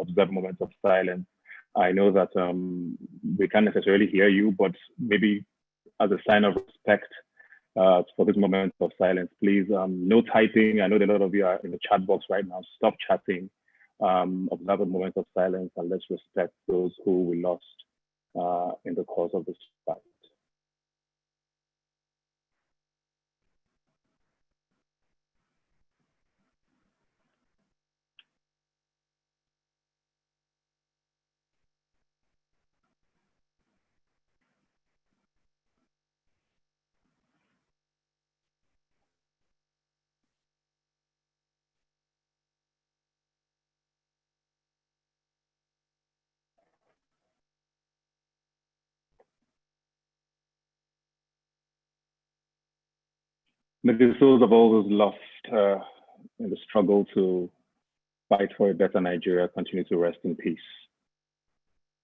observe moments of silence. I know that we can't necessarily hear you, but maybe as a sign of respect for this moment of silence, please, no typing. I know that a lot of you are in the chat box right now. Stop chatting, observe a moment of silence, and let's respect those who we lost in the course of this fight. May the souls of all those lost in the struggle to fight for a better Nigeria continue to rest in peace.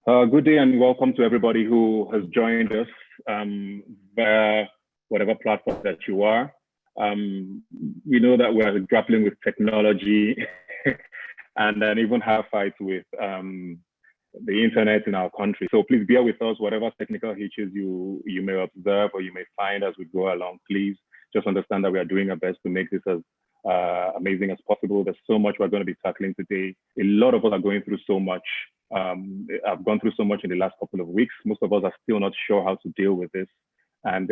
Good day and welcome to everybody who has joined us via whatever platform that you are. We know that we're grappling with technology and then even have fights with the internet in our country. So please bear with us, whatever technical hitches you may observe or you may find as we go along, please just understand that we are doing our best to make this as amazing as possible. There's so much we're going to be tackling today. A lot of us are going through so much. I've gone through so much in the last couple of weeks. Most of us are still not sure how to deal with this. And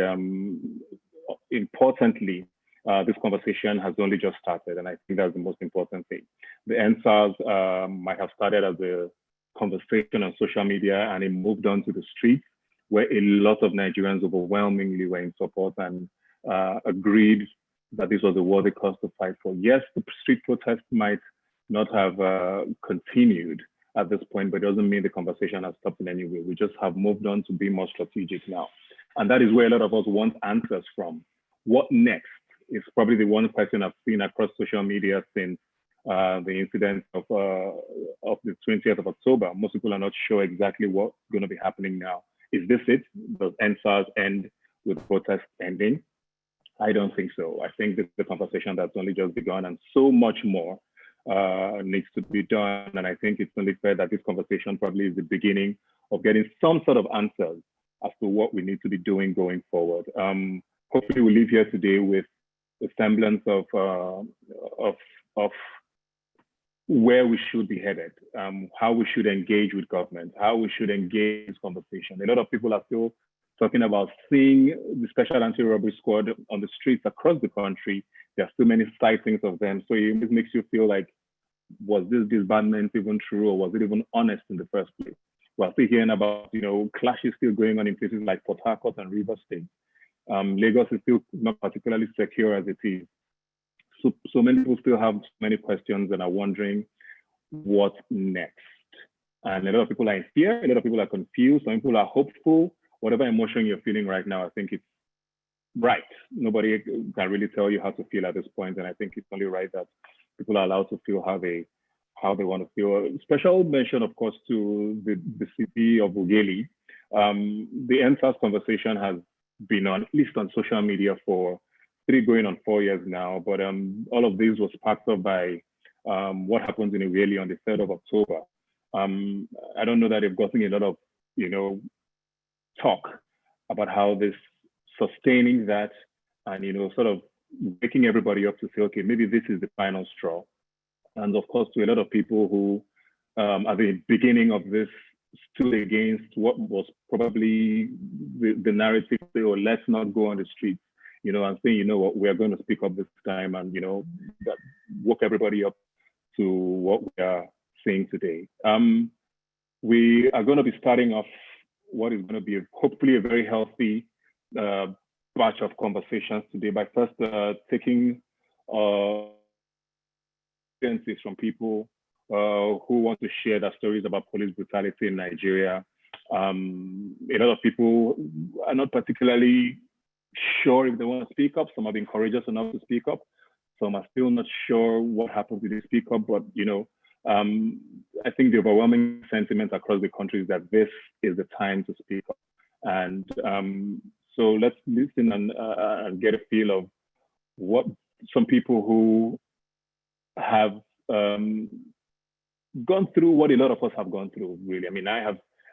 importantly, this conversation has only just started. And I think that's the most important thing. The ENDSARS might have started as a conversation on social media and it moved on to the streets where a lot of Nigerians overwhelmingly were in support and agreed that this was a worthy cause to fight for. Yes, the street protest might not have continued at this point, but it doesn't mean the conversation has stopped in any way. We just have moved on to be more strategic now. And that is where a lot of us want answers from. What next is probably the one question I've seen across social media since the incident of the 20th of October. Most people are not sure exactly what's going to be happening now. Is this it? Does ENDSARS end with protests ending? I don't think so. I think this is a conversation that's only just begun and so much more needs to be done. And I think it's only fair that this conversation probably is the beginning of getting some sort of answers as to what we need to be doing going forward. Hopefully we'll leave here today with a semblance of where we should be headed, how we should engage with government, how we should engage this conversation. A lot of people are still talking about seeing the Special Anti-Robbery Squad on the streets across the country. There are so many sightings of them. So it makes you feel like, was this disbandment even true or was it even honest in the first place? We're still hearing about, clashes still going on in places like Port Harcourt and Rivers State. Lagos is still not particularly secure as it is. So many people still have many questions and are wondering what next. And a lot of people are in fear, a lot of people are confused, some people are hopeful. Whatever emotion you're feeling right now, I think it's right. Nobody can really tell you how to feel at this point. And I think it's only right that people are allowed to feel how they want to feel. Special mention, of course, to the city of Ughelli. The ENDSARS conversation has been on, at least on social media for 4 years now. But all of this was sparked up by what happens in Ughelli on the 3rd of October. I don't know that they've gotten a lot of, talk about how this sustaining that and sort of waking everybody up to say, okay, maybe this is the final straw. And of course, to a lot of people who at the beginning of this stood against what was probably the narrative, say, oh, let's not go on the streets, and saying, you know what, we're going to speak up this time and that woke everybody up to what we are seeing today. We are going to be starting off what is going to be hopefully a very healthy batch of conversations today by first taking experiences from people who want to share their stories about police brutality in Nigeria. A lot of people are not particularly sure if they want to speak up. Some have been courageous enough to speak up. Some are still not sure what happens if they speak up, but I think the overwhelming sentiment across the country is that this is the time to speak up. And so let's listen and get a feel of what some people who have gone through what a lot of us have gone through, really. I mean, I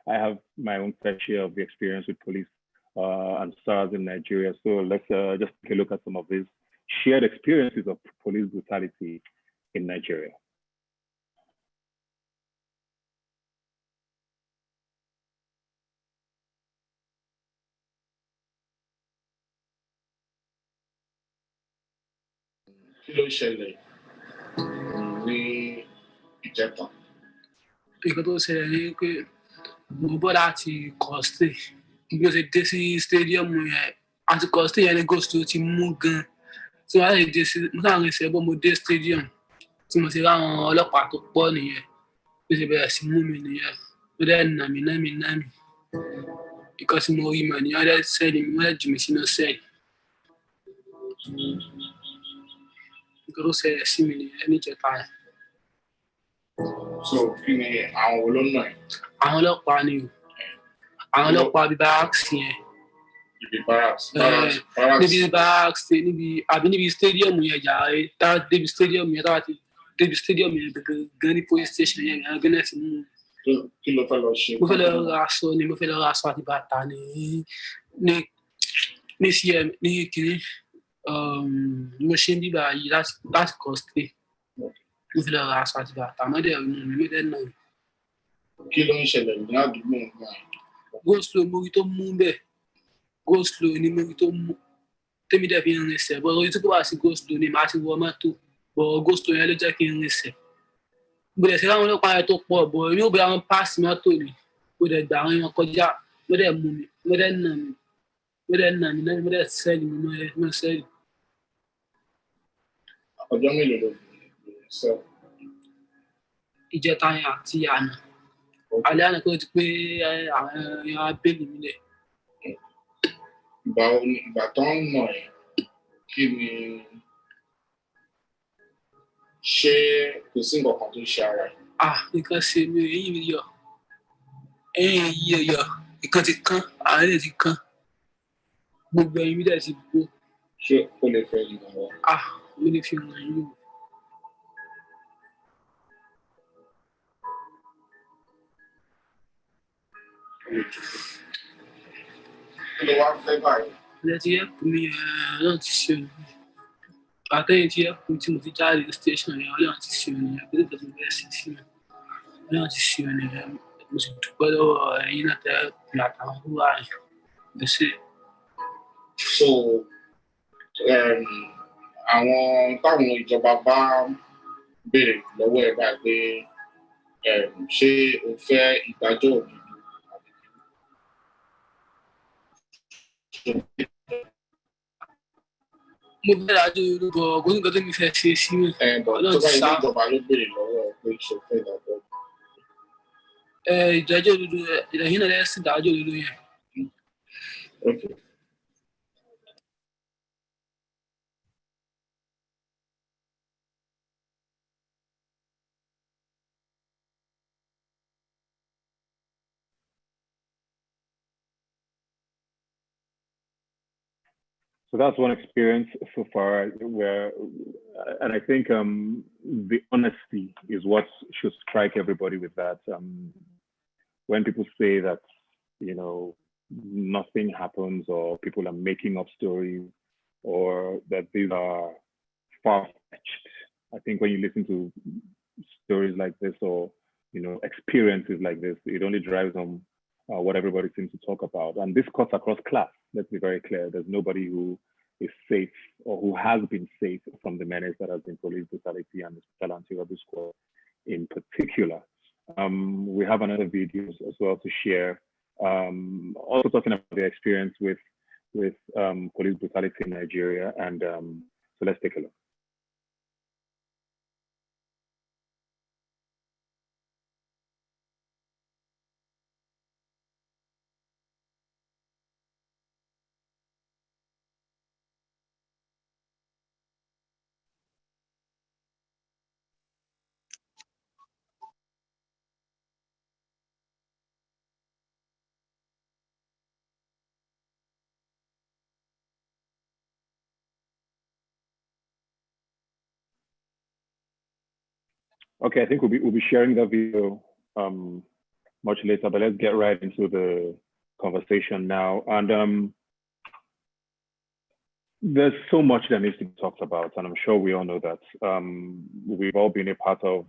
have my own fair share of the experience with police and SARS in Nigeria. So let's just take a look at some of these shared experiences of police brutality in Nigeria. Kí ló ṣẹlẹ̀ ní ìjẹta? Nǹkan tó ṣẹlẹ̀ ni pé mo bọ́ láti Coste bí ó ṣe dé sí stadium yẹn àti Coste yẹn ní ghost tó ti mú gan tí wọ́n á lè dé sí mo sáà ń rìn sẹ́bọ̀ mo dé stadium tí mo ti ráwọn ọlọ́pàá tó pọ̀ nìyẹn bí ó ṣe bẹ̀rẹ̀ sí mú mi nìyẹn ó dẹ̀ nà mí nǹkan tí mo rí mọ̀ nìyẹn wọ́n dẹ̀ sẹ́ẹ̀lì mi wọ́n dẹ̀ jù mí sínú sẹ́ẹ̀lì. Nǹkan tó ṣẹlẹ̀ sí mi nìyẹn níjẹta yẹn. So kí ni àwọn olóńgbò yẹn? Àwọn ọlọ́pàá ni o. Àwọn ọlọ́pàá bíi barracks yẹn. Ibi barracks. Níbi barracks níbi stadium yẹn jàre tá débi stadium yẹn tá ti débi stadium yẹn gan ní police station yẹn gan náà ti mú. Kí ló fẹ́ lọ ṣe? Mo fẹ́ lọ ra aṣọ àti bàtà ní CM ní kiri mo ṣe ń bíbá yìí láti Coste. Mo fẹ́ lọ ra aṣọ àti bàtà mọ́dẹ̀ mọ́dẹ̀ náà. Kí ló ń ṣẹlẹ̀ ní àdúgbò náà? Go slow mo rí tó mú bẹ́ẹ̀ go slow ni mo rí tó mú tèmi dẹ̀ fi ń rinṣẹ́ bọ́ orí tí kò bá sí go slow ni màá ti wọ mọ́tò bọ́ go slow yẹn ló jẹ́ kí n rinṣẹ́. Mo dẹ̀ ṣe láwọn ọlọ́pàá yẹn tó pọ̀ bọ́ èmi ò bẹ àwọn páàsì mọ́tò ni mo dẹ̀ gbà àwọn èèyàn kọjá mo dẹ̀ mú mi mo dẹ̀ nà mí mo dẹ̀ sẹ́ẹ̀lì mi mo sẹ́ẹ̀lì. Ọjọ́ mélòó ló sọ? Ìjẹta yẹn àti àná. Alẹ́ àná kó ti pé àwọn èèyàn abẹ́lé mi lẹ̀. Ìgbà tó ń nà ẹ́ kí ni ṣé kò sí nǹkan kan tó ṣe ara ẹ̀? Nǹkan ṣe mi eyín mi yọ nǹkan ti kán àwọn ilé ti kán gbogbo ẹ̀yìn mi dẹ̀ ti bó. Ṣé o lè fẹ́ yìí wọ̀? Mo lè fi hàn yín o. Kí ló wá fẹ́ báyìí? Ilé tí ẹ kú mi náà ti ṣe òní. Àtẹ̀yìn tí ẹ kú tí mo ti jáde station yẹn ọlọ́run ti ṣe òní yẹn bí tó bẹ̀rẹ̀ sí mi ọlọ́run ti ṣe òní yẹn mo sì dúpẹ́ lọ́wọ́ ẹ̀yin náà tẹ́ àtàwọn tó wà yẹn lọ sí. So àwọn táwọn ìjọba bá béèrè lọ́wọ́ ẹ̀ báyìí pé ṣé o fẹ́ ìdájọ́ òdodo? Mo fẹ́ dájú orúkọ ọ̀gbọ́n nǹkan tó mi fẹ́ ṣe sí mi. Tó bá ilé ìjọba ló béèrè lọ́wọ́ ẹ̀ pé ṣe o fẹ́ ìdájọ́? Ìdájọ́ òdodo ìdájọ́ náà lẹ́sìn ìdájọ́ òdodo yẹn. Okay. So that's one experience so far where, and I think the honesty is what should strike everybody with that. When people say that, nothing happens or people are making up stories or that these are far-fetched, I think when you listen to stories like this or, experiences like this, it only drives home what everybody seems to talk about. And this cuts across class. Let's be very clear. There's nobody who is safe or who has been safe from the menace that has been police brutality and the special anti-robbery squad in particular. We have another video as well to share, also talking about the experience with police brutality in Nigeria. And so let's take a look. Okay, I think we'll be sharing that video much later, but let's get right into the conversation now. And there's so much that needs to be talked about, and I'm sure we all know that. We've all been a part of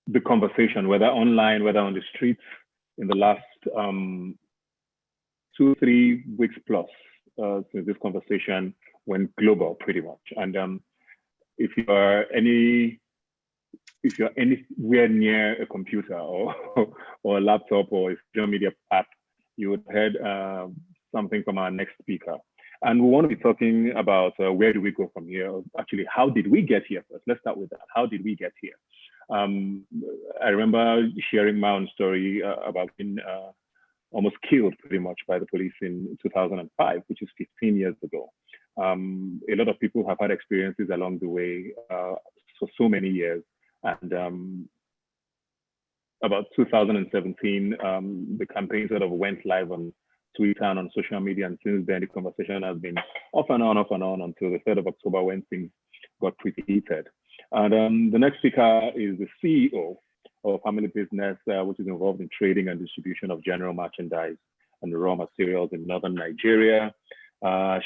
the conversation, whether online, whether on the streets, in the last 2-3 weeks plus since this conversation went global, pretty much. And if you're anywhere near a computer or a laptop or a social media app, you would have heard something from our next speaker. And we want to be talking about where do we go from here? Actually, how did we get here first? Let's start with that. How did we get here? I remember sharing my own story about being almost killed pretty much by the police in 2005, which is 15 years ago. A lot of people have had experiences along the way for so many years. And about 2017, the campaign sort of went live on Twitter and on social media. And since then, the conversation has been off and on until the 3rd of October when things got pretty heated. And the next speaker is the CEO of a family business, which is involved in trading and distribution of general merchandise and raw materials in northern Nigeria.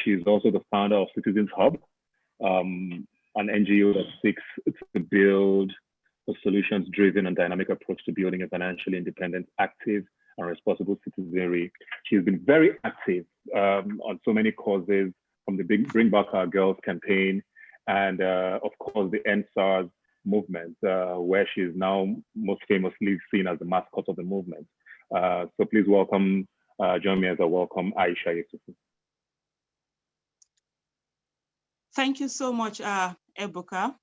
She's also the founder of Citizens Hub, an NGO that seeks to build a solutions-driven and dynamic approach to building a financially independent, active, and responsible citizenry. She's been very active on so many causes, from the Bring Back Our Girls campaign, and of course the ENDSARS movement, where she is now most famously seen as the mascot of the movement. So please welcome, join me as I welcome Aisha Yusuf. Thank you so much, Ebuka.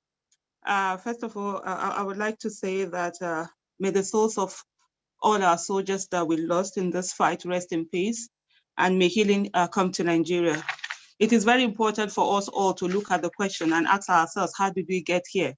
First of all, I would like to say that may the souls of all our soldiers that we lost in this fight rest in peace, and may healing come to Nigeria. It is very important for us all to look at the question and ask ourselves, how did we get here?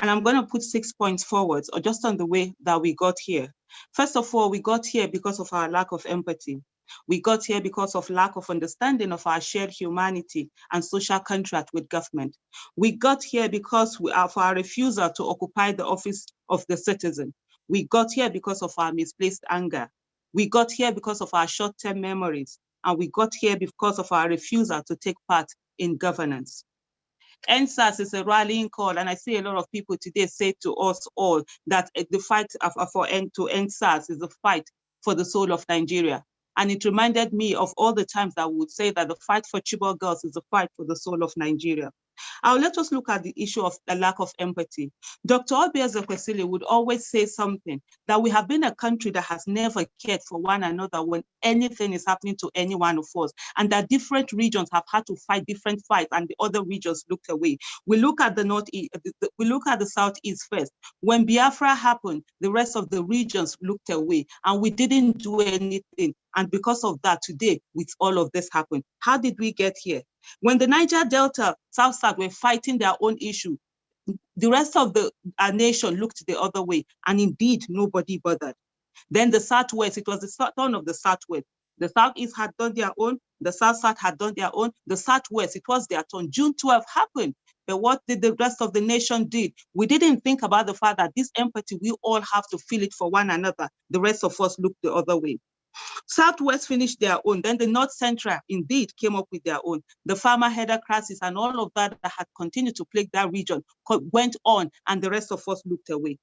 And I'm going to put 6 points forward, or just on the way that we got here. First of all, we got here because of our lack of empathy. We got here because of lack of understanding of our shared humanity and social contract with government. We got here because of our refusal to occupy the office of the citizen. We got here because of our misplaced anger. We got here because of our short-term memories. And we got here because of our refusal to take part in governance. ENDSARS is a rallying call, and I see a lot of people today say to us all that the fight to end SARS is a fight for the soul of Nigeria. And it reminded me of all the times that we would say that the fight for Chibok girls is a fight for the soul of Nigeria. Now let us look at the issue of the lack of empathy. Dr. Obieze-Kwesili would always say something, that we have been a country that has never cared for one another when anything is happening to any one of us, and that different regions have had to fight different fights and the other regions looked away. We look at the Northeast, we look at the Southeast first. When Biafra happened, the rest of the regions looked away and we didn't do anything. And because of that, today, with all of this happened, how did we get here? When the Niger Delta, South were fighting their own issue, the rest of our nation looked the other way, and indeed, nobody bothered. Then the Southwest, it was the turn of the Southwest. The Southeast had done their own, the South had done their own, the Southwest, it was their turn. June 12 happened, but what did the rest of the nation do? We didn't think about the fact that this empathy, we all have to feel it for one another. The rest of us looked the other way. Southwest finished their own, then the North Central indeed came up with their own. The farmer header crisis and all of that had continued to plague that region went on, and the rest of us looked away.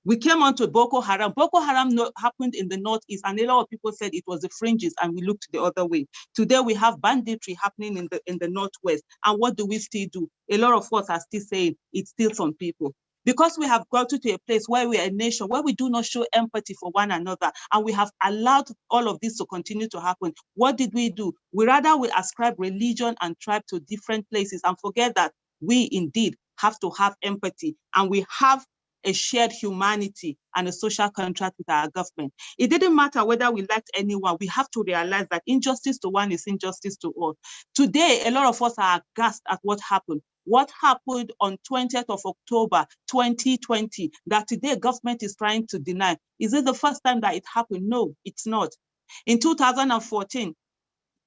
We came on to Boko Haram. Boko Haram happened in the Northeast, and a lot of people said it was the fringes, and we looked the other way. Today we have banditry happening in the Northwest, and what do we still do? A lot of us are still saying it's still some people. Because we have got to a place where we are a nation, where we do not show empathy for one another, and we have allowed all of this to continue to happen. What did we do? We ascribe religion and tribe to different places and forget that we indeed have to have empathy, and we have a shared humanity and a social contract with our government. It didn't matter whether we liked anyone. We have to realize that injustice to one is injustice to all. Today, a lot of us are aghast at what happened. What happened on 20th of October, 2020, that today government is trying to deny. Is it the first time that it happened? No, it's not. In 2014,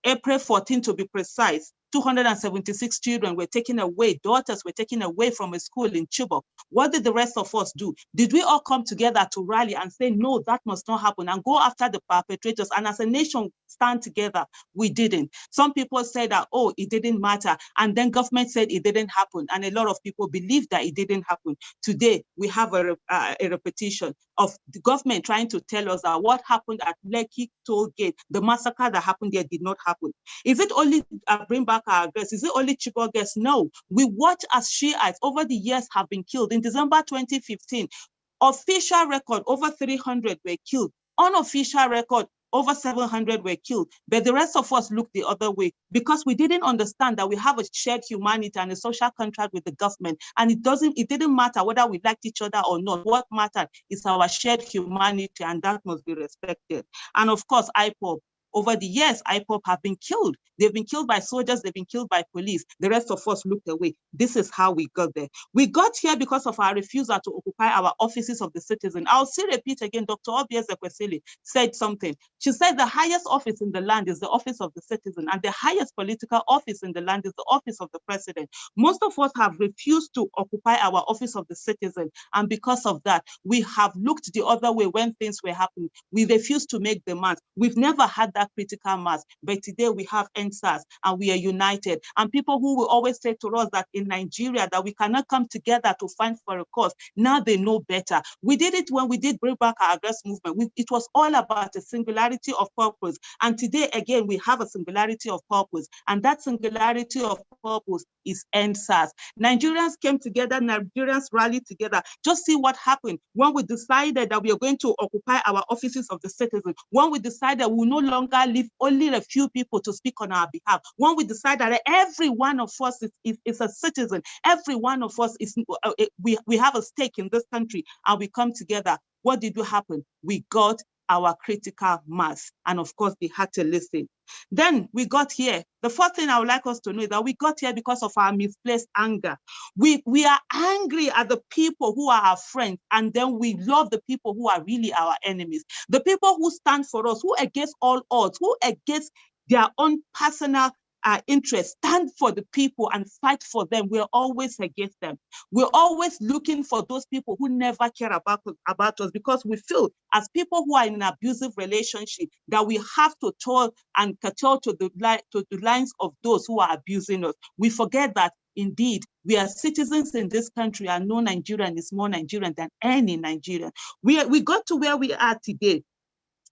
April 14 to be precise, 276 children were taken away, daughters were taken away from a school in Chibok. What did the rest of us do? Did we all come together to rally and say, no, that must not happen, and go after the perpetrators, and as a nation stand together? We didn't. Some people said that, oh, it didn't matter, and then government said it didn't happen, and a lot of people believe that it didn't happen. Today, we have a repetition of the government trying to tell us that what happened at Lekki toll gate, the massacre that happened there, did not happen. Is it only bring back our girls? Is it only Chibok girls? No. We watch as Shiites over the years have been killed. In December 2015, official record, over 300 were killed. Unofficial record, over 700 were killed. But the rest of us looked the other way because we didn't understand that we have a shared humanity and a social contract with the government. And it didn't matter whether we liked each other or not. What mattered is our shared humanity, and that must be respected. And of course, IPOB. Over the years, IPOB have been killed. They've been killed by soldiers, they've been killed by police. The rest of us looked away. This is how we got there. We got here because of our refusal to occupy our offices of the citizen. I'll still repeat again, Dr. Obieze-Kwesili said something. She said the highest office in the land is the office of the citizen, and the highest political office in the land is the office of the president. Most of us have refused to occupy our office of the citizen, and because of that, we have looked the other way when things were happening. We refused to make demands. We've never had that critical mass, but today we have ENDSARS and we are united. And people who will always say to us that in Nigeria that we cannot come together to fight for a cause, now they know better. We did it when we did Bring Back Our Girls movement. It was all about a singularity of purpose. And today, again, we have a singularity of purpose. And that singularity of purpose is ENDSARS. Nigerians came together, Nigerians rallied together. Just see what happened when we decided that we are going to occupy our offices of the citizen, when we decided we will no longer leave only a few people to speak on our behalf, when we decided that every one of us is a citizen, every one of us is, we have a stake in this country, and we come together. What did happen? We got our critical mass. And of course, they had to listen. Then we got here. The first thing I would like us to know is that we got here because of our misplaced anger. We are angry at the people who are our friends, and then we love the people who are really our enemies. The people who stand for us, who against all odds, who against their own personal interests, stand for the people and fight for them. We're always against them. We're always looking for those people who never care about us, because we feel as people who are in an abusive relationship that we have to toll and curtail to the lines of those who are abusing us. We forget that indeed we are citizens in this country, and no Nigerian is more Nigerian than any Nigerian. We got to where we are today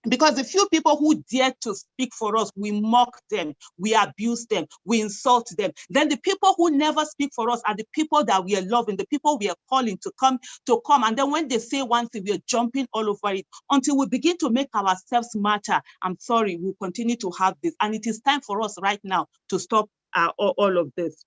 because the few people who dare to speak for us, we mock them, we abuse them, we insult them. Then the people who never speak for us are the people that we are loving, the people we are calling to come. And then when they say one thing, we are jumping all over it until we begin to make ourselves matter. I'm sorry, we'll continue to have this. And it is time for us right now to stop all of this.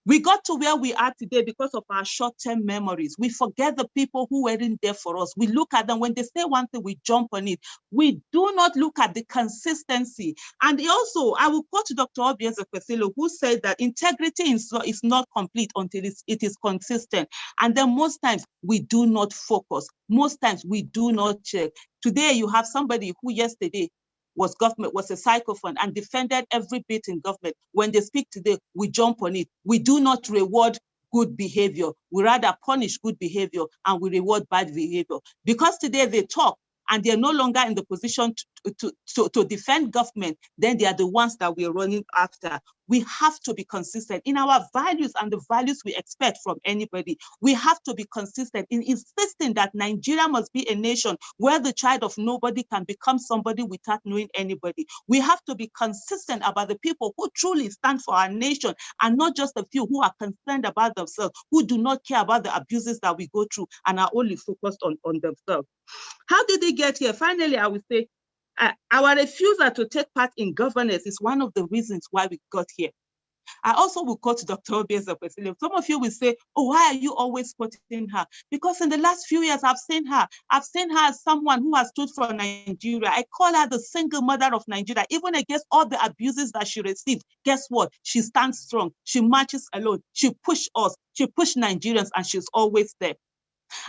We got to where we are today because of our short-term memories. We forget the people who weren't there for us. We look at them, when they say one thing, we jump on it. We do not look at the consistency. And also, I will quote Dr. Obieze-Kwesili, who said that integrity is not complete until it is consistent. And then most times, we do not focus. Most times, we do not check. Today, you have somebody who yesterday was a psychophone and defended every bit in government. When they speak today, we jump on it. We do not reward good behavior. We rather punish good behavior and we reward bad behavior. Because today they talk and they're no longer in the position to defend government, then they are the ones that we are running after. We have to be consistent in our values and the values we expect from anybody. We have to be consistent in insisting that Nigeria must be a nation where the child of nobody can become somebody without knowing anybody. We have to be consistent about the people who truly stand for our nation, and not just a few who are concerned about themselves, who do not care about the abuses that we go through and are only focused on themselves. How did they get here? Finally, I would say, our refusal to take part in governance is one of the reasons why we got here. I also will quote Dr. Obieze-Kwesili. Some of you will say, oh, why are you always quoting her? Because in the last few years, I've seen her as someone who has stood for Nigeria. I call her the single mother of Nigeria. Even against all the abuses that she received, guess what? She stands strong. She marches alone. She pushed us. She pushed Nigerians, and she's always there.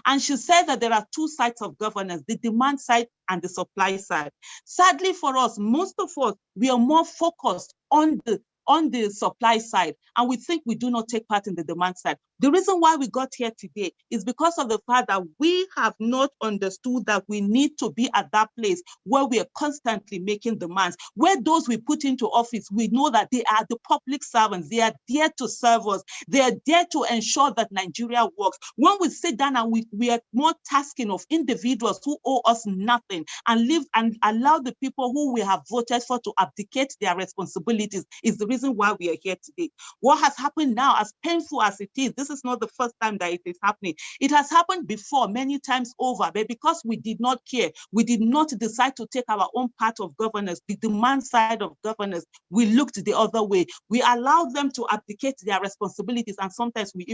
And she said that there are two sides of governance, the demand side and the supply side. Sadly for us, most of us, we are more focused on the on the supply side, and we think we do not take part in the demand side. The reason why we got here today is because of the fact that we have not understood that we need to be at that place where we are constantly making demands, where those we put into office, we know that they are the public servants. They are there to serve us. They are there to ensure that Nigeria works. When we sit down and we are more tasking of individuals who owe us nothing and live and allow the people who we have voted for to abdicate their responsibilities, is the reason why we are here today. What has happened now, as painful as it is, this is not the first time that it is happening. It has happened before many times over, but because we did not care, we did not decide to take our own part of governance, the demand side of governance, we looked the other way. We allowed them to abdicate their responsibilities, and sometimes we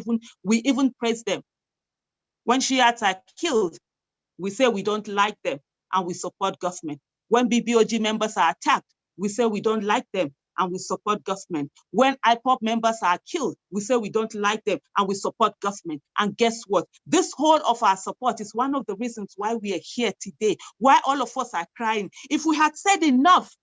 even praise them. When Shiites are killed, we say we don't like them and we support government. When BBOG members are attacked, we say we don't like them and we support government. When IPOP members are killed, we say we don't like them and we support government. And guess what? This whole of our support is one of the reasons why we are here today, why all of us are crying. If we had said enough,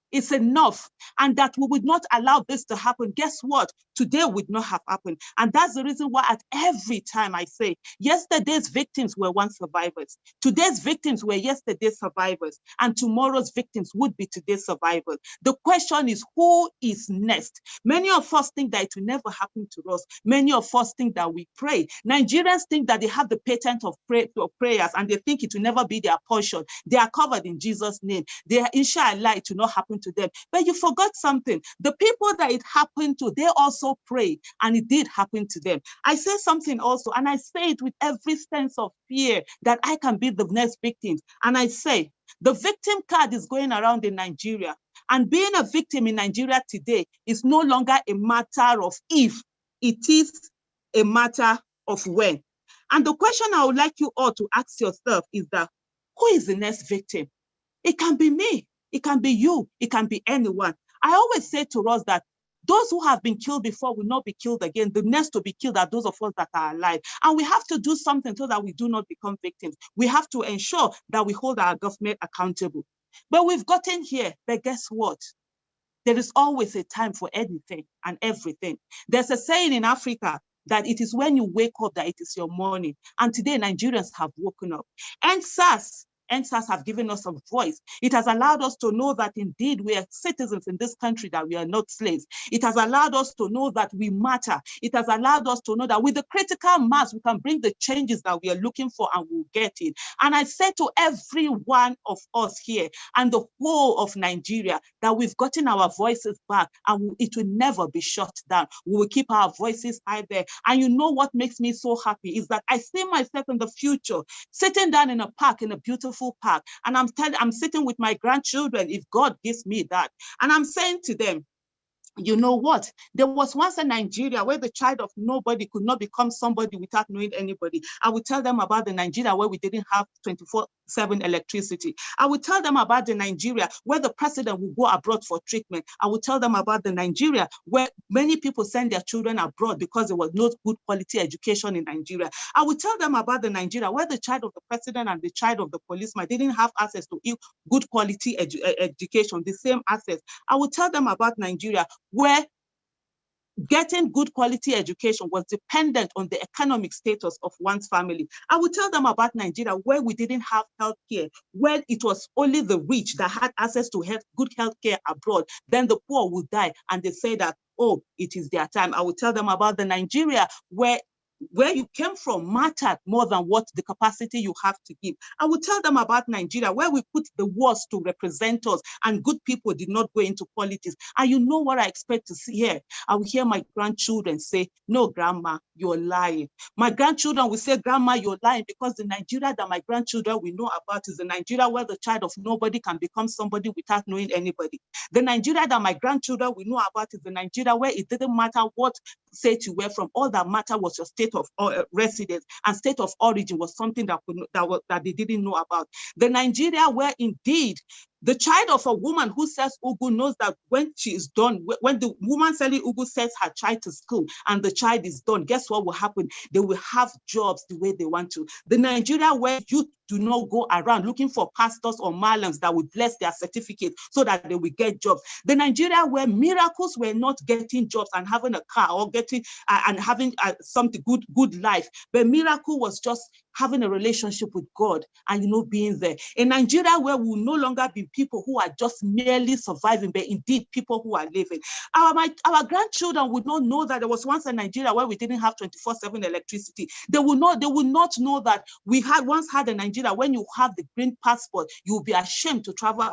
it's enough, and that we would not allow this to happen, guess what? Today would not have happened. And that's the reason why at every time I say, yesterday's victims were once survivors. Today's victims were yesterday's survivors, and tomorrow's victims would be today's survivors. The question is, who is next? Many of us think that it will never happen to us. Many of us think that we pray. Nigerians think that they have the patent of prayers, and they think it will never be their portion. They are covered in Jesus' name. They are, inshallah, it will not happen to them. But you forgot something. The people that it happened to, they also pray, and it did happen to them. I say something also, and I say it with every sense of fear that I can be the next victim. And I say, the victim card is going around in Nigeria, and being a victim in Nigeria today is no longer a matter of if, it is a matter of when. And the question I would like you all to ask yourself is that, who is the next victim? It can be me. It can be you, it can be anyone. I always say to us that those who have been killed before will not be killed again. The next to be killed are those of us that are alive. And we have to do something so that we do not become victims. We have to ensure that we hold our government accountable. But we've gotten here, but guess what? There is always a time for anything and everything. There's a saying in Africa that it is when you wake up that it is your morning. And today Nigerians have woken up. ENDSARS have given us a voice. It has allowed us to know that indeed we are citizens in this country, that we are not slaves. It has allowed us to know that we matter. It has allowed us to know that with the critical mass, we can bring the changes that we are looking for, and we'll get it. And I say to every one of us here and the whole of Nigeria that we've gotten our voices back, and it will never be shut down. We will keep our voices high there. And you know what makes me so happy is that I see myself in the future sitting down in a park, in a beautiful park, and I'm sitting with my grandchildren, if God gives me that, and I'm saying to them, you know what? There was once a Nigeria where the child of nobody could not become somebody without knowing anybody. I would tell them about the Nigeria where we didn't have 24/7 electricity. I would tell them about the Nigeria where the president would go abroad for treatment. I would tell them about the Nigeria where many people send their children abroad because there was no good quality education in Nigeria. I would tell them about the Nigeria where the child of the president and the child of the policeman didn't have access to good quality education, the same access. I would tell them about Nigeria where getting good quality education was dependent on the economic status of one's family. I would tell them about Nigeria where we didn't have healthcare, where it was only the rich that had access to good healthcare abroad. Then the poor would die, and they say that, oh, it is their time. I would tell them about the Nigeria where you came from mattered more than what the capacity you have to give. I would tell them about Nigeria, where we put the wars to represent us, and good people did not go into politics. And you know what I expect to see here? I will hear my grandchildren say, no, grandma, you're lying. My grandchildren will say, grandma, you're lying, because the Nigeria that my grandchildren will know about is the Nigeria where the child of nobody can become somebody without knowing anybody. The Nigeria that my grandchildren will know about is the Nigeria where it didn't matter what state you were from. All that mattered was your state of residence, and state of origin was something that they didn't know about. The Nigeria where indeed The child of a woman who sells ugu knows that when she is done, when the woman selling ugu sends her child to school and the child is done, guess what will happen? They will have jobs the way they want to. The Nigeria where youth do not go around looking for pastors or malams that will bless their certificate so that they will get jobs. The Nigeria where miracles were not getting jobs and having a car or getting and having something good life, but miracle was just having a relationship with God and, you know, being there. In Nigeria, where we will no longer be people who are just merely surviving, but indeed people who are living. Our grandchildren would not know that there was once a Nigeria where we didn't have 24/7 electricity. They will not know that we once had a Nigeria. When you have the green passport, you will be ashamed to travel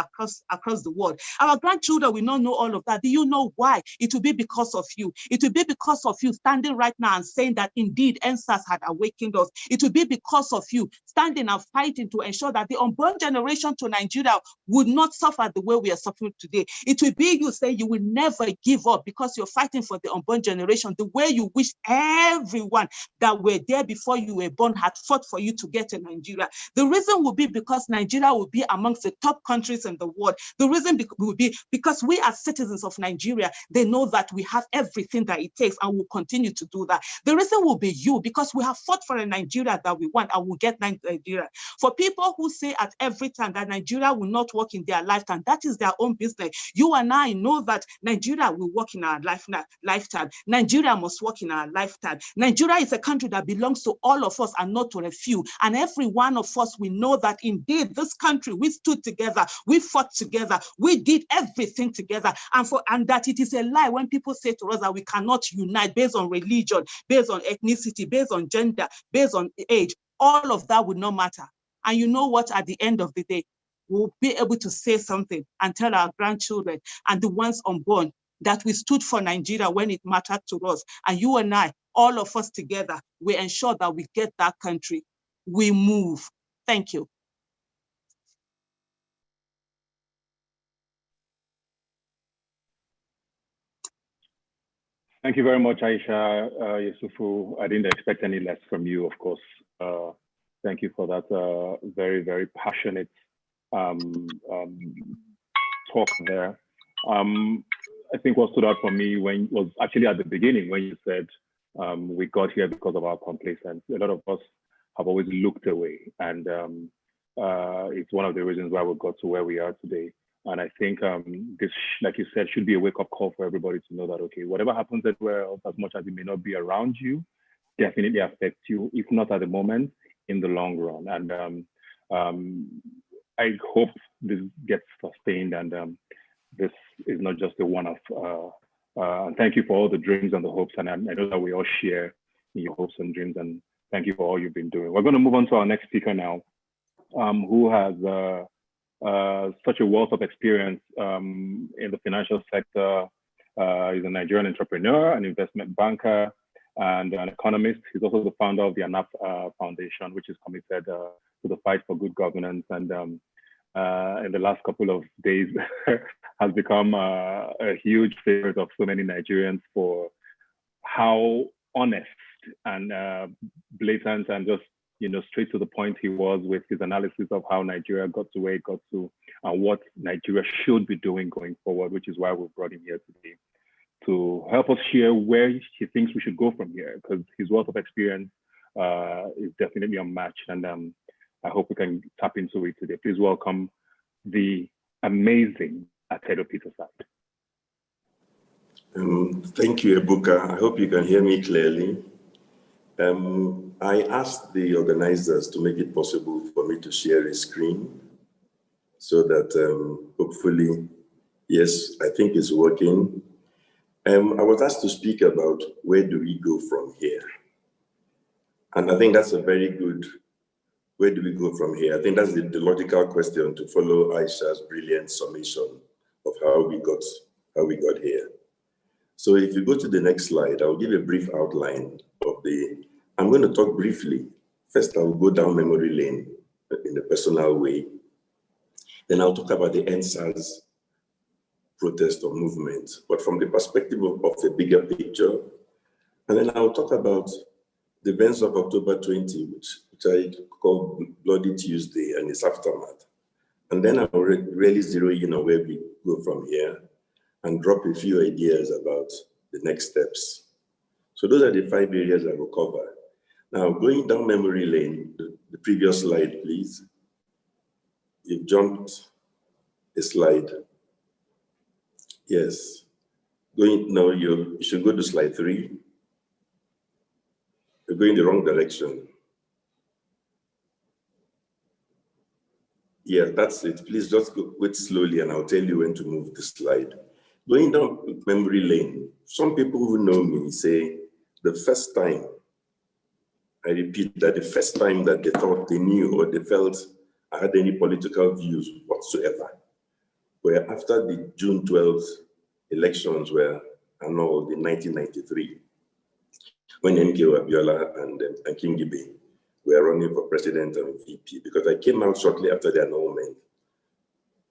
across the world. Our grandchildren will not know all of that. Do you know why? It will be because of you. It will be because of you standing right now and saying that indeed ENDSARS had awakened us. It will be because of you standing and fighting to ensure that the unborn generation to Nigeria would not suffer the way we are suffering today. It will be you saying you will never give up because you're fighting for the unborn generation the way you wish everyone that were there before you were born had fought for you to get to Nigeria. The reason will be because Nigeria will be amongst the top countries in the world. The reason will be because we as citizens of Nigeria, they know that we have everything that it takes and will continue to do that. The reason will be you because we have fought for a Nigeria that we want and will get Nigeria. For people who say at every time that Nigeria will not work in their lifetime, that is their own business. You and I know that Nigeria will work in our lifetime. Nigeria must work in our lifetime. Nigeria is a country that belongs to all of us and not to a few. And every one of us, we know that indeed this country, we stood together, we fought together, we did everything together. And that it is a lie when people say to us that we cannot unite based on religion, based on ethnicity, based on gender, based on age. All of that would not matter. And you know what? At the end of the day, we'll be able to say something and tell our grandchildren and the ones unborn that we stood for Nigeria when it mattered to us. And you and I, all of us together, we ensure that we get that country. We move. Thank you. Thank you very much, Aisha, Yusufu. I didn't expect any less from you, of course. Thank you for that very, very passionate talk there. I think what stood out for me was actually at the beginning when you said we got here because of our complacence. A lot of us have always looked away, and it's one of the reasons why we got to where we are today. And I think this, like you said, should be a wake-up call for everybody to know that, okay, whatever happens everywhere else, as much as it may not be around you, definitely affects you, if not at the moment, in the long run. And I hope this gets sustained and this is not just a one-off. And thank you for all the dreams and the hopes. And I know that we all share in your hopes and dreams. And thank you for all you've been doing. We're going to move on to our next speaker now, who has such a wealth of experience in the financial sector. He's a Nigerian entrepreneur, an investment banker, and an economist. He's also the founder of the ANAP Foundation, which is committed to the fight for good governance. And in the last couple of days, has become a huge favorite of so many Nigerians for how honest and blatant and just, you know, straight to the point he was with his analysis of how Nigeria got to where it got to and what Nigeria should be doing going forward, which is why we brought him here today to help us share where he thinks we should go from here, because his wealth of experience is definitely unmatched. And I hope we can tap into it today. Please welcome the amazing Atedo Peterside. Thank you, Ebuka. I hope you can hear me clearly. I asked the organizers to make it possible for me to share a screen so that hopefully, yes, I think it's working. I was asked to speak about where do we go from here? And I think that's a very good, where do we go from here? I think that's the logical question to follow Aisha's brilliant summation of how we got here. So if you go to the next slide, I'll give a brief outline of I'm going to talk briefly. First, I'll go down memory lane in a personal way. Then I'll talk about the ENDSARS protest or movement, but from the perspective of a bigger picture. And then I'll talk about the events of October 20, which I call Bloody Tuesday and its aftermath. And then I'll really zero in on where we go from here and drop a few ideas about the next steps. So those are the 5 areas I will cover. Now, going down memory lane, the previous slide, please. You've jumped a slide. Yes. No, you should go to slide 3. You're going the wrong direction. Yeah, that's it. Please just go it slowly and I'll tell you when to move the slide. Going down memory lane, some people who know me say the first time, I repeat that the first time that they thought they knew or they felt I had any political views whatsoever were after the June 12th elections were annulled in 1993, when MK Abiola and King Gibe were running for president and VP, because I came out shortly after the annulment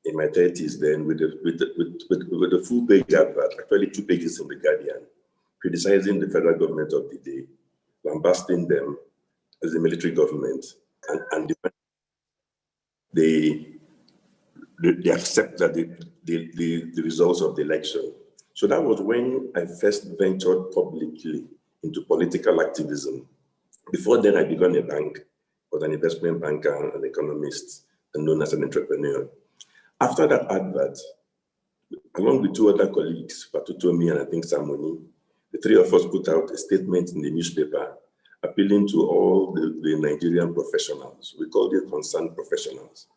in my 30s then with a full page advert, actually 2 pages in the Guardian, criticizing the federal government of the day, lambasting them as a military government, and they accept that the results of the election. So that was when I first ventured publicly into political activism. Before then, I began a bank, was an investment banker, an economist, and known as an entrepreneur. After that advert, along with 2 other colleagues, Patutomi and I think Samoni, the 3 of us put out a statement in the newspaper appealing to all the Nigerian professionals. We called it concerned professionals,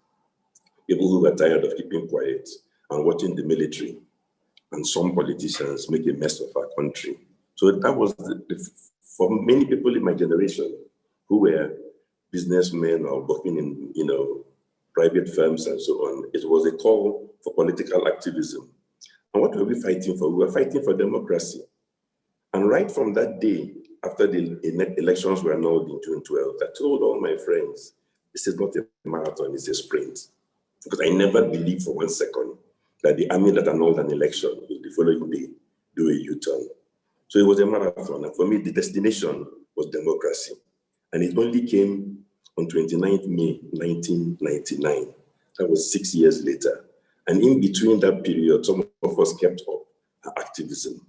people who were tired of keeping quiet and watching the military and some politicians make a mess of our country. So that was, for many people in my generation who were businessmen or working in private firms and so on, it was a call for political activism. And what were we fighting for? We were fighting for democracy. And right from that day, after the elections were annulled in June 12th, I told all my friends, this is not a marathon, it's a sprint. Because I never believed for 1 second that the army that annulled an election will the following day do a U-turn. So it was a marathon. And for me, the destination was democracy. And it only came on 29th May 1999. That was 6 years later. And in between that period, some of us kept up our activism.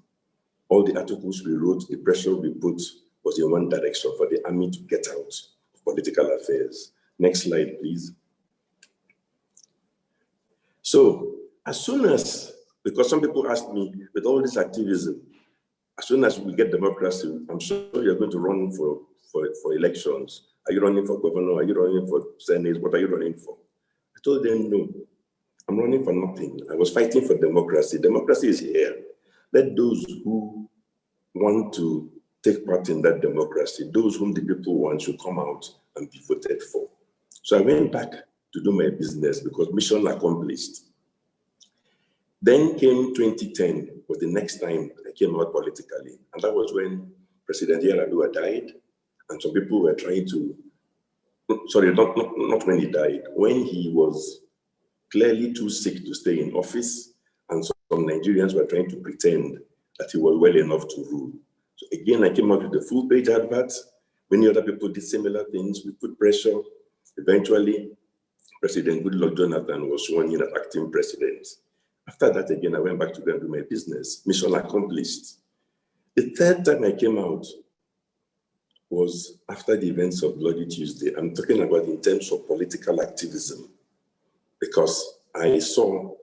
All the articles we wrote, the pressure we put was in one direction, for the army to get out of political affairs. Next slide, please. So as soon as, because some people asked me, with all this activism, as soon as we get democracy, I'm sure you're going to run for elections. Are you running for governor? Are you running for Senate? What are you running for? I told them, no, I'm running for nothing. I was fighting for democracy. Democracy is here. Let those who want to take part in that democracy, those whom the people want, should come out and be voted for. So I went back to do my business because mission accomplished. Then came 2010, was the next time I came out politically. And that was when President Yar'Adua died. And some people were trying to, sorry, not when he died, when he was clearly too sick to stay in office. And some Nigerians were trying to pretend that he was well enough to rule. So again, I came out with a full page advert. Many other people did similar things. We put pressure. Eventually, President Goodluck Jonathan was sworn in as acting president. After that, again, I went back to go and do my business. Mission accomplished. The third time I came out was after the events of Bloody Tuesday. I'm talking about in terms of political activism, because I saw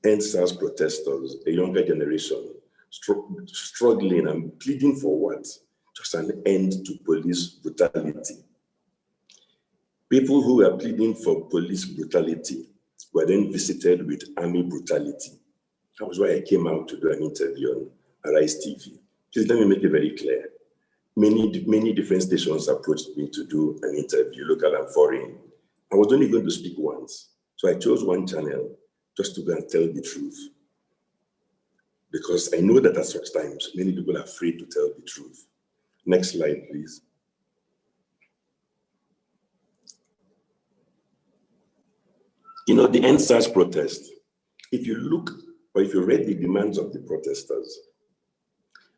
ENDSARS protesters, a younger generation, struggling and pleading for what? Just an end to police brutality. People who were pleading for police brutality were then visited with army brutality. That was why I came out to do an interview on Arise TV. Please let me make it very clear. Many different stations approached me to do an interview, local and foreign. I was only going to speak once. So I chose one channel just to go and tell the truth. Because I know that at such times, many people are afraid to tell the truth. Next slide, please. You know, the ENDSARS protest, if you look, or if you read the demands of the protesters,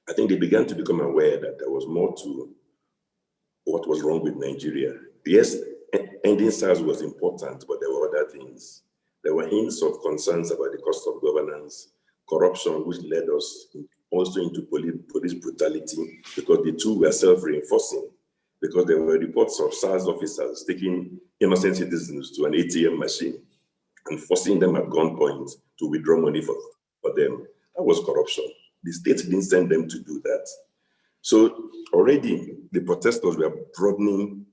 I think they began to become aware that there was more to what was wrong with Nigeria. Yes, ENDSARS was important, but there were other things. There were hints of concerns about the cost of governance, corruption, which led us also into police brutality, because the two were self-reinforcing, because there were reports of SARS officers taking innocent citizens to an ATM machine and forcing them at gunpoint to withdraw money for them. That was corruption. The state didn't send them to do that. So already the protesters were broadening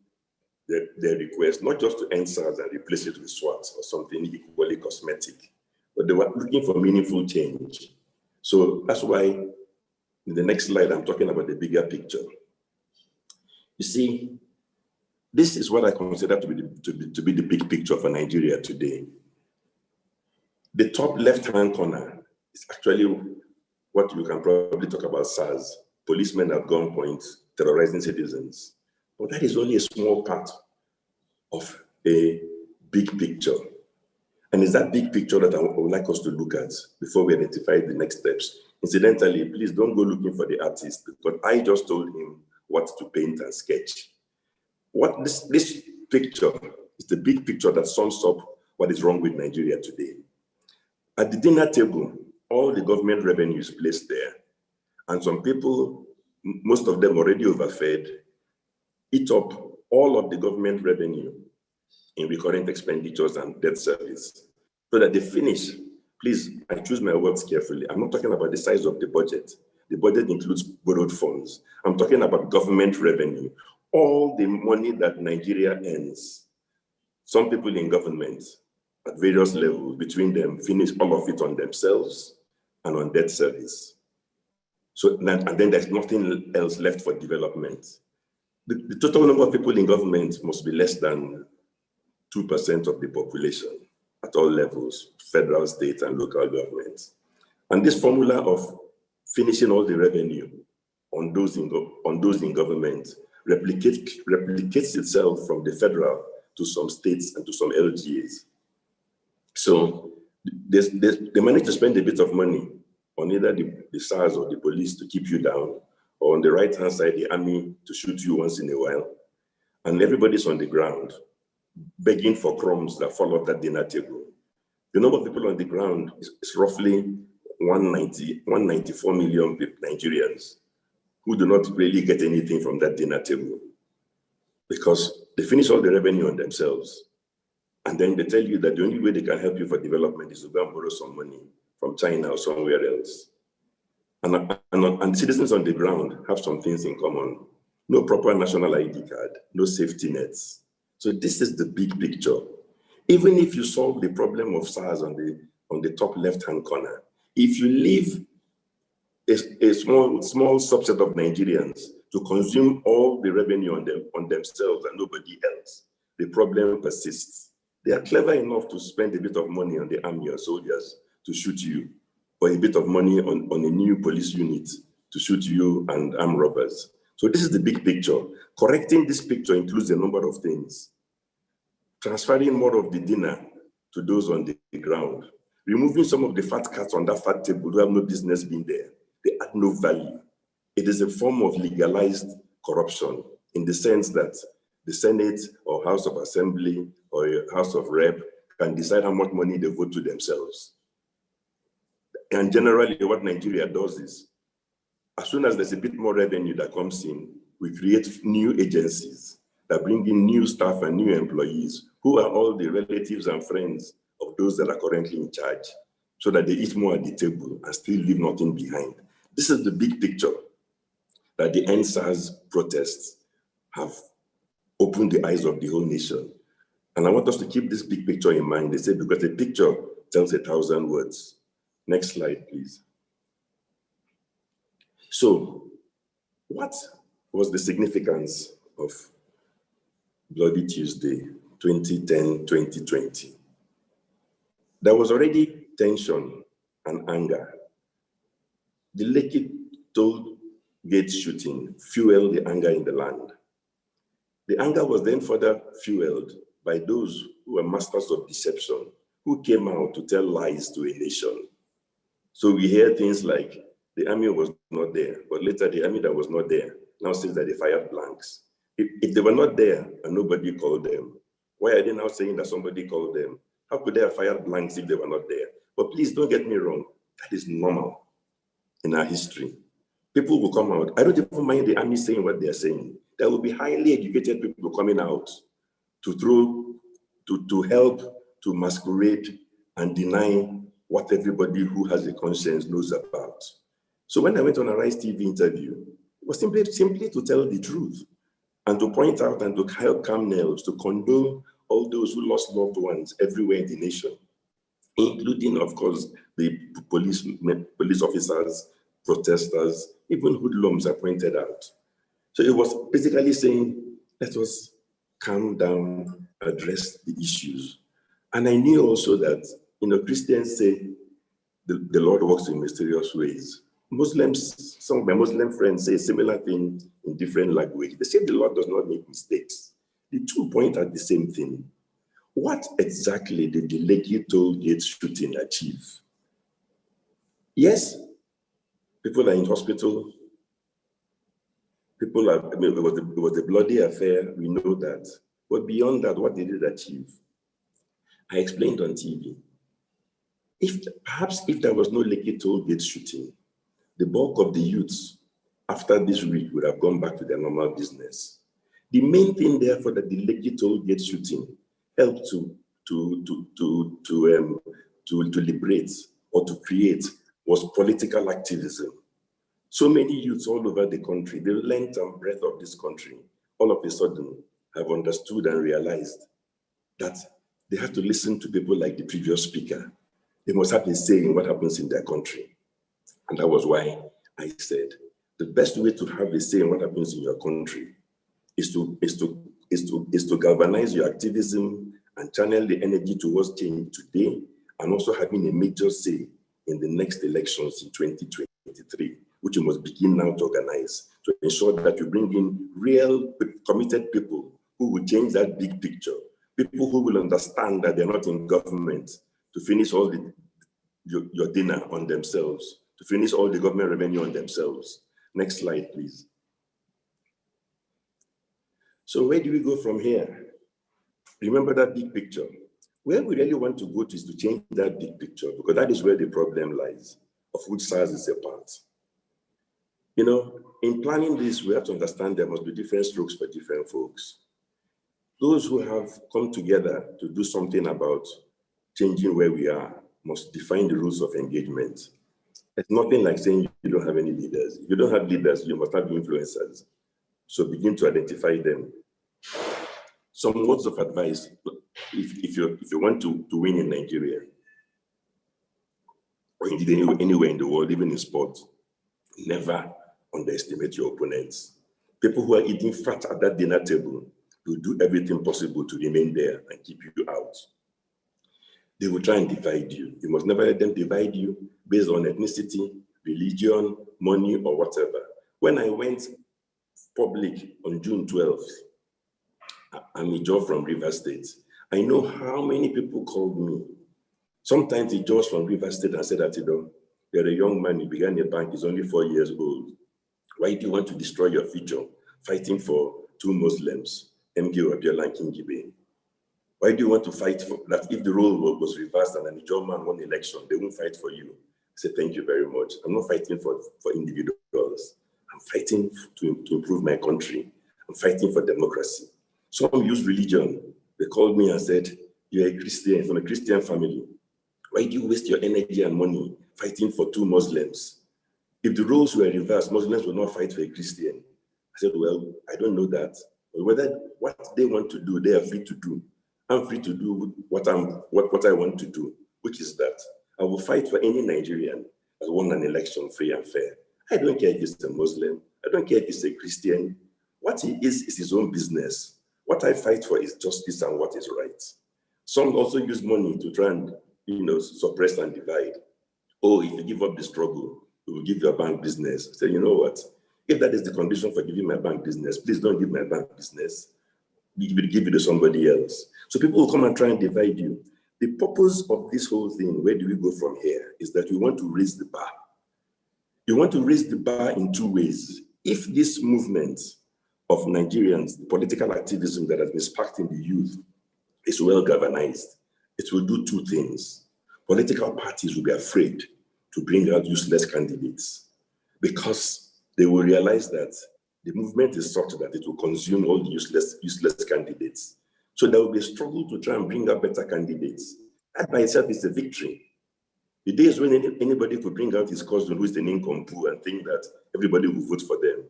their request, not just to end SARS and replace it with SWAT or something equally cosmetic, but they were looking for meaningful change. So that's why in the next slide, I'm talking about the bigger picture. You see, this is what I consider to be the big picture for Nigeria today. The top left-hand corner is actually what you can probably talk about SARS, policemen at gunpoint terrorizing citizens. But that is only a small part of a big picture. And it's that big picture that I would like us to look at before we identify the next steps. Incidentally, please don't go looking for the artist, because I just told him what to paint and sketch. What this picture is the big picture that sums up what is wrong with Nigeria today. At the dinner table, all the government revenue is placed there. And some people, most of them already overfed, eat up all of the government revenue in recurrent expenditures and debt service, so that they finish. Please, I choose my words carefully. I'm not talking about the size of the budget. The budget includes borrowed funds. I'm talking about government revenue, all the money that Nigeria earns. Some people in government at various levels between them finish all of it on themselves and on debt service. So, and then there's nothing else left for development. The total number of people in government must be less than 2% of the population at all levels, federal, state, and local governments. And this formula of finishing all the revenue on those in government replicates itself from the federal to some states and to some LGAs. So they manage to spend a bit of money on either the SARS or the police to keep you down, or on the right-hand side, the army to shoot you once in a while. And everybody's on the ground begging for crumbs that fall off that dinner table. The number of people on the ground is roughly 194 million Nigerians who do not really get anything from that dinner table, because they finish all the revenue on themselves. And then they tell you that the only way they can help you for development is to go and borrow some money from China or somewhere else. And citizens on the ground have some things in common. No proper national ID card, no safety nets. So this is the big picture. Even if you solve the problem of SARS on the top left-hand corner, if you leave a small subset of Nigerians to consume all the revenue on themselves and nobody else, the problem persists. They are clever enough to spend a bit of money on the army or soldiers to shoot you, or a bit of money on a new police unit to shoot you and armed robbers. So this is the big picture. Correcting this picture includes a number of things. Transferring more of the dinner to those on the ground. Removing some of the fat cats on that fat table who have no business being there. They add no value. It is a form of legalized corruption, in the sense that the Senate or House of Assembly or House of Rep can decide how much money they vote to themselves. And generally what Nigeria does is, as soon as there's a bit more revenue that comes in, we create new agencies that bring in new staff and new employees who are all the relatives and friends of those that are currently in charge, so that they eat more at the table and still leave nothing behind. This is the big picture that the ENDSARS protests have opened the eyes of the whole nation. And I want us to keep this big picture in mind. They say, because a picture tells 1,000 words. Next slide, please. So, what was the significance of Bloody Tuesday 2010-2020? There was already tension and anger. The Lekki toll gate shooting fueled the anger in the land. The anger was then further fueled by those who were masters of deception, who came out to tell lies to a nation. So we hear things like the army was not there, but later the army that was not there now says that they fired blanks. If they were not there and nobody called them, Why are they now saying that somebody called them? How could they have fired blanks if they were not there? But please don't get me wrong. That is normal in our history. People will come out. I don't even mind the army saying what they're saying. There will be highly educated people coming out to help to masquerade and deny what everybody who has a conscience knows about. So when I went on a Rise TV interview, it was simply to tell the truth and to point out and to help calm nerves, to condole all those who lost loved ones everywhere in the nation, including, of course, the police officers, protesters, even hoodlums are pointed out. So it was basically saying, let us calm down, address the issues. And I knew also that, Christians say the Lord works in mysterious ways. Muslims, some of my Muslim friends say a similar thing in different language. They say the Lord does not make mistakes. The two point at the same thing. What exactly did the Lekki toll gate shooting achieve? Yes, people are in hospital. It was a bloody affair, we know that. But beyond that, what did it achieve? I explained on TV. Perhaps if there was no Lekki toll gate shooting, the bulk of the youths after this week would have gone back to their normal business. The main thing, therefore, that the Lekki toll gate shooting helped to liberate or to create was political activism. So many youths all over the country, the length and breadth of this country, all of a sudden have understood and realized that they have to listen to people like the previous speaker. They must have a say in what happens in their country. And that was why I said, the best way to have a say in what happens in your country is to galvanize your activism and channel the energy towards change today, and also having a major say in the next elections in 2023, which you must begin now to organize to ensure that you bring in real committed people who will change that big picture, people who will understand that they're not in government to finish all your dinner on themselves, to finish all the government revenue on themselves. Next slide, please. So where do we go from here? Remember that big picture. Where we really want to go to is to change that big picture, because that is where the problem lies, of which SARS is a part. In planning this, we have to understand there must be different strokes for different folks. Those who have come together to do something about changing where we are must define the rules of engagement. It's nothing like saying you don't have any leaders. If you don't have leaders, you must have influencers. So begin to identify them. Some words of advice, if you want to win in Nigeria, or indeed anywhere in the world, even in sports, never underestimate your opponents. People who are eating fat at that dinner table will do everything possible to remain there and keep you out. They will try and divide you. You must never let them divide you based on ethnicity, religion, money, or whatever. When I went public on June 12th, I'm a Joe from River State. I know how many people called me. Sometimes the Joes from River State and said that, you're a young man, you began a bank, he's only 4 years old. Why do you want to destroy your future fighting for two Muslims, MK Abiola and King Gibe? Why do you want to fight for that? If the role was reversed and a Joe man won the election, they won't fight for you. I said, thank you very much. I'm not fighting for individuals. I'm fighting to improve my country. I'm fighting for democracy. Some use religion. They called me and said, you're a Christian, from a Christian family. Why do you waste your energy and money fighting for two Muslims? If the roles were reversed, Muslims would not fight for a Christian. I said, well, I don't know that. But whether what they want to do, they are free to do. I'm free to do what I want to do, which is that I will fight for any Nigerian that won an election free and fair. I don't care if he's a Muslim. I don't care if he's a Christian. What he is his own business. What I fight for is justice and what is right. Some also use money to try and suppress and divide. Oh, if you give up the struggle, we will give your bank business. Say, you know what? If that is the condition for giving my bank business, please don't give my bank business. Give it to somebody else. So people will come and try and divide you. The purpose of this whole thing, where do we go from here, is that we want to raise the bar. You want to raise the bar in two ways. If this movement of Nigerians, the political activism that has been sparked in the youth, is well governized, it will do two things. Political parties will be afraid to bring out useless candidates because they will realize that the movement is such that it will consume all the useless candidates. So there will be a struggle to try and bring out better candidates. That by itself is a victory. The days when anybody could bring out his cousin who is the nincompoop and think that everybody will vote for them,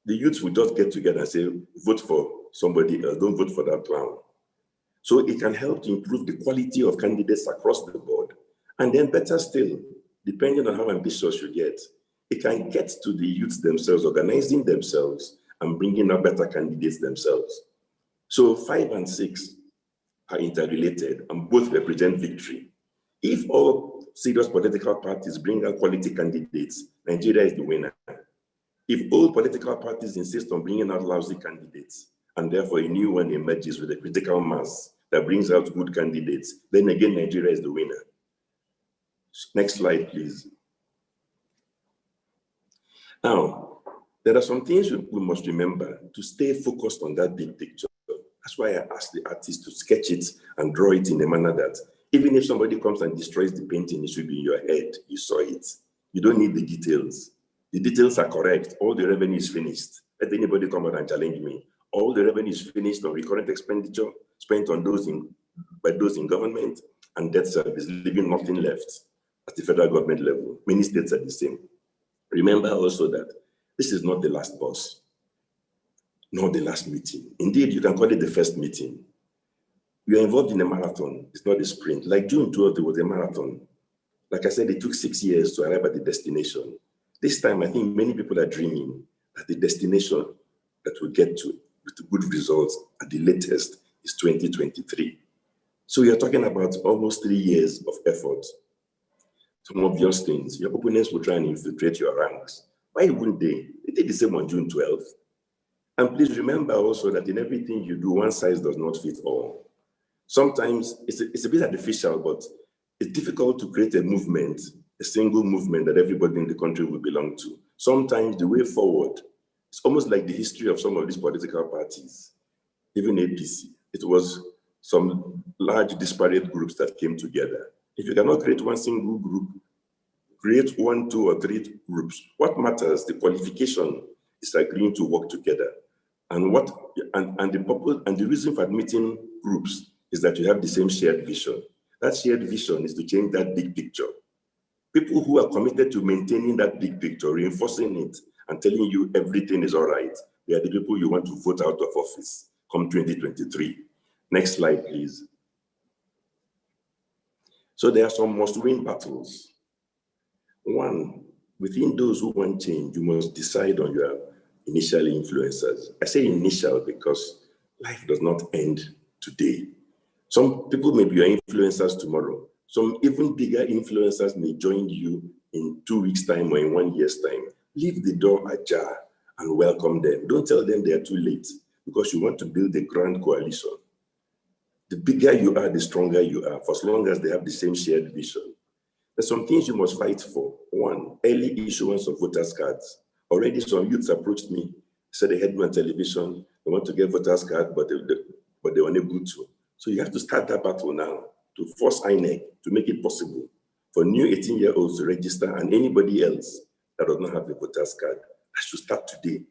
the youths will just get together and say, vote for somebody else, don't vote for that clown. So it can help to improve the quality of candidates across the board. And then better still, depending on how ambitious you get, it can get to the youths themselves, organizing themselves and bringing out better candidates themselves. So 5 and 6 are interrelated and both represent victory. If all serious political parties bring out quality candidates, Nigeria is the winner. If all political parties insist on bringing out lousy candidates, and therefore a new one emerges with a critical mass that brings out good candidates, then again, Nigeria is the winner. Next slide, please. Now, there are some things we must remember to stay focused on that big picture. That's why I asked the artist to sketch it and draw it in a manner that even if somebody comes and destroys the painting, it should be in your head. You saw it. You don't need the details. The details are correct. All the revenue is finished. Let anybody come out and challenge me. All the revenue is finished on recurrent expenditure spent on by those in government and debt service, leaving nothing left at the federal government level. Many states are the same. Remember also that this is not the last bus, not the last meeting. Indeed, you can call it the first meeting. You are involved in a marathon. It's not a sprint. Like June 12th, it was a marathon. Like I said, it took 6 years to arrive at the destination. This time, I think many people are dreaming that the destination that we get to with good results at the latest is 2023. So you're talking about almost 3 years of effort. Some obvious things. Your opponents will try and infiltrate your ranks. Why wouldn't they? They did the same on June 12th. And please remember also that in everything you do, one size does not fit all. Sometimes it's a bit artificial, but it's difficult to create a movement, a single movement that everybody in the country will belong to. Sometimes the way forward, it's almost like the history of some of these political parties, even APC. It was some large disparate groups that came together. If you cannot create one single group, create 1, 2, or 3 groups. What matters, the qualification is agreeing to work together. And the purpose and the reason for admitting groups is that you have the same shared vision. That shared vision is to change that big picture. People who are committed to maintaining that big picture, reinforcing it, and telling you everything is all right, they are the people you want to vote out of office come 2023. Next slide, please. So there are some must-win battles. One, within those who want change, you must decide on your initial influencers. I say initial because life does not end today. Some people may be your influencers tomorrow. Some even bigger influencers may join you in 2 weeks' time or in 1 year's time. Leave the door ajar and welcome them. Don't tell them they are too late because you want to build a grand coalition. The bigger you are, the stronger you are, for as long as they have the same shared vision. There's some things you must fight for. One, early issuance of voters' cards. Already some youths approached me, said they heard me on television, they want to get voters' cards, but they were unable to. So you have to start that battle now to force INEC to make it possible for new 18-year-olds to register and anybody else that does not have a voter's card. That should start today.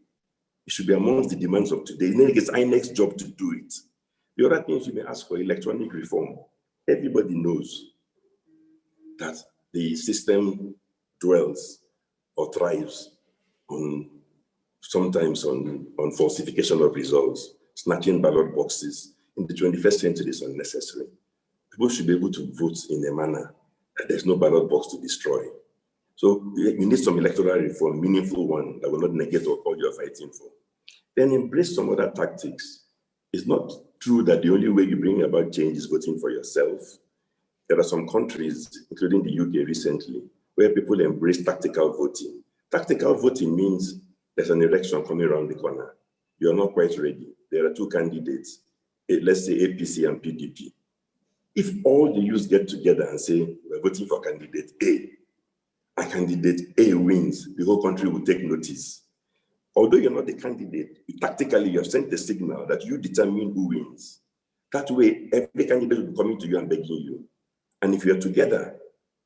It should be amongst the demands of today. It's INEC's job to do it. The other things you may ask for electronic reform. Everybody knows that the system dwells or thrives sometimes on falsification of results, snatching ballot boxes. In the 21st century is unnecessary. People should be able to vote in a manner that there's no ballot box to destroy. So you need some electoral reform, meaningful one that will not negate all you're fighting for. Then embrace some other tactics. It's not true that the only way you bring about change is voting for yourself. There are some countries, including the UK recently, where people embrace tactical voting. Tactical voting means there's an election coming around the corner. You're not quite ready. There are 2 candidates, let's say APC and PDP. If all the youths get together and say, we're voting for candidate A, and candidate A wins, the whole country will take notice. Although you're not the candidate, tactically you have sent the signal that you determine who wins. That way, every candidate will be coming to you and begging you. And if you're together,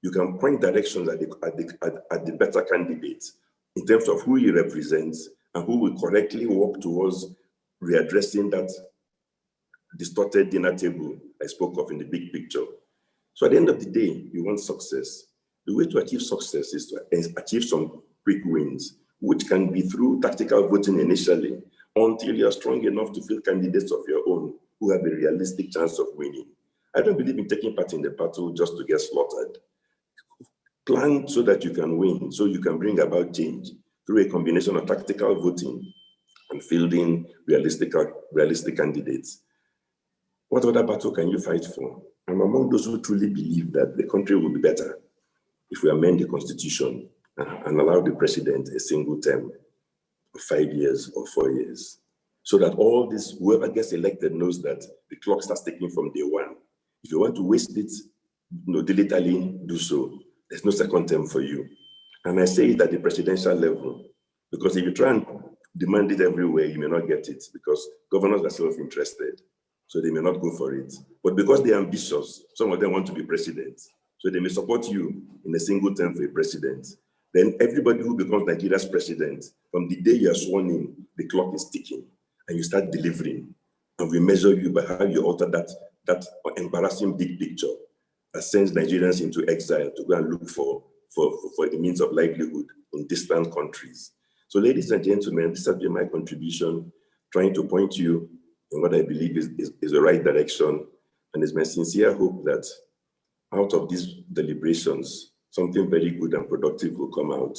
you can point directions at the better candidates in terms of who he represents and who will correctly work towards readdressing that distorted dinner table I spoke of in the big picture. So at the end of the day, you want success. The way to achieve success is to achieve some quick wins, which can be through tactical voting initially, until you're strong enough to field candidates of your own who have a realistic chance of winning. I don't believe in taking part in the battle just to get slaughtered. Plan so that you can win, so you can bring about change through a combination of tactical voting and fielding realistic candidates. What other battle can you fight for? I'm among those who truly believe that the country will be better if we amend the constitution and allow the president a single term of 5 years or 4 years, so that all this, whoever gets elected knows that the clock starts ticking from day one. If you want to waste it, dilly-dally, do so. There's no second term for you. And I say it at the presidential level, because if you try and demand it everywhere, you may not get it, because governors are self-interested, so they may not go for it. But because they're ambitious, some of them want to be president, so they may support you in a single term for a president. Then everybody who becomes Nigeria's president, from the day you are sworn in, the clock is ticking, and you start delivering. And we measure you by how you alter that embarrassing big picture that sends Nigerians into exile to go and look for the means of livelihood in distant countries. So ladies and gentlemen, this has been my contribution, trying to point you in what I believe is the right direction. And it's my sincere hope that out of these deliberations, something very good and productive will come out.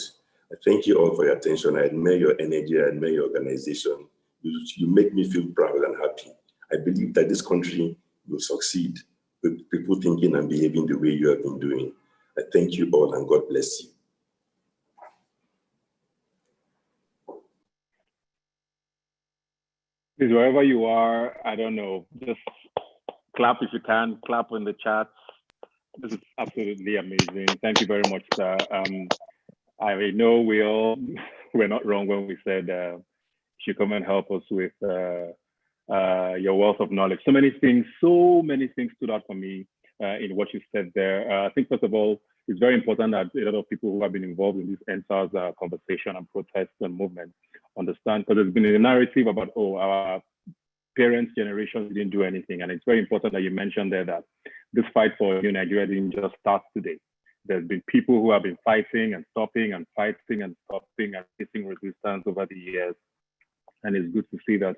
I thank you all for your attention. I admire your energy, I admire your organization. You make me feel proud and happy. I believe that this country will succeed with people thinking and behaving the way you have been doing. I thank you all and God bless you. Please, wherever you are, I don't know, just clap if you can, clap in the chat. This is absolutely amazing. Thank you very much, sir. I know we're not wrong when we said you should come and help us with your wealth of knowledge. So many things stood out for me in what you said there. I think, first of all, it's very important that a lot of people who have been involved in this ENDSARS conversation and protest and movement understand, because there's been a narrative about, oh, our parents' generation didn't do anything. And it's very important that you mentioned there that this fight for new Nigeria didn't just start today. There's been people who have been fighting and stopping and fighting and stopping and facing resistance over the years. And it's good to see that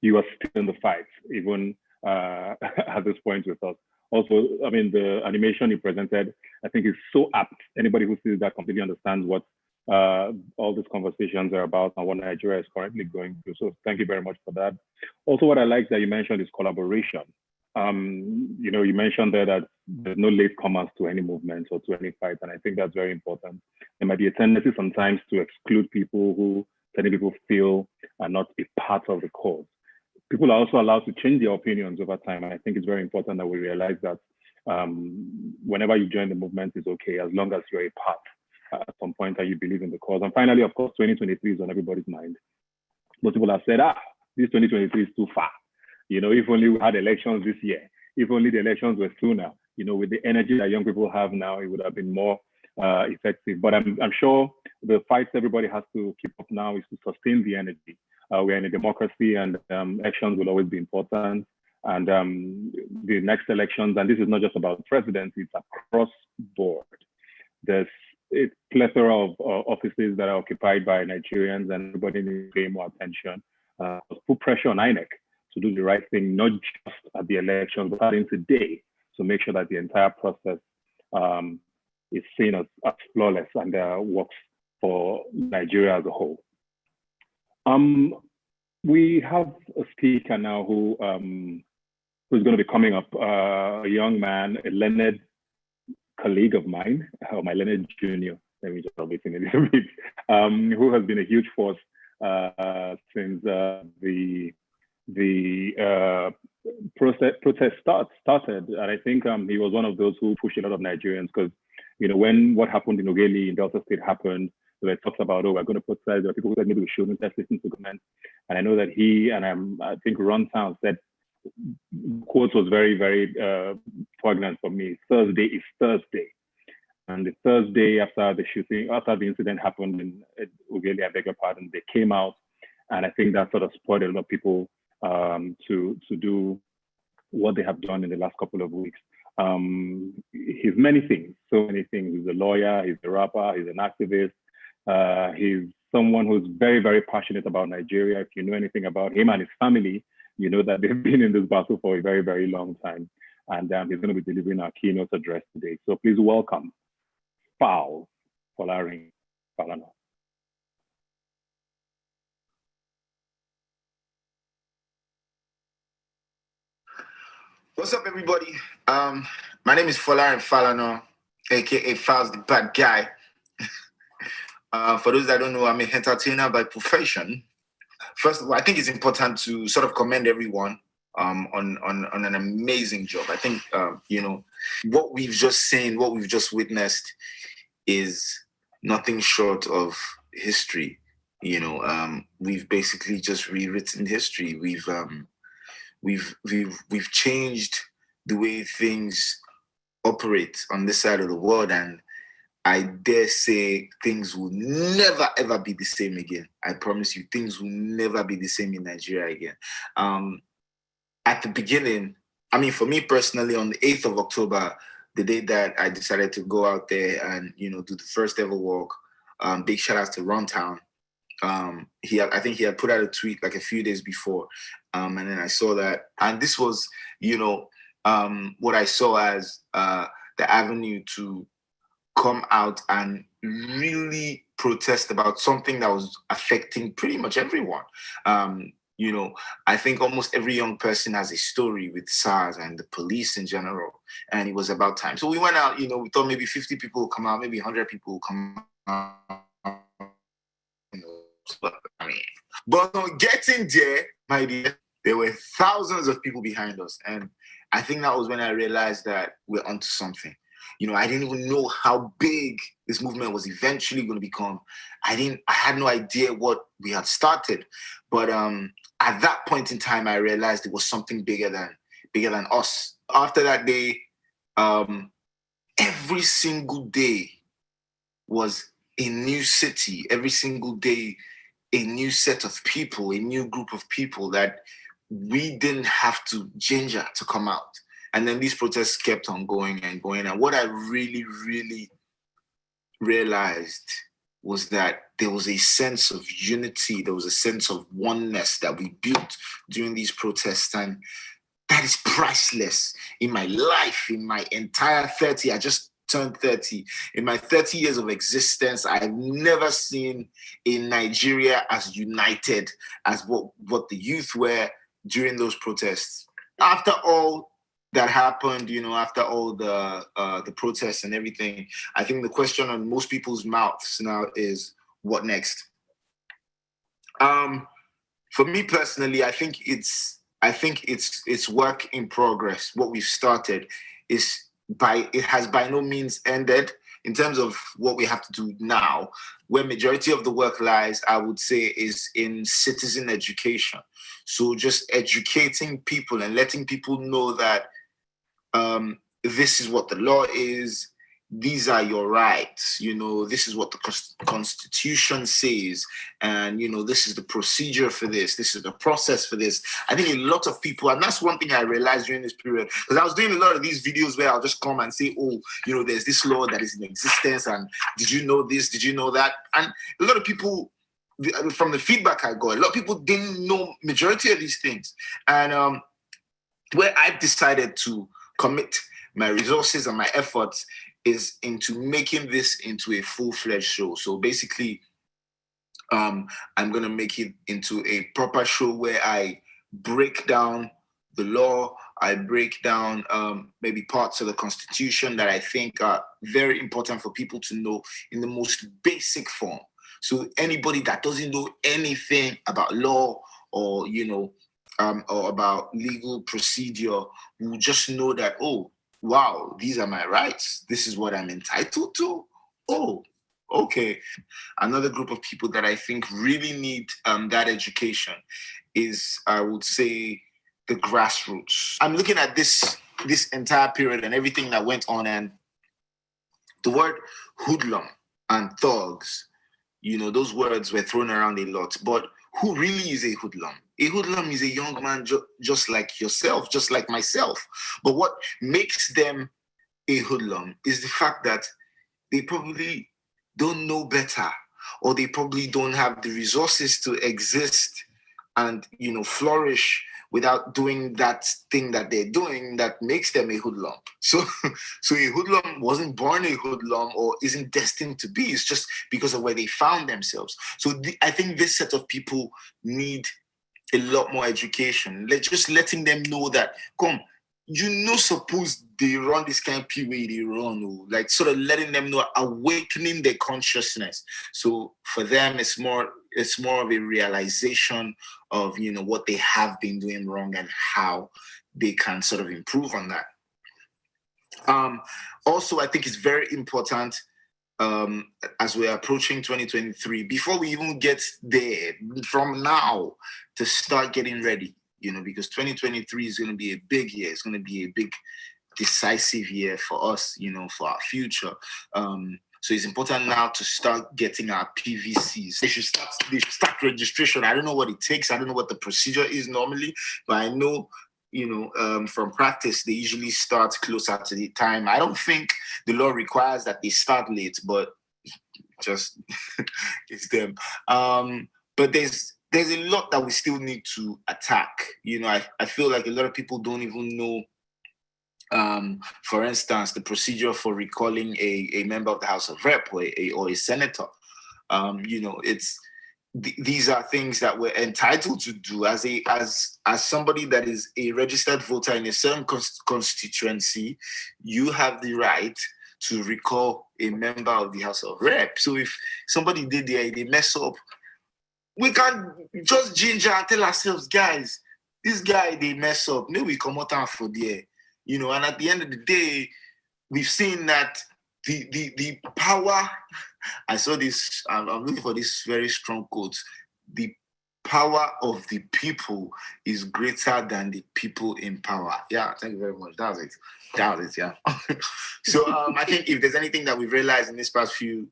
you are still in the fight, even at this point with us. Also, I mean, the animation you presented, I think is so apt. Anybody who sees that completely understands what all these conversations are about and what Nigeria is currently going through. So thank you very much for that. Also, what I like that you mentioned is collaboration. You know, you mentioned there that there's no latecomers to any movement or to any fight, and I think that's very important. There might be a tendency sometimes to exclude people who many people feel are not a part of the cause. People are also allowed to change their opinions over time, and I think it's very important that we realize that whenever you join the movement is okay, as long as you're a part at some point that you believe in the cause. And finally, of course, 2023 is on everybody's mind. Most people have said, this 2023 is too far. You know, if only we had elections this year, if only the elections were sooner, you know, with the energy that young people have now, it would have been more effective. But I'm sure the fights everybody has to keep up now is to sustain the energy. We're in a democracy, and elections will always be important. And the next elections, and this is not just about presidency, it's across board. There's a plethora of offices that are occupied by Nigerians, and everybody needs to pay more attention. Put pressure on INEC to do the right thing, not just at the elections, but starting today, to make sure that the entire process is seen as flawless and works for Nigeria as a whole. We have a speaker now who's going to be coming up, a young man, a learned colleague of mine, or my learned junior, let me just obey him a little bit, who has been a huge force since the protest started. And I think he was one of those who pushed a lot of Nigerians, because, you know, when what happened in Ogeli in Delta State happened, there were talks about, oh, we're going to protest. There are people who said maybe we shouldn't, let's listen to government. And I know that he and I think Ron Town said, quote was very, very poignant for me. Thursday is Thursday. And the Thursday after the shooting, after the incident happened in Ughelli, I beg your pardon, they came out. And I think that sort of spurred a lot of people to do what they have done in the last couple of weeks. He's many things, so many things. He's a lawyer, he's a rapper, he's an activist. He's someone who's very, very passionate about Nigeria. If you know anything about him and his family, you know that they've been in this battle for a very, very long time. And he's going to be delivering our keynote address today. So please welcome Falz Folarin Falana. What's up, everybody? My name is Folarin Falana, aka Falz the Bad Guy. For those that don't know, I'm an entertainer by profession. First of all, I think it's important to sort of commend everyone on an amazing job. I think you know, what we've just seen, what we've just witnessed, is nothing short of history. You know, we've basically just rewritten history. We've changed the way things operate on this side of the world, and I dare say things will never ever be the same again. I promise you, things will never be the same in Nigeria again. At the beginning, I mean, for me personally, on the 8th of October, the day that I decided to go out there and, you know, do the first ever walk, big shout out to Runtown. I think he had put out a tweet like a few days before, and then I saw that, and this was, you know, what I saw as the avenue to come out and really protest about something that was affecting pretty much everyone. You know, I think almost every young person has a story with SARS and the police in general, and it was about time. So we went out, you know, we thought maybe 50 people will come out, maybe 100 people will come out. You know, I mean, but on getting there, my dear, there were thousands of people behind us. And I think that was when I realized that we're onto something. You know, I didn't even know how big this movement was eventually going to become. I had no idea what we had started. But at that point in time, I realized it was something bigger than us. After that day, every single day was a new city. Every single day, a new set of people, a new group of people that we didn't have to ginger to come out. And then these protests kept on going and going. And what I really, really realized was that there was a sense of unity, there was a sense of oneness that we built during these protests. And that is priceless. In my life, in my entire 30, I just turned 30. In my 30 years of existence, I've never seen a Nigeria as united as what the youth were during those protests. After all that happened, you know, after all the protests and everything, I think the question on most people's mouths now is, what next? For me personally, I think it's work in progress. What we've started it has by no means ended. In terms of what we have to do now, where majority of the work lies, I would say, is in citizen education. So just educating people and letting people know that this is what the law is, these are your rights, you know, this is what the Constitution says, and, you know, this is the procedure for this is the process for this. I think a lot of people, and that's one thing I realized during this period, because I was doing a lot of these videos where I'll just come and say, oh, you know, there's this law that is in existence, and did you know this, did you know that? And a lot of people, from the feedback I got, a lot of people didn't know majority of these things. And where I've decided to commit my resources and my efforts is into making this into a full-fledged show. So basically, I'm going to make it into a proper show where I break down the law, I break down maybe parts of the Constitution that I think are very important for people to know in the most basic form. So anybody that doesn't know anything about law or, you know, or about legal procedure will just know that, oh, wow, these are my rights. This is what I'm entitled to. Oh, okay. Another group of people that I think really need that education is, I would say, the grassroots. I'm looking at this entire period and everything that went on, and the word hoodlum and thugs, you know, those words were thrown around a lot. But who really is a hoodlum? A hoodlum is a young man just like yourself, just like myself. But what makes them a hoodlum is the fact that they probably don't know better, or they probably don't have the resources to exist and, you know, flourish without doing that thing that they're doing that makes them a hoodlum. So a hoodlum wasn't born a hoodlum or isn't destined to be. It's just because of where they found themselves. So I think this set of people need a lot more education. Just letting them know that, come, you know, suppose they run this kind of way they run, or like sort of letting them know, awakening their consciousness. So for them, it's more of a realization of, you know, what they have been doing wrong and how they can sort of improve on that. Also, I think it's very important as we're approaching 2023, before we even get there, from now, to start getting ready, you know, because 2023 is going to be a big year. It's going to be a big decisive year for us, you know, for our future. So it's important now to start getting our PVCs. They should start registration. I don't know what it takes. I don't know what the procedure is normally, but I know, you know, from practice, they usually start closer to the time. I don't think the law requires that they start late, but just it's them. But there's a lot that we still need to attack. You know, I feel like a lot of people don't even know, for instance, the procedure for recalling a member of the House of Rep or a senator. You know, these are things that we're entitled to do as somebody that is a registered voter in a certain constituency. You have the right to recall a member of the House of Rep. So if somebody they mess up, we can't just ginger and tell ourselves, guys, this guy, they mess up. Maybe we come out for there. You know, and at the end of the day, we've seen that the power, I saw this, I'm looking for this very strong quote, the power of the people is greater than the people in power. Yeah, thank you very much. That was it, yeah. So I think if there's anything that we've realized in these past few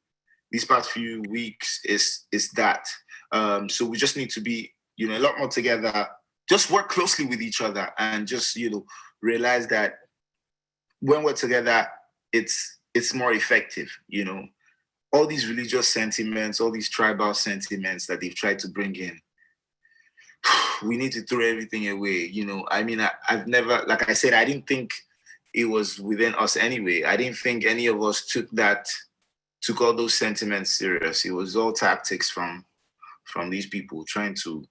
weeks is that. So we just need to be, you know, a lot more together, just work closely with each other, and just, you know, realize that when we're together, it's more effective. You know, all these religious sentiments, all these tribal sentiments that they've tried to bring in, we need to throw everything away. You know, I mean, I've never, like I said, I didn't think it was within us anyway. I didn't think any of us took all those sentiments serious. It was all tactics from these people trying to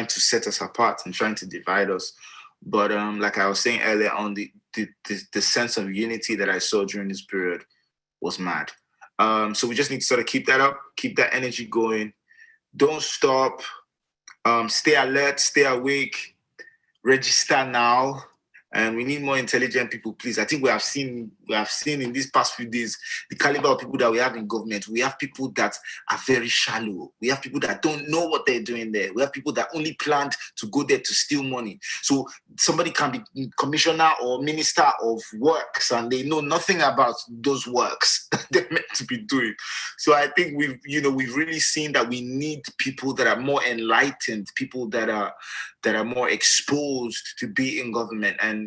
set us apart and trying to divide us. But like I was saying earlier on, the sense of unity that I saw during this period was mad. So we just need to sort of keep that up, keep that energy going. Don't stop. Stay alert, stay awake, register now. And we need more intelligent people, please. I think we have seen in these past few days the caliber of people that we have in government. We have people that are very shallow. We have people that don't know what they're doing there. We have people that only planned to go there to steal money. So somebody can be commissioner or minister of works, and they know nothing about those works they're meant to be doing. So I think we've really seen that we need people that are more enlightened, people that are more exposed to be in government, and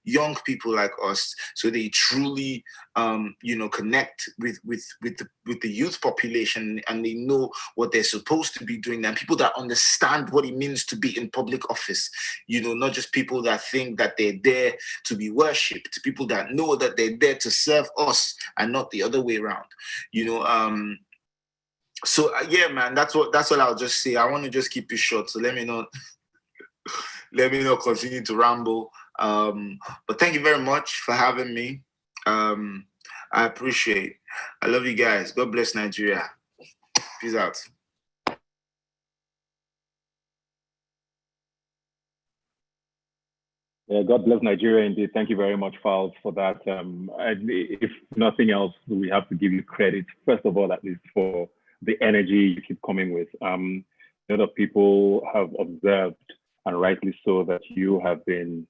young people like us, so they truly connect with the youth population, and they know what they're supposed to be doing, and people that understand what it means to be in public office, not just people that think that they're there to be worshipped, people that know that they're there to serve us and not the other way around. So yeah, man, that's what I'll just say. I want to just keep it short, so let me not continue to ramble. But thank you very much for having me. I appreciate. I love you guys. God bless Nigeria. Peace out. Yeah, God bless Nigeria indeed. Thank you very much, Falz, for that. If nothing else, we have to give you credit, first of all, at least for the energy you keep coming with. A lot of people have observed and rightly so, that you have been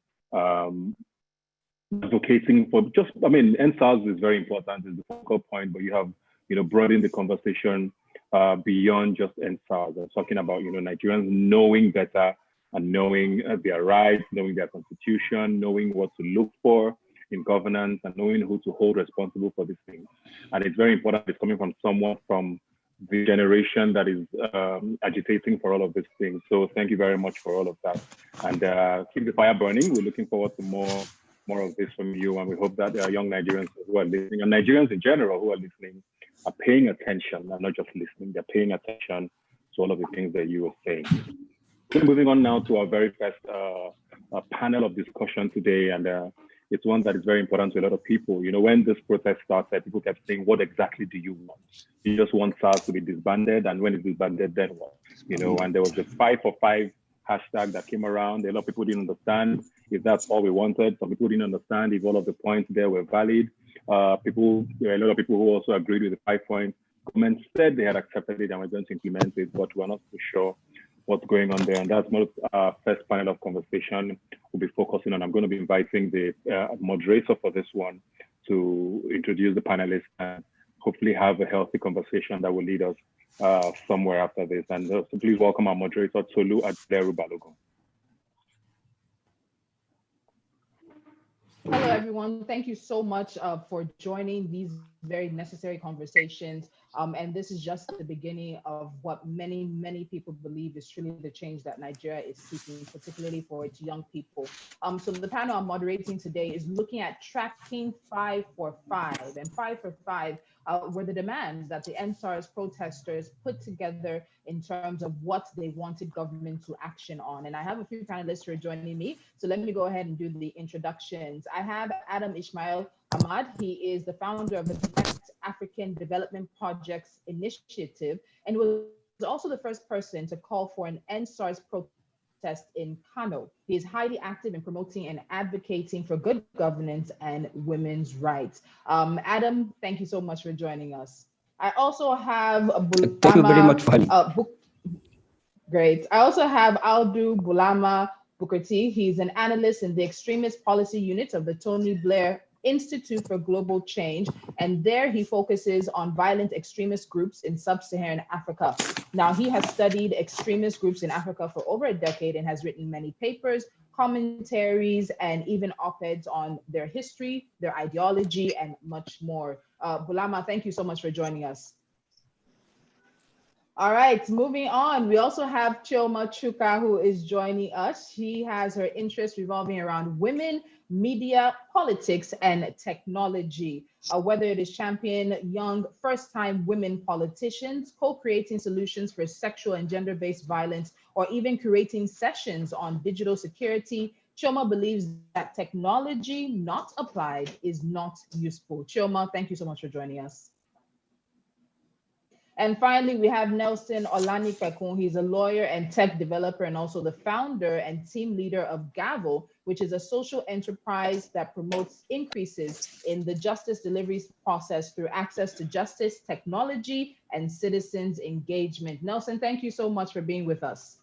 advocating for. ENDSARS is very important, is the focal point, but you have, broadened the conversation beyond just ENDSARS. I'm talking about, Nigerians knowing better and knowing their rights, knowing their constitution, knowing what to look for in governance, and knowing who to hold responsible for these things. And it's very important. It's coming from someone from the generation that is agitating for all of these things. So thank you very much for all of that. And keep the fire burning. We're looking forward to more of this from you. And we hope that young Nigerians who are listening, and Nigerians in general who are listening, are paying attention and not just listening. They're paying attention to all of the things that you were saying. So moving on now to our very first panel of discussion today. And it's one that is very important to a lot of people. When this protest started, people kept saying, what exactly do you want? You just want SARS to be disbanded, and when it's disbanded, then what? And there was the 5 for 5 hashtag that came around. A lot of people didn't understand if that's all we wanted. Some people didn't understand if all of the points there were valid. There were a lot of people who also agreed with the 5 points. Government said they had accepted it and were going to implement it, but we're not too sure what's going on there. And that's one of our first panel of conversation we'll be focusing on. I'm going to be inviting the moderator for this one to introduce the panelists and hopefully have a healthy conversation that will lead us somewhere after this. And so please welcome our moderator, Tolu Adeleru Balogun. Hello, everyone. Thank you so much for joining these very necessary conversations. And this is just the beginning of what many, many people believe is truly the change that Nigeria is seeking, particularly for its young people. So the panel I'm moderating today is looking at tracking 5 for 5. And 5 for 5 were the demands that the ENDSARS protesters put together in terms of what they wanted government to action on. And I have a few panelists who are joining me. So let me go ahead and do the introductions. I have Adam Ishmael Ahmad. He is the founder of the West African Development Projects Initiative, and was also the first person to call for an ENDSARS protest in Kano. He is highly active in promoting and advocating for good governance and women's rights. Adam, thank you so much for joining us. I also have Bulama. Thank you very much for having me. Great. I also have Aldu Bulama Bukerti. He's an analyst in the extremist policy unit of the Tony Blair Institute for Global Change, and there he focuses on violent extremist groups in sub-Saharan Africa. Now, he has studied extremist groups in Africa for over a decade and has written many papers, commentaries, and even op-eds on their history, their ideology, and much more. Bulama, thank you so much for joining us. All right, moving on. We also have Chioma Chuka, who is joining us. She has her interests revolving around women, media, politics, and technology. Whether it is champion young first-time women politicians, co-creating solutions for sexual and gender-based violence, or even creating sessions on digital security, Chioma believes that technology not applied is not useful. Chioma, thank you so much for joining us. And finally, we have Nelson Olanipekun. He's a lawyer and tech developer, and also the founder and team leader of Gavel, which is a social enterprise that promotes increases in the justice delivery process through access to justice, technology, and citizens' engagement. Nelson, thank you so much for being with us.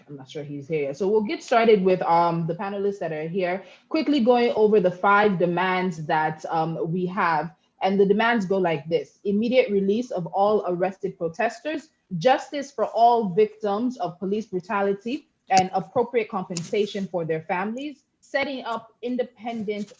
I'm not sure he's here. So we'll get started with the panelists that are here, quickly going over the 5 demands that we have. And the demands go like this: immediate release of all arrested protesters, justice for all victims of police brutality, and appropriate compensation for their families, setting up independent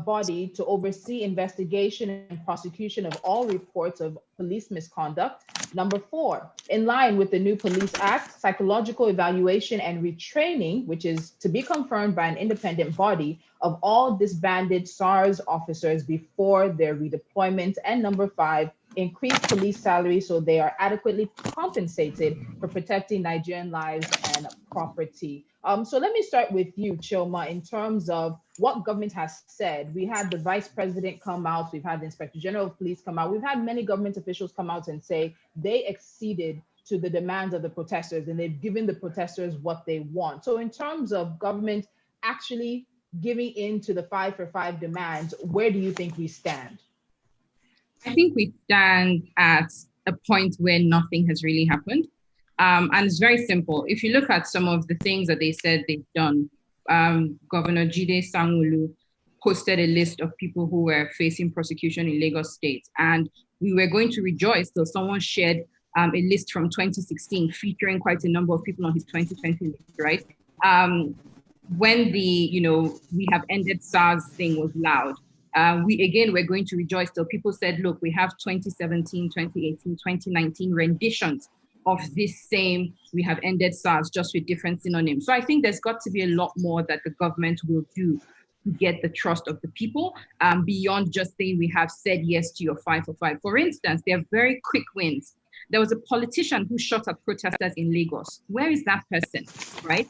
body to oversee investigation and prosecution of all reports of police misconduct. Number 4, in line with the new Police Act, psychological evaluation and retraining, which is to be confirmed by an independent body, of all disbanded SARS officers before their redeployment. And number 5, increase police salaries so they are adequately compensated for protecting Nigerian lives and property. So let me start with you, Chioma, in terms of what government has said. We had the vice president come out, we've had the inspector general of police come out, we've had many government officials come out and say they acceded to the demands of the protesters and they've given the protesters what they want. So in terms of government actually giving in to the 5 for 5 demands, where do you think we stand? I think we stand at a point where nothing has really happened. And it's very simple. If you look at some of the things that they said they've done, Governor Jide Sanwo-Olu posted a list of people who were facing prosecution in Lagos State. And we were going to rejoice till someone shared a list from 2016 featuring quite a number of people on his 2020 list, right? When the, we have ended SARS thing was loud, we're going to rejoice till people said, look, we have 2017, 2018, 2019 renditions of this same, we have ended SARS, just with different synonyms. So I think there's got to be a lot more that the government will do to get the trust of the people, beyond just saying we have said yes to your 5 for 5. For instance, there are very quick wins. There was a politician who shot at protesters in Lagos. Where is that person, right?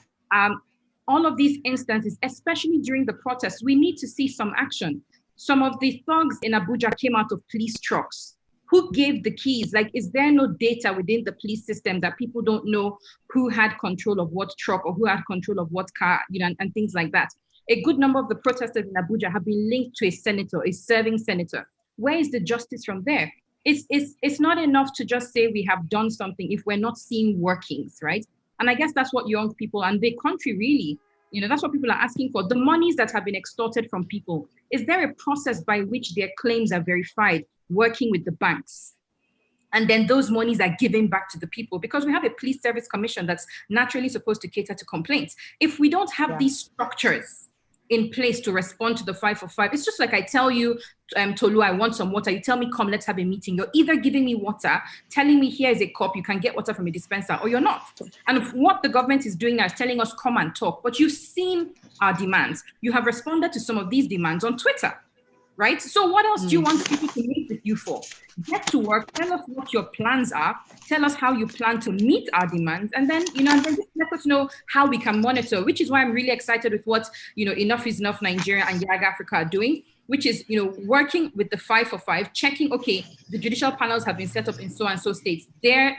All of these instances, especially during the protests, we need to see some action. Some of the thugs in Abuja came out of police trucks. Who gave the keys? Like, is there no data within the police system that people don't know who had control of what truck or who had control of what car, and things like that? A good number of the protesters in Abuja have been linked to a senator, a serving senator. Where is the justice from there? It's not enough to just say we have done something if we're not seeing workings, right? And I guess that's what young people and the country really, that's what people are asking for. The monies that have been extorted from people, is there a process by which their claims are verified, working with the banks? And then those monies are given back to the people, because we have a police service commission that's naturally supposed to cater to complaints. If we don't have these structures in place to respond to the 5 for 5, it's just like I tell you, Tolu, I want some water. You tell me, come, let's have a meeting. You're either giving me water, telling me here's a cup, you can get water from a dispenser, or you're not. And what the government is doing now is telling us, come and talk. But you've seen our demands. You have responded to some of these demands on Twitter, right? So what else do you want people to meet with you for? Get to work, tell us what your plans are, tell us how you plan to meet our demands, and then, and then just let us know how we can monitor, which is why I'm really excited with what, Enough is Enough Nigeria and YAG Africa are doing, which is, working with the 5 for 5, checking, okay, the judicial panels have been set up in so and so states, their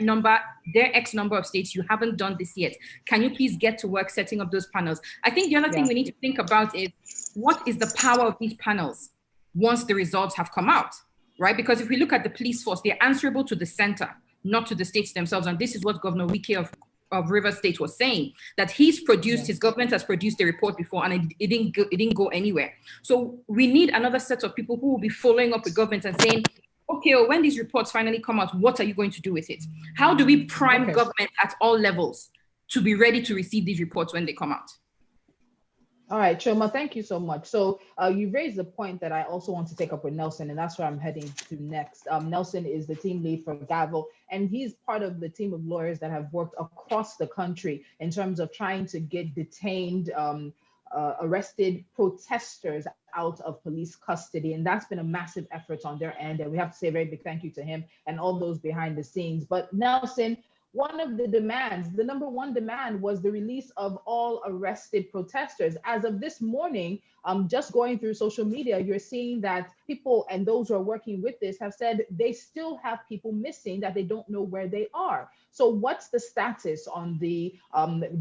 X number of states, you haven't done this yet. Can you please get to work setting up those panels? I think the other thing we need to think about is, what is the power of these panels once the results have come out, right? Because if we look at the police force, they're answerable to the center, not to the states themselves. And this is what Governor Wike of Rivers State was saying, that he's produced, his government has produced a report before, and it didn't go anywhere. So we need another set of people who will be following up with government and saying, okay, well, when these reports finally come out, what are you going to do with it? How do we prime government at all levels to be ready to receive these reports when they come out? All right, Chioma, thank you so much. So you raised a point that I also want to take up with Nelson, and that's where I'm heading to next. Nelson is the team lead for Gavel, and he's part of the team of lawyers that have worked across the country in terms of trying to get detained, arrested protesters out of police custody. And that's been a massive effort on their end. And we have to say a very big thank you to him and all those behind the scenes. But Nelson, one of the demands, the number one demand, was the release of all arrested protesters. As of this morning, just going through social media, you're seeing that people and those who are working with this have said they still have people missing, that they don't know where they are. So what's the status on the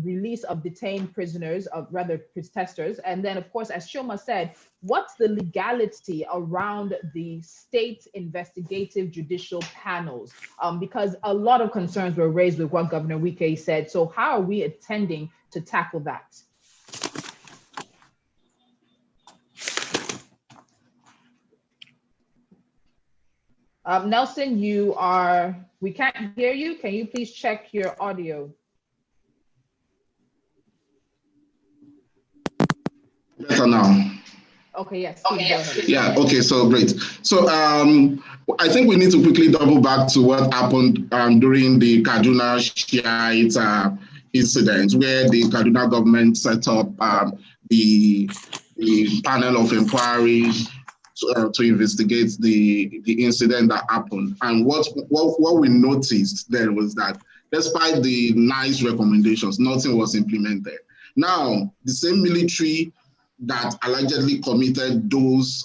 release of detained prisoners, of rather protesters? And then, of course, as Chioma said, what's the legality around the state investigative judicial panels? Because a lot of concerns were raised with what Governor Wike said. So how are we intending to tackle that? Nelson, we can't hear you. Can you please check your audio? Better now. Okay, yes. Go Yeah, okay, so great. So I think we need to quickly double back to what happened during the Kaduna Shiite incident, where the Kaduna government set up the panel of inquiry to investigate the incident that happened. And what we noticed there was that despite the nice recommendations, nothing was implemented. Now, the same military that allegedly committed those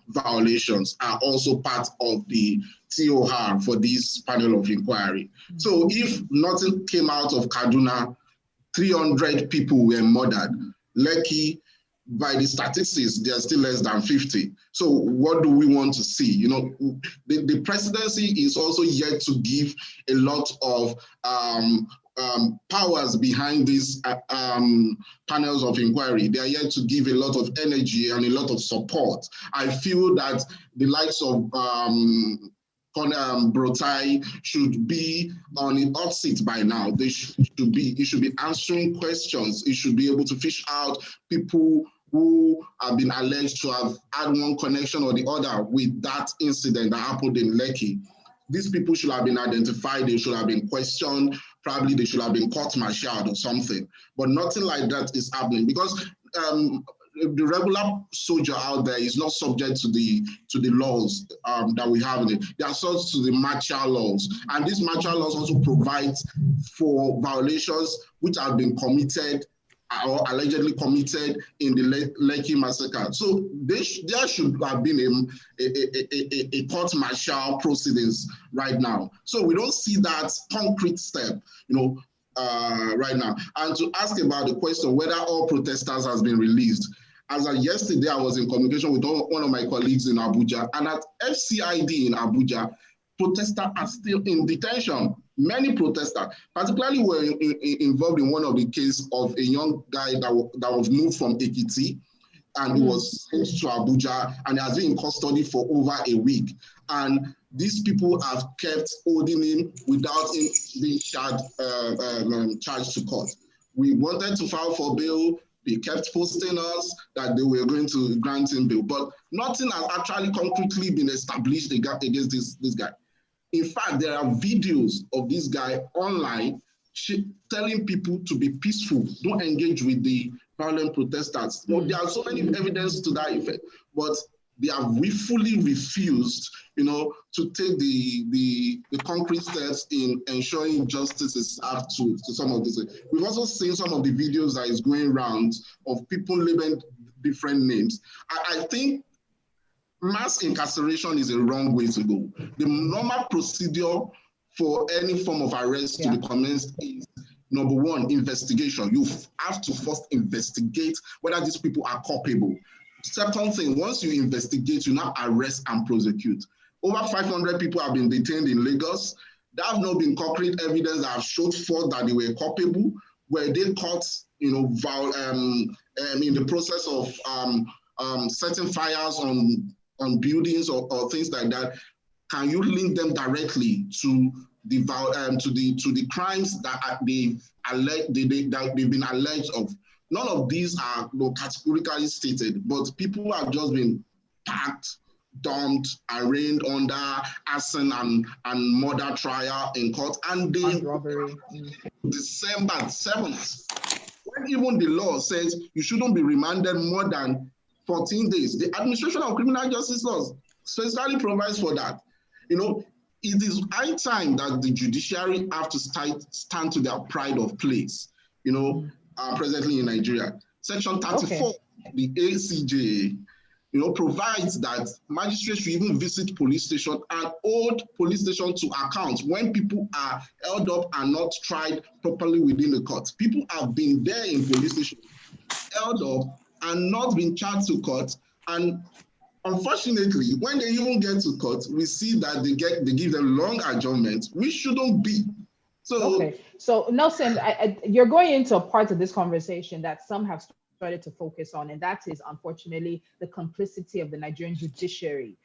violations are also part of the TOR for this panel of inquiry. So if nothing came out of Kaduna, 300 people were murdered. Lekki, by the statistics, they are still less than 50. So what do we want to see? You know, the presidency is also yet to give a lot of powers behind these panels of inquiry. They are yet to give a lot of energy and a lot of support. I feel that the likes of Brotai should be on the hot seat by now. It should be answering questions. It should be able to fish out people who have been alleged to have had one connection or the other with that incident that happened in Lekki. These people should have been identified. They should have been questioned. Probably they should have been court-martialed or something. But nothing like that is happening because the regular soldier out there is not subject to the laws that we have. They are subject to the martial laws, and these martial laws also provide for violations which have been committed or allegedly committed in the Lekki massacre. So there should have been a court-martial proceedings right now. So we don't see that concrete step, you know, right now. And to ask about the question whether all protesters has been released, as of yesterday, I was in communication with one of my colleagues in Abuja, and at FCID in Abuja, protesters are still in detention. Many protesters, particularly were involved in one of the cases of a young guy that was moved from Ekiti, and he was sent to Abuja and has been in custody for over a week. And these people have kept holding him without him being charged to court. We wanted to file for bail. They kept posting us that they were going to grant him bail, but nothing has actually concretely been established against this guy. In fact, there are videos of this guy online telling people to be peaceful, don't engage with the violent protesters. Well, there are so many evidence to that effect, but they have fully refused, you know, to take the concrete steps in ensuring justice is served to some of this. We've also seen some of the videos that is going around of people living different names. I think mass incarceration is a wrong way to go. The normal procedure for any form of arrest to be commenced is, number one, investigation. You have to first investigate whether these people are culpable. Second thing, once you investigate, you now arrest and prosecute. Over 500 people have been detained in Lagos. There have not been concrete evidence that have showed forth that they were culpable. Were they caught, you know, in the process of setting fires on buildings or things like that? Can you link them directly to the crimes that they've been alleged of? None of these are categorically stated, but people have just been packed, dumped, arraigned under arson and murder trial in court. And then December 7th, when even the law says you shouldn't be remanded more than 14 days, the Administration of Criminal Justice Laws specifically provides for that. You know, it is high time that the judiciary have to stand to their pride of place, you know, presently in Nigeria. Section 34, the ACJ, you know, provides that magistrates should even visit police station and hold police station to account when people are held up and not tried properly within the court. People have been there in police station, held up and not been charged to court. And unfortunately, when they even get to court, we see that they give them long adjournments, which shouldn't be. So Nelson, you're going into a part of this conversation that some have started to focus on, and that is unfortunately the complicity of the Nigerian judiciary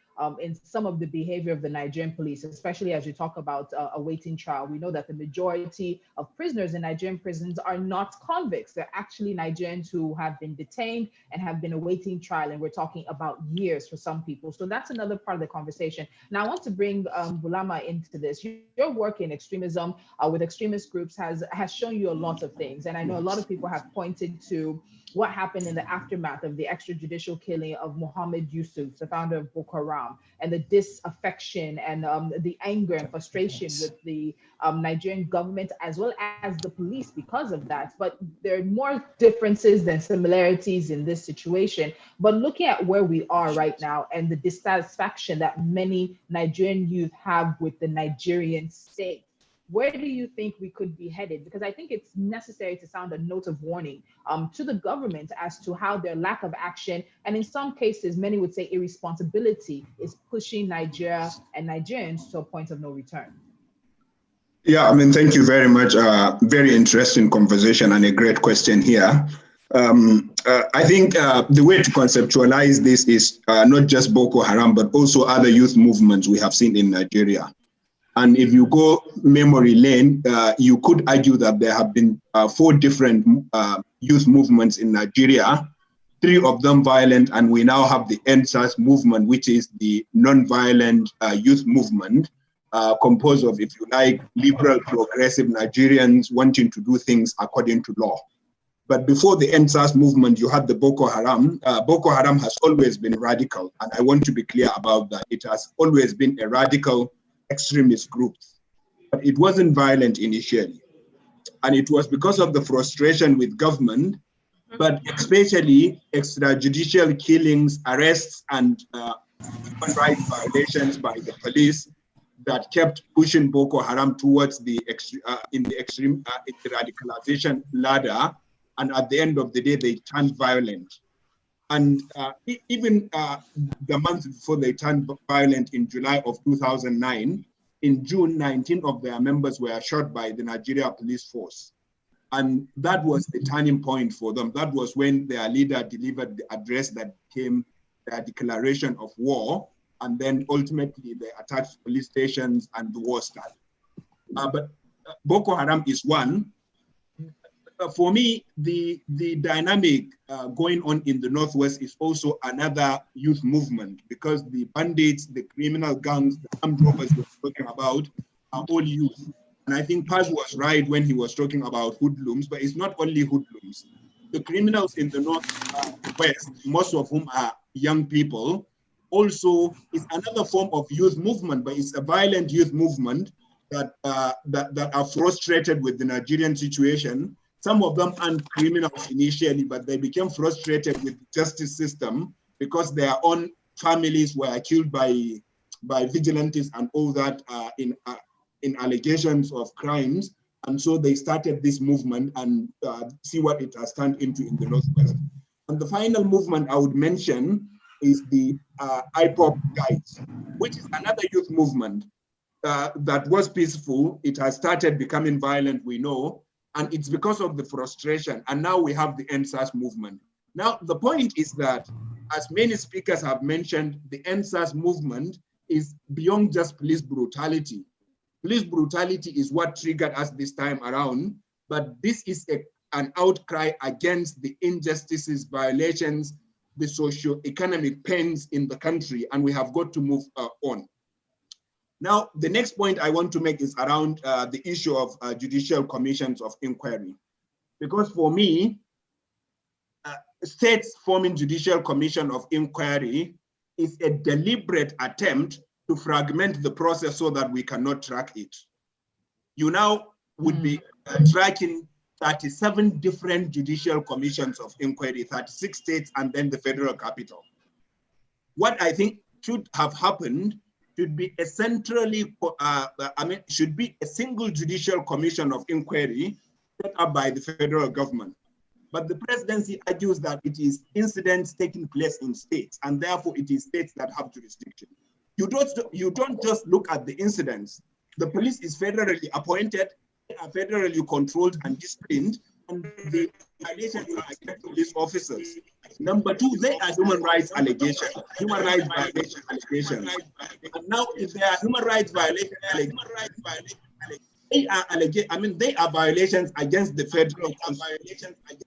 in some of the behavior of the Nigerian police, especially as we talk about awaiting trial. We know that the majority of prisoners in Nigerian prisons are not convicts. They're actually Nigerians who have been detained and have been awaiting trial, and we're talking about years for some people. So that's another part of the conversation. Now I want to bring Bulama into this. Your work in extremism with extremist groups has shown you a lot of things, and I know a lot of people have pointed to what happened in the aftermath of the extrajudicial killing of Mohammed Yusuf, the founder of Boko Haram, and the disaffection and the anger and frustration with the Nigerian government as well as the police because of that. But there are more differences than similarities in this situation. But looking at where we are right now and the dissatisfaction that many Nigerian youth have with the Nigerian state, where do you think we could be headed? Because I think it's necessary to sound a note of warning to the government as to how their lack of action, and in some cases, many would say irresponsibility, is pushing Nigeria and Nigerians to a point of no return. Yeah, I mean, thank you very much. Very interesting conversation and a great question here. I think the way to conceptualize this is not just Boko Haram, but also other youth movements we have seen in Nigeria. And if you go memory lane, you could argue that there have been 4 different youth movements in Nigeria, 3 of them violent, and we now have the ENDSARS movement, which is the non-violent youth movement, composed of, if you like, liberal, progressive Nigerians wanting to do things according to law. But before the ENDSARS movement, you had the Boko Haram. Boko Haram has always been radical, and I want to be clear about that. It has always been a radical extremist group, but it wasn't violent initially. And it was because of the frustration with government, but especially extrajudicial killings, arrests, and human rights violations by the police that kept pushing Boko Haram towards the extreme radicalization ladder. And at the end of the day, they turned violent. And even the month before they turned violent in July of 2009, in June, 19 of their members were shot by the Nigeria police force. And that was the turning point for them. That was when their leader delivered the address that became their declaration of war. And then ultimately they attacked police stations and the war started. But Boko Haram is one. For me, the dynamic going on in the Northwest is also another youth movement, because the bandits, the criminal gangs, the armed robbers we're talking about are all youth. And I think Paz was right when he was talking about hoodlums, but it's not only hoodlums. The criminals in the Northwest, most of whom are young people, also is another form of youth movement, but it's a violent youth movement that are frustrated with the Nigerian situation. Some of them aren't criminals initially, but they became frustrated with the justice system because their own families were killed by vigilantes and all that in allegations of crimes. And so they started this movement and see what it has turned into in the Northwest. And the final movement I would mention is the IPOP guys, which is another youth movement that was peaceful. It has started becoming violent, we know. And it's because of the frustration. And now we have the ENDSARS movement. Now, the point is that, as many speakers have mentioned, the ENDSARS movement is beyond just police brutality. Police brutality is what triggered us this time around, but this is an outcry against the injustices, violations, the socio-economic pains in the country, and we have got to move on. Now, the next point I want to make is around the issue of judicial commissions of inquiry. Because for me, states forming judicial commission of inquiry is a deliberate attempt to fragment the process so that we cannot track it. You now would be tracking 37 different judicial commissions of inquiry, 36 states, and then the federal capital. What I think should have happened should be a should be a single judicial commission of inquiry set up by the federal government. But the presidency argues that it is incidents taking place in states, and therefore it is states that have jurisdiction. You don't just look at the incidents. The police is federally appointed, they are federally controlled and disciplined, and the violations are against police officers. Number 2, they are human rights allegations, human rights violation allegations. And now, if there are human rights violations, they are violations against the federal Constitution. And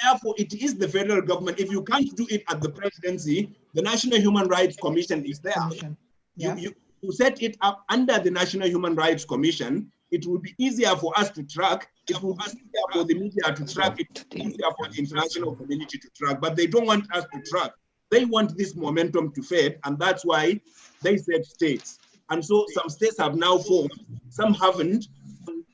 therefore, it is the federal government. If you can't do it at the presidency, the National Human Rights Commission is there. Yeah. You set it up under the National Human Rights Commission. It will be easier for us to track. It will be easier for the media to track. It will be easier for the international community to track. But they don't want us to track. They want this momentum to fade, and that's why they said states. And so some states have now formed, some haven't.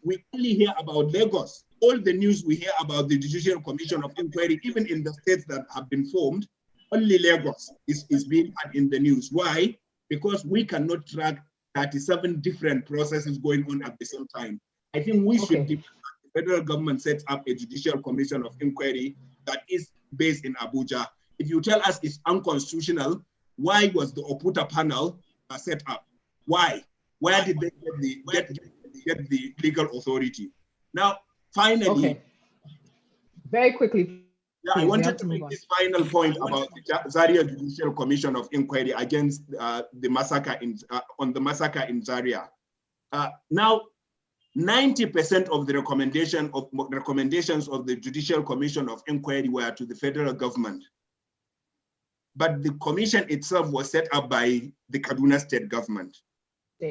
We only hear about Lagos. All the news we hear about the Judicial Commission of Inquiry, even in the states that have been formed, only Lagos is being had in the news. Why? Because we cannot track 37 different processes going on at the same time. I think we should demand the federal government set up a judicial commission of inquiry that is based in Abuja. If you tell us it's unconstitutional, why was the Oputa panel set up? Why? Where did they get the legal authority? Now, finally, very quickly. Yeah, I wanted to make this final point about the Zaria Judicial Commission of Inquiry against the massacre on the massacre in Zaria. Now, 90% of the recommendations of the Judicial Commission of Inquiry were to the federal government, but the commission itself was set up by the Kaduna state government.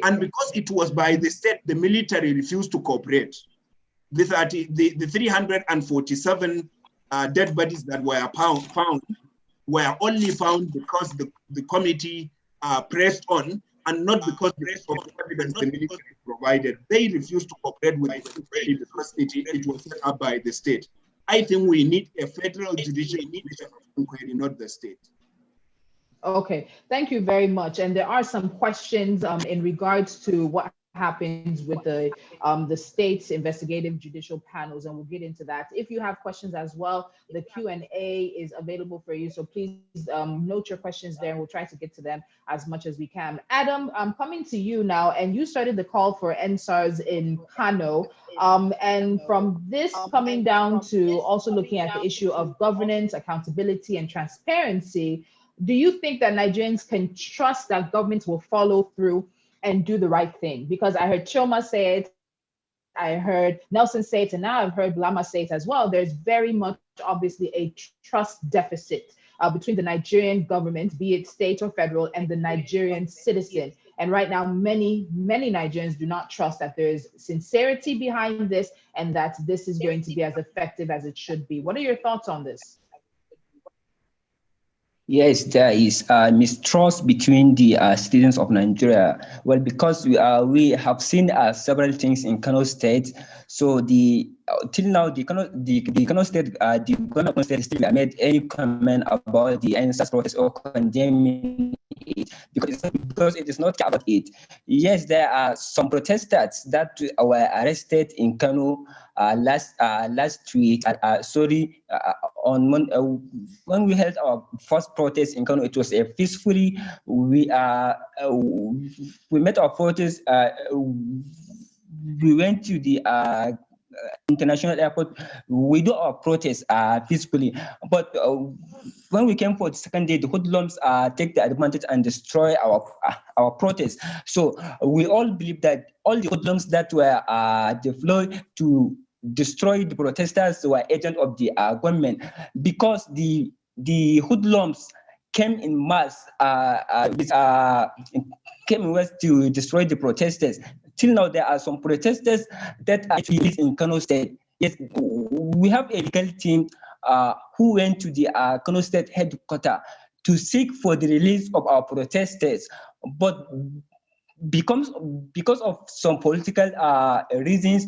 And because it was by the state, the military refused to cooperate. The 347 dead bodies that were found were only found because the committee pressed on, and not because the rest of the evidence the military provided. They refused to cooperate with the military because it was set up by the state. I think we need a federal judicial commission of inquiry, not the state. Okay, thank you very much. And there are some questions in regards to what happens with the state's investigative judicial panels, and we'll get into that. If you have questions as well, the Q&A is available for you, so please note your questions there, and we'll try to get to them as much as we can. Adam, I'm coming to you now, and you started the call for ENDSARS in Kano, and from this coming down to also looking at the issue of governance, accountability, and transparency, do you think that Nigerians can trust that government will follow through and do the right thing? Because I heard Choma say it, I heard Nelson say it, and now I've heard Blama say it as well. There's very much obviously a trust deficit between the Nigerian government, be it state or federal, and the Nigerian citizen. And right now, many Nigerians do not trust that there's sincerity behind this and that this is going to be as effective as it should be. What are your thoughts on this? Yes, there is mistrust between the citizens of Nigeria. Well, because we have seen several things in Kano State. So till now, the Kano State, the government of State still made any comment about the ENDSARS process or condemning it because it is not about it. Yes, there are some protesters that were arrested in Kano last week. On when we held our first protest in Kano, it was a peacefully. We met our protest. We went to the international airport. We do our protest peacefully. But when we came for the second day, the hoodlums take the advantage and destroy our protest. So we all believe that all the hoodlums that were deployed to destroy the protesters were agents of the government, because the hoodlums came in mass, came in mass to destroy the protesters. Till now, there are some protesters that are actually in Kano State. Yes, we have a legal team who went to the Kano State headquarters to seek for the release of our protesters, but because of some political reasons,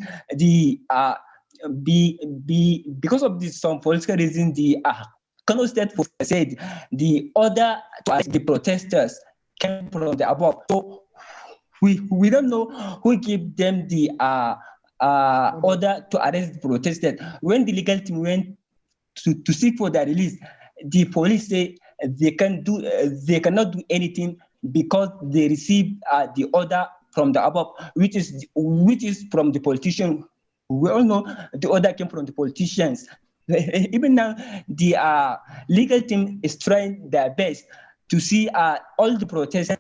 because of some political reasons, the Kano State said the order to arrest the protesters came from the above. So we don't know who gave them the order to arrest the protesters. When the legal team went to seek for their release, the police say they cannot do anything because they received the order from the above, which is from the politician. We all know the order came from the politicians. Even now, the legal team is trying their best to see all the protesters,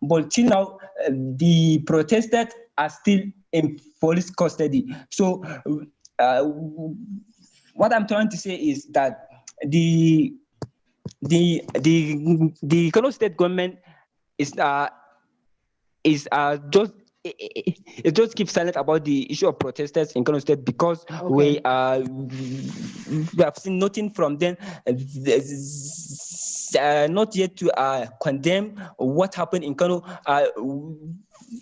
but till now, the protesters are still in police custody. So what I'm trying to say is that the Kano State government is it just keeps silent about the issue of protesters in Kano State, because we have seen nothing from them, not yet to condemn what happened in Kano.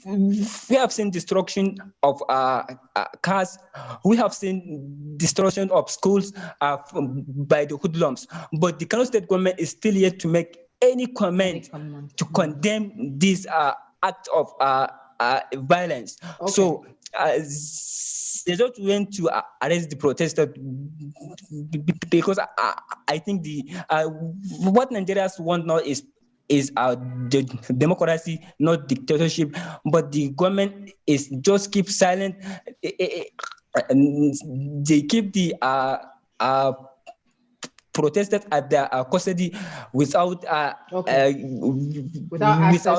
We have seen destruction of cars. We have seen destruction of schools by the hoodlums. But the Kano State government is still yet to make any comment to condemn this act of violence. Okay. So they just went to arrest the protester because I think what Nigerians want now is the democracy, not dictatorship. But the government is just keep silent. They keep the protesters at their custody without access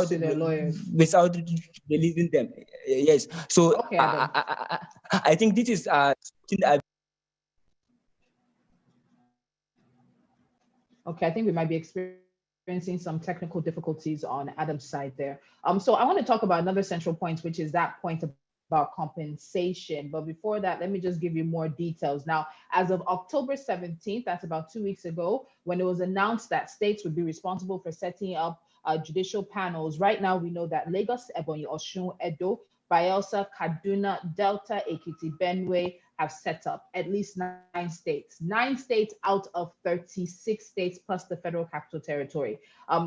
to their lawyers, without releasing them. Yes. So okay, I think this is okay. I think we might be experiencing some technical difficulties on Adam's side there. So I want to talk about another central point, which is that point about compensation. But before that, let me just give you more details. Now, as of October 17th, that's about 2 weeks ago, when it was announced that states would be responsible for setting up judicial panels. Right now, we know that Lagos, Ebonyi, Osun, Edo, Bayelsa, Kaduna, Delta, Ekiti, Benue have set up at least 9 states. 9 states out of 36 states plus the Federal Capital Territory.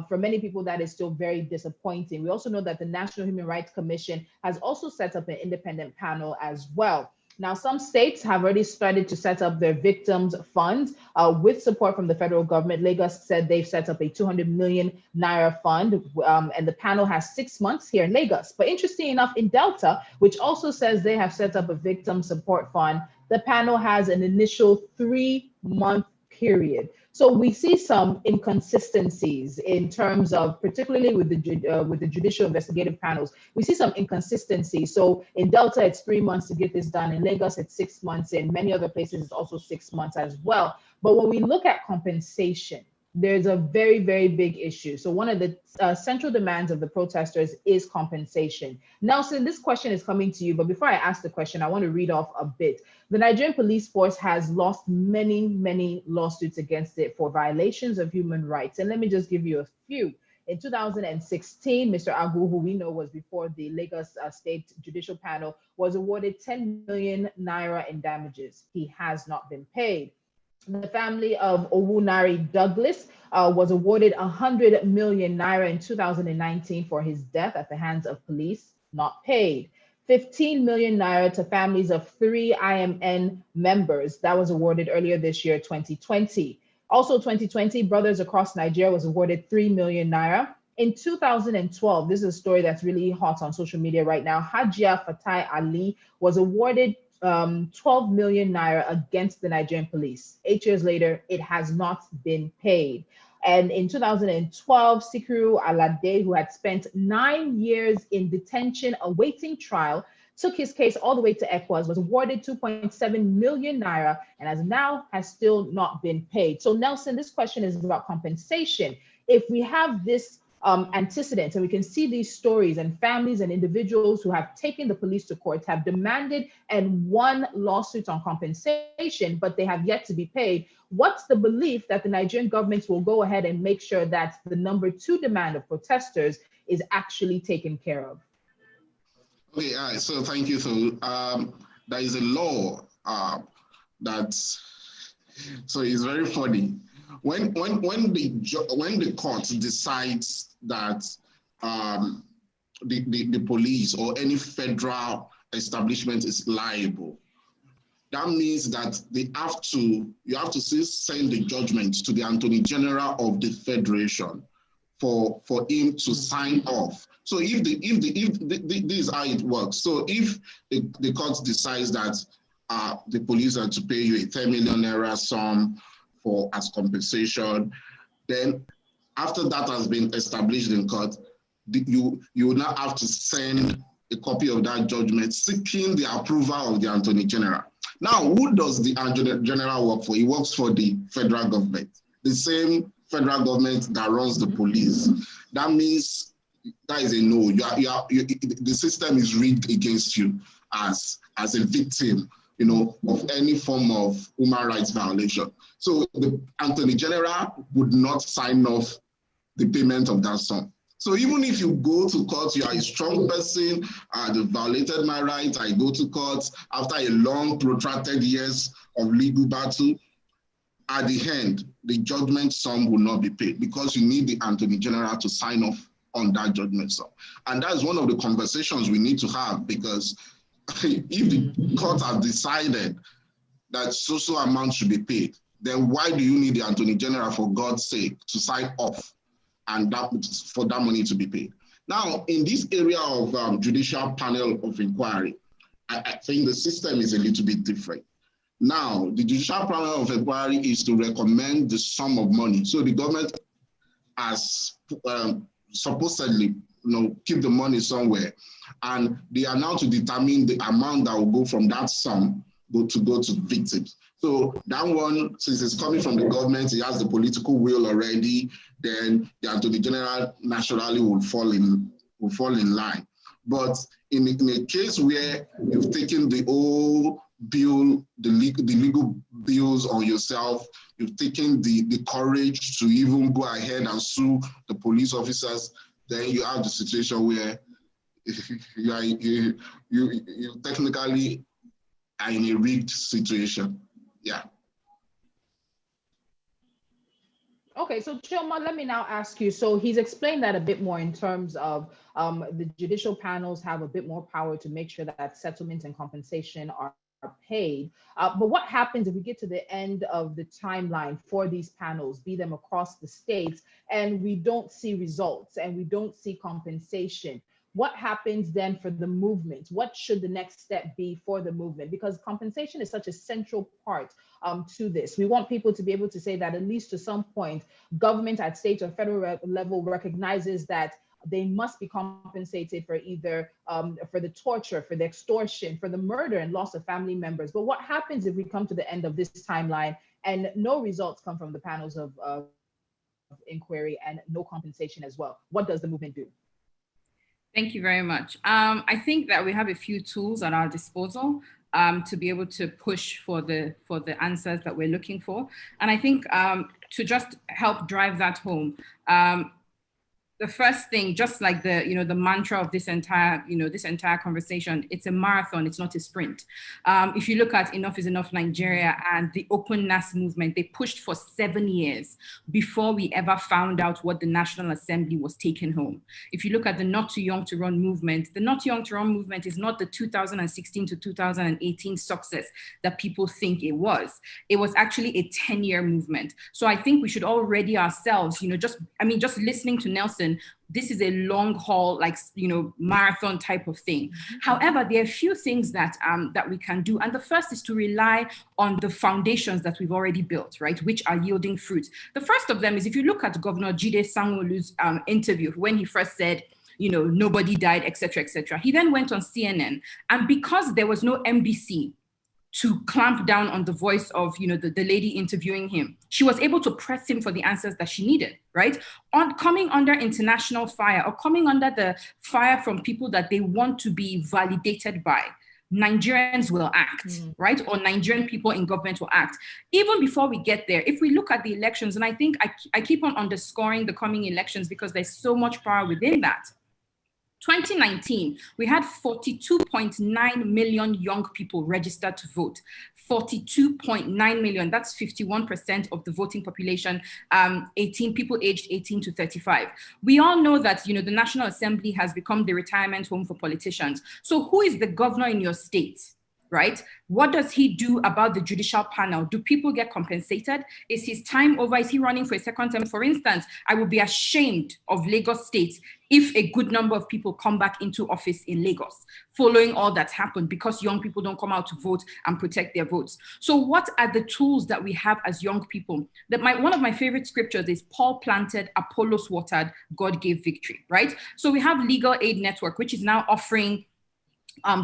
For many people, that is still very disappointing. We also know that the National Human Rights Commission has also set up an independent panel as well. Now, some states have already started to set up their victims fund with support from the federal government. Lagos said they've set up a 200 million naira fund, and the panel has 6 months here in Lagos. But interesting enough, in Delta, which also says they have set up a victim support fund, the panel has an initial 3-month period. So we see some inconsistencies in terms of, particularly with the judicial investigative panels, we see some inconsistencies. So in Delta, it's 3 months to get this done. In Lagos, it's 6 months. In many other places, it's also 6 months as well. But when we look at compensation, there's a very, very big issue. So one of the central demands of the protesters is compensation. Nelson, this question is coming to you, but before I ask the question, I want to read off a bit. The Nigerian police force has lost many, many lawsuits against it for violations of human rights. And let me just give you a few. In 2016, Mr. Agu, who we know was before the Lagos State Judicial Panel, was awarded 10 million naira in damages. He has not been paid. The family of Owunari Douglas was awarded 100 million naira in 2019 for his death at the hands of police, not paid. 15 million naira to families of 3 IMN members. That was awarded earlier this year, 2020. Also 2020, Brothers Across Nigeria was awarded 3 million naira. In 2012, this is a story that's really hot on social media right now. Hajia Fatai Ali was awarded 12 million naira against the Nigerian police. 8 years later, it has not been paid. And in 2012, Sikiru Alade, who had spent 9 years in detention awaiting trial, took his case all the way to ECWAS, was awarded 2.7 million naira, and as now has still not been paid. So Nelson, this question is about compensation. If we have this antecedents, and we can see these stories and families and individuals who have taken the police to court, have demanded and won lawsuits on compensation, but they have yet to be paid. What's the belief that the Nigerian government will go ahead and make sure that the number 2 demand of protesters is actually taken care of? Okay, so thank you. So there is a law so it's very funny. When the court decides that the police or any federal establishment is liable, that means that you have to still send the judgment to the Attorney General of the Federation for him to sign off. So if this is how it works. So if the court decides that the police are to pay you a 10 million naira sum as compensation, then after that has been established in court, you will now have to send a copy of that judgment seeking the approval of the Attorney General. Now, who does the Attorney General work for? He works for the federal government, the same federal government that runs the police. That means that is a no. The system is rigged against you as a victim, of any form of human rights violation. So the Attorney General would not sign off the payment of that sum. So even if you go to court, you are a strong person, I violated my rights, I go to court after a long protracted years of legal battle, at the end, the judgment sum will not be paid because you need the Attorney General to sign off on that judgment sum. And that's one of the conversations we need to have, because if the court has decided that so amount should be paid, then why do you need the Attorney General, for God's sake, to sign off and for that money to be paid? Now, in this area of judicial panel of inquiry, I think the system is a little bit different. Now, the judicial panel of inquiry is to recommend the sum of money. So the government has supposedly, keep the money somewhere, and they are now to determine the amount that will go from that sum go to victims. So that one, since it's coming from the government, it has the political will already, then the Attorney General naturally will fall in line. But in a case where you've taken the whole bill, the legal bills on yourself, you've taken the courage to even go ahead and sue the police officers, then you have the situation where you technically are in a rigged situation. Yeah. Okay, so Chioma, let me now ask you, so he's explained that a bit more in terms of the judicial panels have a bit more power to make sure that settlements and compensation are paid. But what happens if we get to the end of the timeline for these panels, be them across the states, and we don't see results and we don't see compensation? What happens then for the movement? What should the next step be for the movement? Because compensation is such a central part to this. We want people to be able to say that at least to some point, government at state or federal level recognizes that they must be compensated for either for the torture, for the extortion, for the murder and loss of family members. But what happens if we come to the end of this timeline and no results come from the panels of inquiry and no compensation as well? What does the movement do? Thank you very much. I think that we have a few tools at our disposal to be able to push for the answers that we're looking for. And I think to just help drive that home, the first thing, just like the mantra of this entire conversation, it's a marathon, it's not a sprint. If you look at Enough is Enough Nigeria and the Open NAS movement, they pushed for 7 years before we ever found out what the National Assembly was taking home. If you look at the Not Too Young to Run movement, the Not Too Young to Run movement is not the 2016 to 2018 success that people think it was. It was actually a 10-year movement. So I think we should already ourselves, just listening to Nelson, this is a long haul, marathon type of thing. Mm-hmm. However, there are a few things that we can do. And the first is to rely on the foundations that we've already built, right, which are yielding fruit. The first of them is, if you look at Governor Jide Sanwo-Olu's interview, when he first said, nobody died, et cetera, he then went on CNN. And because there was no NBC to clamp down on the voice of, the lady interviewing him, she was able to press him for the answers that she needed, right? On coming under international fire or coming under the fire from people that they want to be validated by, Nigerians will act, right? Or Nigerian people in government will act. Even before we get there, if we look at the elections, and I think I keep on underscoring the coming elections because there's so much power within that. 2019, we had 42.9 million young people registered to vote. 42.9 million, that's 51% of the voting population, people aged 18 to 35. We all know that, the National Assembly has become the retirement home for politicians. So who is the governor in your state? Right? What does he do about the judicial panel? Do people get compensated? Is his time over? Is he running for a second term? For instance, I would be ashamed of Lagos State if a good number of people come back into office in Lagos following all that's happened because young people don't come out to vote and protect their votes. So what are the tools that we have as young people? One of my favorite scriptures is Paul planted, Apollos watered, God gave victory, right? So we have Legal Aid Network, which is now offering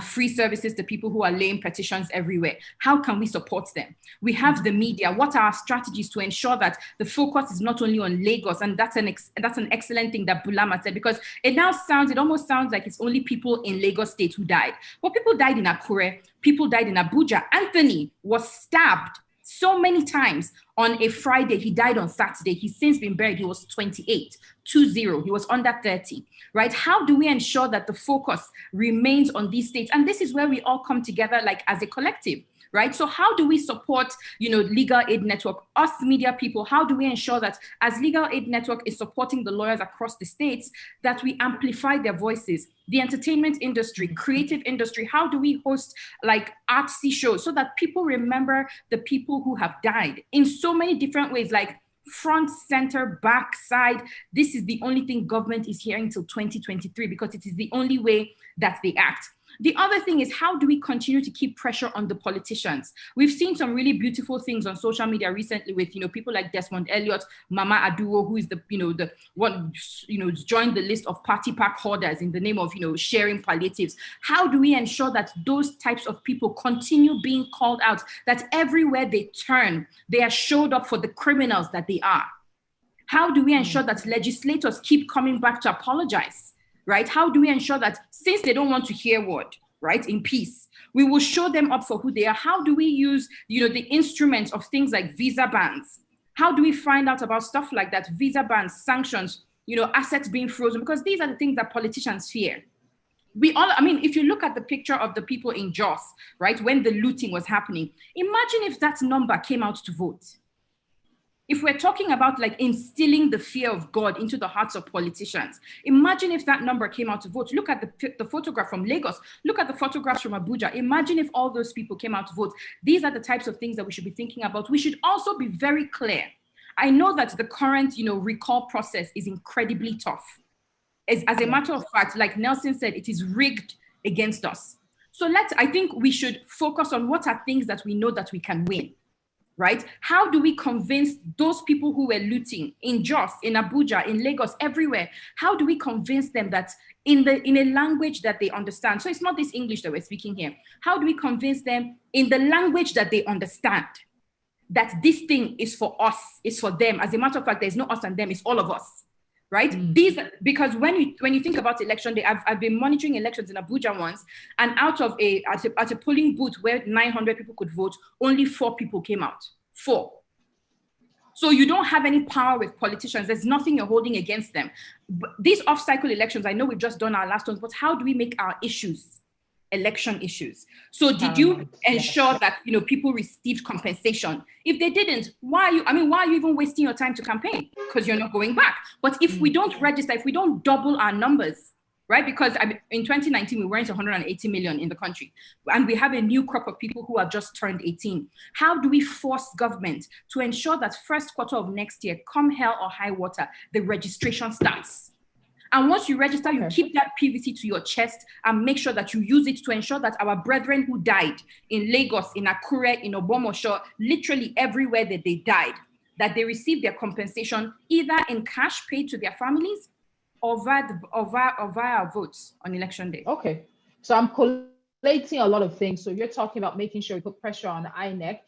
free services to people who are laying petitions everywhere. How can we support them? We have the media. What are our strategies to ensure that the focus is not only on Lagos? And that's an excellent thing that Bulama said, because it almost sounds like it's only people in Lagos State who died. But people died in Akure, people died in Abuja. Anthony was stabbed so many times on a Friday. He died on Saturday. He's since been buried. He was 28, 20. He was under 30, right? How do we ensure that the focus remains on these states? And this is where we all come together, like as a collective. right? So how do we support, Legal Aid Network, us media people? How do we ensure that as Legal Aid Network is supporting the lawyers across the states, that we amplify their voices? The entertainment industry, creative industry, how do we host like artsy shows so that people remember the people who have died in so many different ways, like front, center, back, side? This is the only thing government is hearing till 2023 because it is the only way that they act. The other thing is, how do we continue to keep pressure on the politicians? We've seen some really beautiful things on social media recently with, people like Desmond Elliott, Mama Aduwo, who is the one, joined the list of party pack hoarders in the name of, sharing palliatives. How do we ensure that those types of people continue being called out, that everywhere they turn, they are showed up for the criminals that they are? How do we ensure that legislators keep coming back to apologize? Right? How do we ensure that since they don't want to hear word, right, in peace, we will show them up for who they are? How do we use, the instruments of things like visa bans? How do we find out about stuff like that, visa bans, sanctions, assets being frozen? Because these are the things that politicians fear. If you look at the picture of the people in Jos, right, when the looting was happening, imagine if that number came out to vote. If we're talking about like instilling the fear of God into the hearts of politicians, imagine if that number came out to vote. Look at the photograph from Lagos. Look at the photographs from Abuja. Imagine if all those people came out to vote. These are the types of things that we should be thinking about. We should also be very clear. I know that the current, recall process is incredibly tough. As a matter of fact, like Nelson said, it is rigged against us. So I think we should focus on what are things that we know that we can win. Right? How do we convince those people who were looting in Jos, in Abuja, in Lagos, everywhere? How do we convince them that in a language that they understand? So it's not this English that we're speaking here. How do we convince them in the language that they understand that this thing is for us, is for them? As a matter of fact, there's no us and them, it's all of us. Right? Because when you think about election day, I've been monitoring elections in Abuja once, and out of at a polling booth where 900 people could vote, only 4 people came out. 4. So you don't have any power with politicians. There's nothing you're holding against them. But these off-cycle elections, I know we've just done our last ones, but how do we make our issues election issues? So did you ensure that people received compensation? If they didn't, why are you even wasting your time to campaign? Because you're not going back. But if we don't register, if we don't double our numbers, right? Because in 2019 we weren't 180 million in the country, and we have a new crop of people who have just turned 18. How do we force government to ensure that first quarter of next year, come hell or high water, the registration starts? And once you register, you keep that PVC to your chest and make sure that you use it to ensure that our brethren who died in Lagos, in Akure, in Obomosho, literally everywhere that they died, that they receive their compensation either in cash paid to their families or via votes on election day. Okay, so I'm collating a lot of things. So you're talking about making sure we put pressure on INEC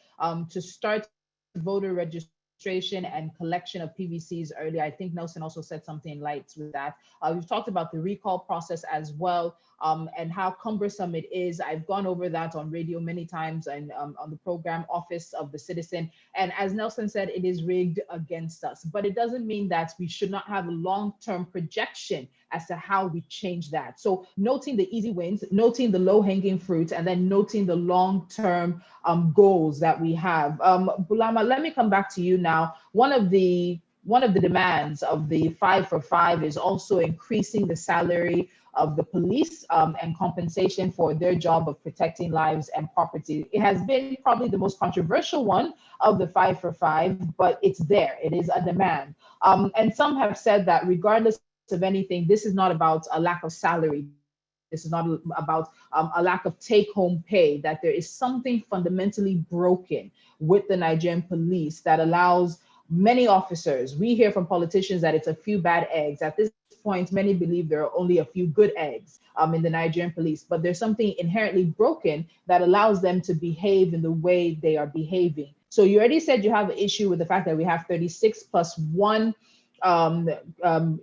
to start voter registration and collection of PVCs early. I think Nelson also said something light with that. We've talked about the recall process as well, and how cumbersome it is. I've gone over that on radio many times and on the program Office of the Citizen. And as Nelson said, it is rigged against us. But it doesn't mean that we should not have a long-term projection as to how we change that. So noting the easy wins, noting the low-hanging fruit, and then noting the long-term goals that we have. Bulama, let me come back to you now. One of the demands of the 5 for 5 is also increasing the salary of the police and compensation for their job of protecting lives and property. It has been probably the most controversial one of the 5 for 5, but it's there. It is a demand. And some have said that regardless of anything, this is not about a lack of salary. This is not about a lack of take-home pay, that there is something fundamentally broken with the Nigerian police that allows many officers. We hear from politicians that it's a few bad eggs. At this point, many believe there are only a few good eggs in the Nigerian police, but there's something inherently broken that allows them to behave in the way they are behaving. So you already said you have an issue with the fact that we have 36 plus 1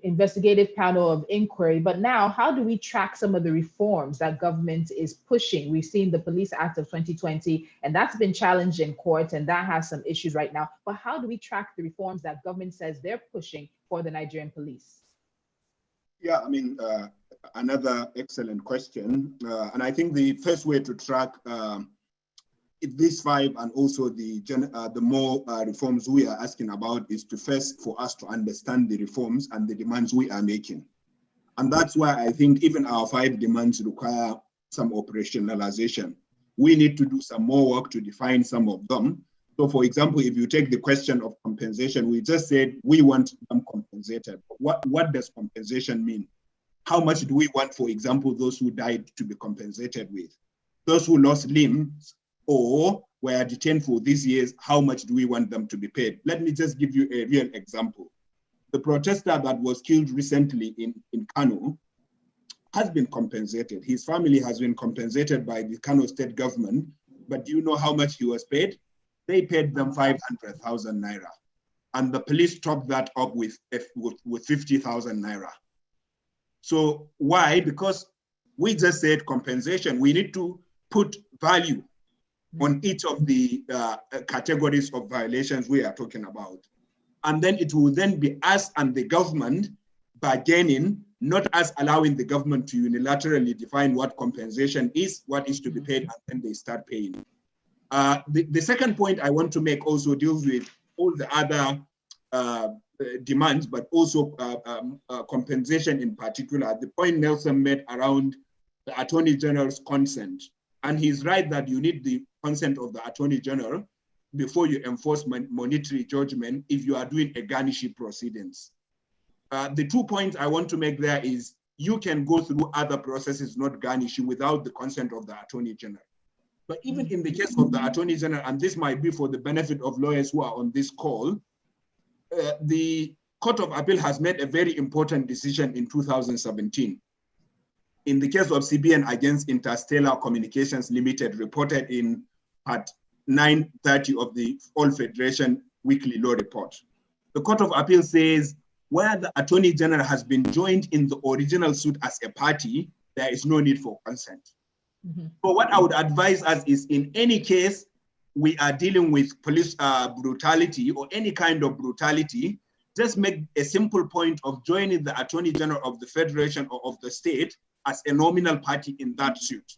investigative panel of inquiry, but now how do we track some of the reforms that government is pushing? We've seen the Police Act of 2020, and that's been challenged in court, and that has some issues right now. But how do we track the reforms that government says they're pushing for the Nigerian police? Yeah, I mean, another excellent question. And I think the first way to track these 5 and also the more reforms we are asking about is to first for us to understand the reforms and the demands we are making. And that's why I think even our 5 demands require some operationalization. We need to do some more work to define some of them. So for example, if you take the question of compensation, we just said we want them compensated. What does compensation mean? How much do we want, for example, those who died to be compensated with? Those who lost limbs or were detained for these years, how much do we want them to be paid? Let me just give you a real example. The protester that was killed recently in Kano has been compensated. His family has been compensated by the Kano state government, but do you know how much he was paid? They paid them 500,000 naira. And the police topped that up with 50,000 naira. So why? Because we just said compensation. We need to put value on each of the categories of violations we are talking about. And then it will then be us and the government bargaining, not us allowing the government to unilaterally define what compensation is, what is to be paid, and then they start paying. The second point I want to make also deals with all the other demands, but also compensation in particular. The point Nelson made around the Attorney General's consent. And he's right that you need the consent of the Attorney General before you enforce monetary judgment if you are doing a garnishee proceedings. The 2 points I want to make there is you can go through other processes, not garnishee, without the consent of the Attorney General. But even in the case of the Attorney General, and this might be for the benefit of lawyers who are on this call, the Court of Appeal has made a very important decision in 2017. In the case of CBN against Interstellar Communications Limited, reported in Part 930 of the All Federation Weekly Law Report. The Court of Appeal says, where the Attorney General has been joined in the original suit as a party, there is no need for consent. So what I would advise us is, in any case we are dealing with police brutality or any kind of brutality, just make a simple point of joining the Attorney General of the Federation or of the state as a nominal party in that suit,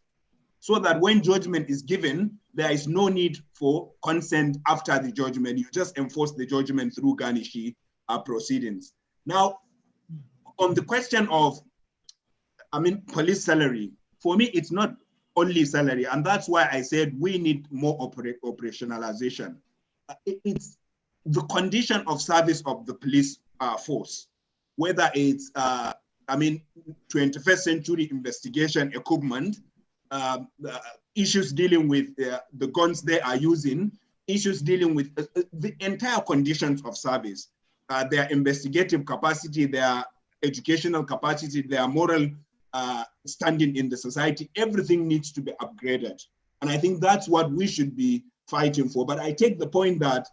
so that when judgment is given, there is no need for consent after the judgment. You just enforce the judgment through garnishee proceedings. Now, on the question of, police salary, for me, it's not only salary, and that's why I said we need more operationalization. It's the condition of service of the police force, whether it's 21st century investigation equipment, issues dealing with the guns they are using, issues dealing with the entire conditions of service, their investigative capacity, their educational capacity, their moral standing in the society. Everything needs to be upgraded. And I think that's what we should be fighting for. But I take the point that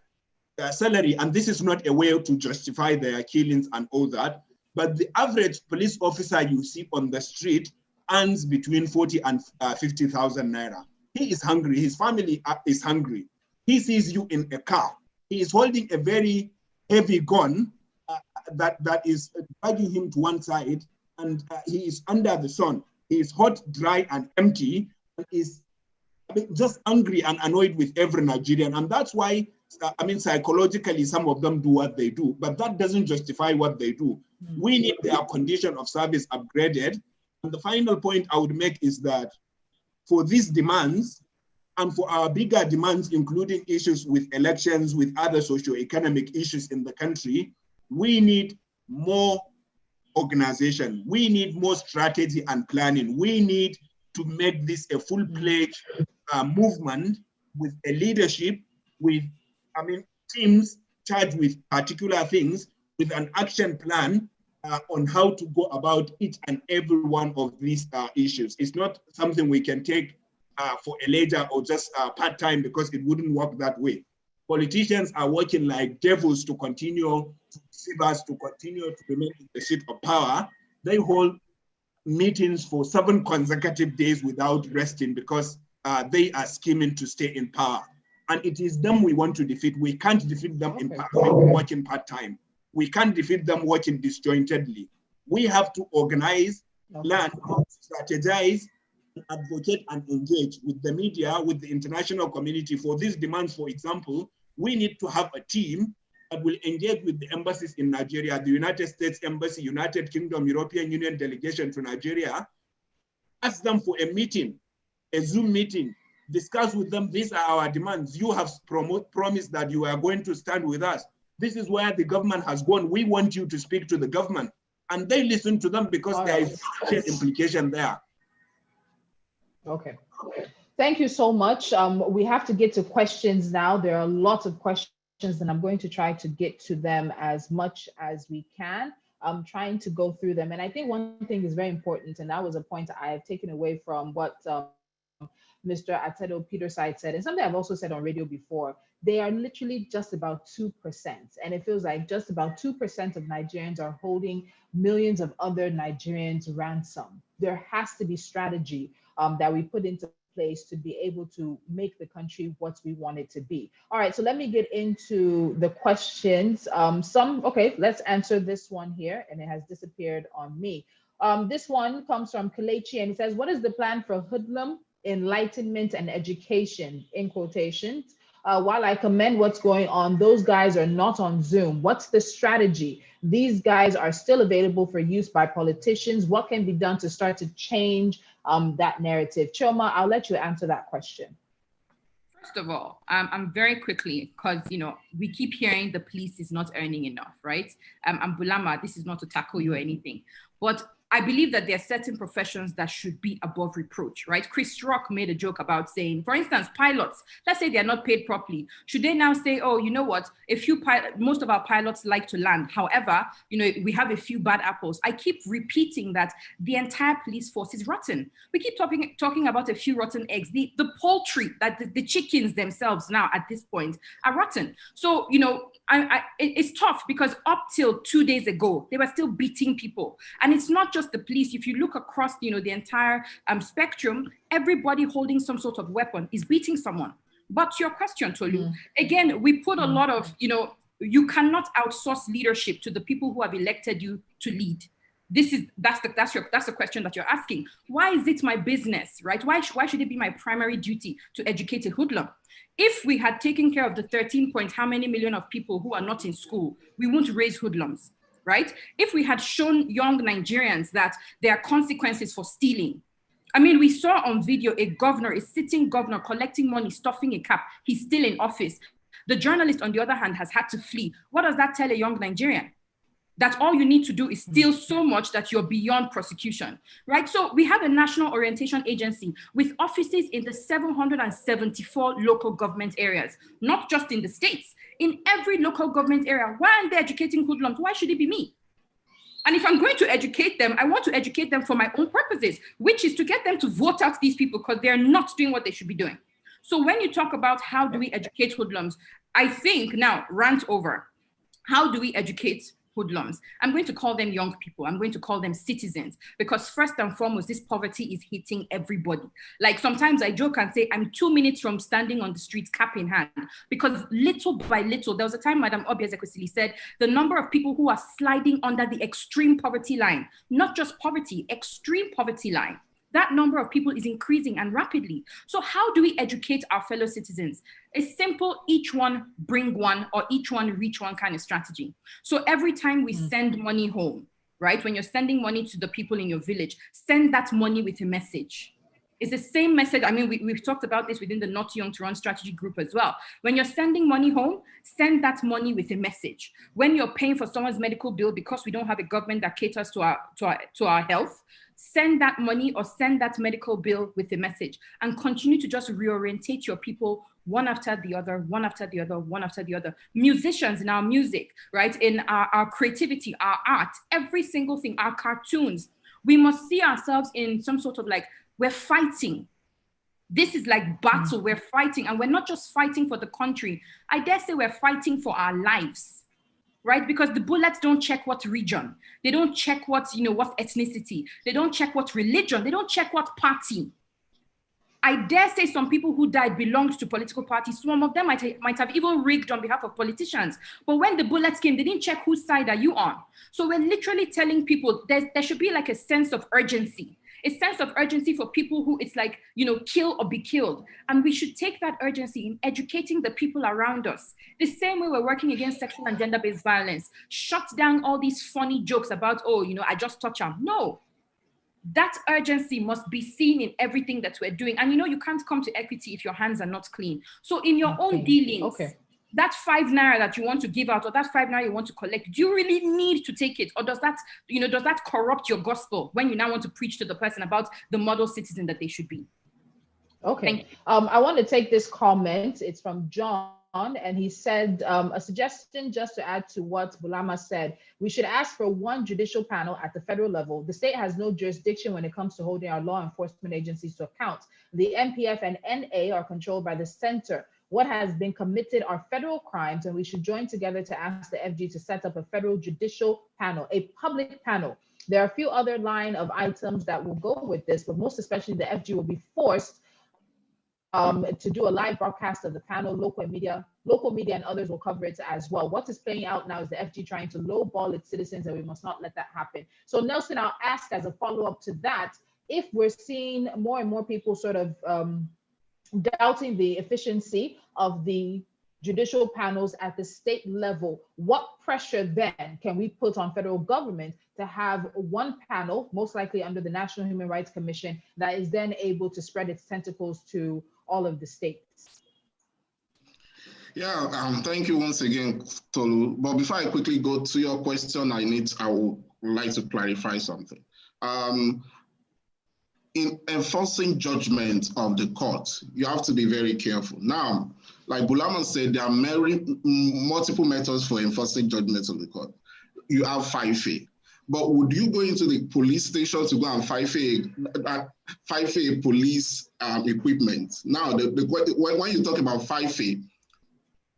salary, and this is not a way to justify their killings and all that, but the average police officer you see on the street earns between 40 and 50,000 naira. He is hungry, his family is hungry. He sees you in a car. He is holding a very heavy gun that is dragging him to one side, and he is under the sun. He is hot, dry, and empty, and is just angry and annoyed with every Nigerian. And that's why, psychologically, some of them do what they do, but that doesn't justify what they do. We need their condition of service upgraded. And the final point I would make is that for these demands, and for our bigger demands, including issues with elections, with other socio-economic issues in the country, we need more organization. We need more strategy and planning. We need to make this a full-fledged movement with a leadership, with teams charged with particular things, with an action plan on how to go about each and every one of these issues. It's not something we can take for a leisure or just part-time, because it wouldn't work that way. Politicians are working like devils to continue to deceive us, to continue to remain in the seat of power. They hold meetings for 7 consecutive days without resting because they are scheming to stay in power. And it is them we want to defeat. We can't defeat them in working part-time. We can't defeat them working disjointedly. We have to organize, plan, strategize, advocate and engage with the media, with the international community for these demands. For example, we need to have a team that will engage with the embassies in Nigeria, the United States Embassy, United Kingdom, European Union delegation to Nigeria, ask them for a meeting, a Zoom meeting, discuss with them, these are our demands. You have promised that you are going to stand with us. This is where the government has gone. We want you to speak to the government. And they listen to them because there is an implication there. Okay. Thank you so much. We have to get to questions now. There are lots of questions and I'm going to try to get to them as much as we can. I'm trying to go through them. And I think one thing is very important, and that was a point I have taken away from what Mr. Atedo Peterside said, and something I've also said on radio before. They are literally just about 2%. And it feels like just about 2% of Nigerians are holding millions of other Nigerians ransom. There has to be strategy that we put into place to be able to make the country what we want it to be. All right, so let me get into the questions. Okay, let's answer this one here, and it has disappeared on me. This one comes from Kalechi, and it says, what is the plan for hoodlum enlightenment and education, in quotations? While I commend what's going on, those guys are not on Zoom. What's the strategy? These guys are still available for use by politicians. What can be done to start to change that narrative? Chioma, I'll let you answer that question. First of all, I'm very quickly, because we keep hearing the police is not earning enough, right? Bulama, this is not to tackle you or anything, but I believe that there are certain professions that should be above reproach, right? Chris Rock made a joke about saying, for instance, pilots, let's say they're not paid properly. Should they now say, oh, you know what? Most of our pilots like to land. However, we have a few bad apples. I keep repeating that the entire police force is rotten. We keep talking about a few rotten eggs. The poultry, that the chickens themselves now at this point are rotten. So, it's tough because up till 2 days ago, they were still beating people. And it's not just the police. If you look across, the entire spectrum, everybody holding some sort of weapon is beating someone. But to your question, Tolu, again, we put a lot of, you cannot outsource leadership to the people who have elected you to lead. That's the question that you're asking. Why is it my business, right? Why should it be my primary duty to educate a hoodlum? If we had taken care of the 13 point how many million of people who are not in school, we won't raise hoodlums, right? If we had shown young Nigerians that there are consequences for stealing. I mean, we saw on video a sitting governor collecting money, stuffing a cap. He's still in office. The journalist, on the other hand, has had to flee. What does that tell a young Nigerian? That all you need to do is steal so much that you're beyond prosecution, right? So we have a national orientation agency with offices in the 774 local government areas, not just in the states, in every local government area. Why aren't they educating hoodlums? Why should it be me? And if I'm going to educate them, I want to educate them for my own purposes, which is to get them to vote out these people because they're not doing what they should be doing. So when you talk about how do we educate hoodlums, I think now, rant over, how do we educate hoodlums? I'm going to call them young people. I'm going to call them citizens, because first and foremost, this poverty is hitting everybody. Like sometimes I joke and say, I'm 2 minutes from standing on the streets cap in hand, because little by little, there was a time Madam Obiazekwesili said, the number of people who are sliding under the extreme poverty line, not just poverty, extreme poverty line, that number of people is increasing and rapidly. So how do we educate our fellow citizens? A simple each one bring one or each one reach one kind of strategy. So every time we send money home, right? When you're sending money to the people in your village, send that money with a message. It's the same message. I mean, we've talked about this within the Not Young to Run strategy group as well. When you're sending money home, send that money with a message. When you're paying for someone's medical bill because we don't have a government that caters to our health, send that money or send that medical bill with a message, and continue to just reorientate your people one after the other, one after the other, one after the other. Musicians in our music, right? In our creativity, our art, every single thing, our cartoons, we must see ourselves in some sort of like, we're fighting. This is like battle, we're fighting. And we're not just fighting for the country. I dare say we're fighting for our lives, right? Because the bullets don't check what region. They don't check what, what ethnicity. They don't check what religion. They don't check what party. I dare say some people who died belonged to political parties. Some of them might have even rigged on behalf of politicians. But when the bullets came, they didn't check whose side are you on. So we're literally telling people there should be like a sense of urgency, a sense of urgency for people who it's like, kill or be killed. And we should take that urgency in educating the people around us. The same way we're working against sexual and gender-based violence. Shut down all these funny jokes about, I just touch them. No. That urgency must be seen in everything that we're doing. And you can't come to equity if your hands are not clean. So in your own dealings, that 5 naira that you want to give out or that 5 naira you want to collect, do you really need to take it? Or does that corrupt your gospel when you now want to preach to the person about the model citizen that they should be? Okay. I want to take this comment. It's from John. And he said, a suggestion just to add to what Bulama said, we should ask for one judicial panel at the federal level. The state has no jurisdiction when it comes to holding our law enforcement agencies to account. The MPF and NA are controlled by the center. What has been committed are federal crimes, and we should join together to ask the FG to set up a federal judicial panel, a public panel. There are a few other line of items that will go with this, but most especially the FG will be forced to do a live broadcast of the panel. Local media and others will cover it as well. What is playing out now is the FG trying to lowball its citizens, and we must not let that happen. So Nelson, I'll ask as a follow-up to that, if we're seeing more and more people sort of doubting the efficiency of the judicial panels at the state level, what pressure then can we put on federal government to have one panel, most likely under the National Human Rights Commission, that is then able to spread its tentacles to all of the states? Yeah, thank you once again, Tolu. But before I quickly go to your question, I would like to clarify something. In enforcing judgment of the court, you have to be very careful. Now, like Bulama said, there are multiple methods for enforcing judgments of the court. You have 5A. But would you go into the police station to go and 5A police equipment? Now, when you talk about 5A,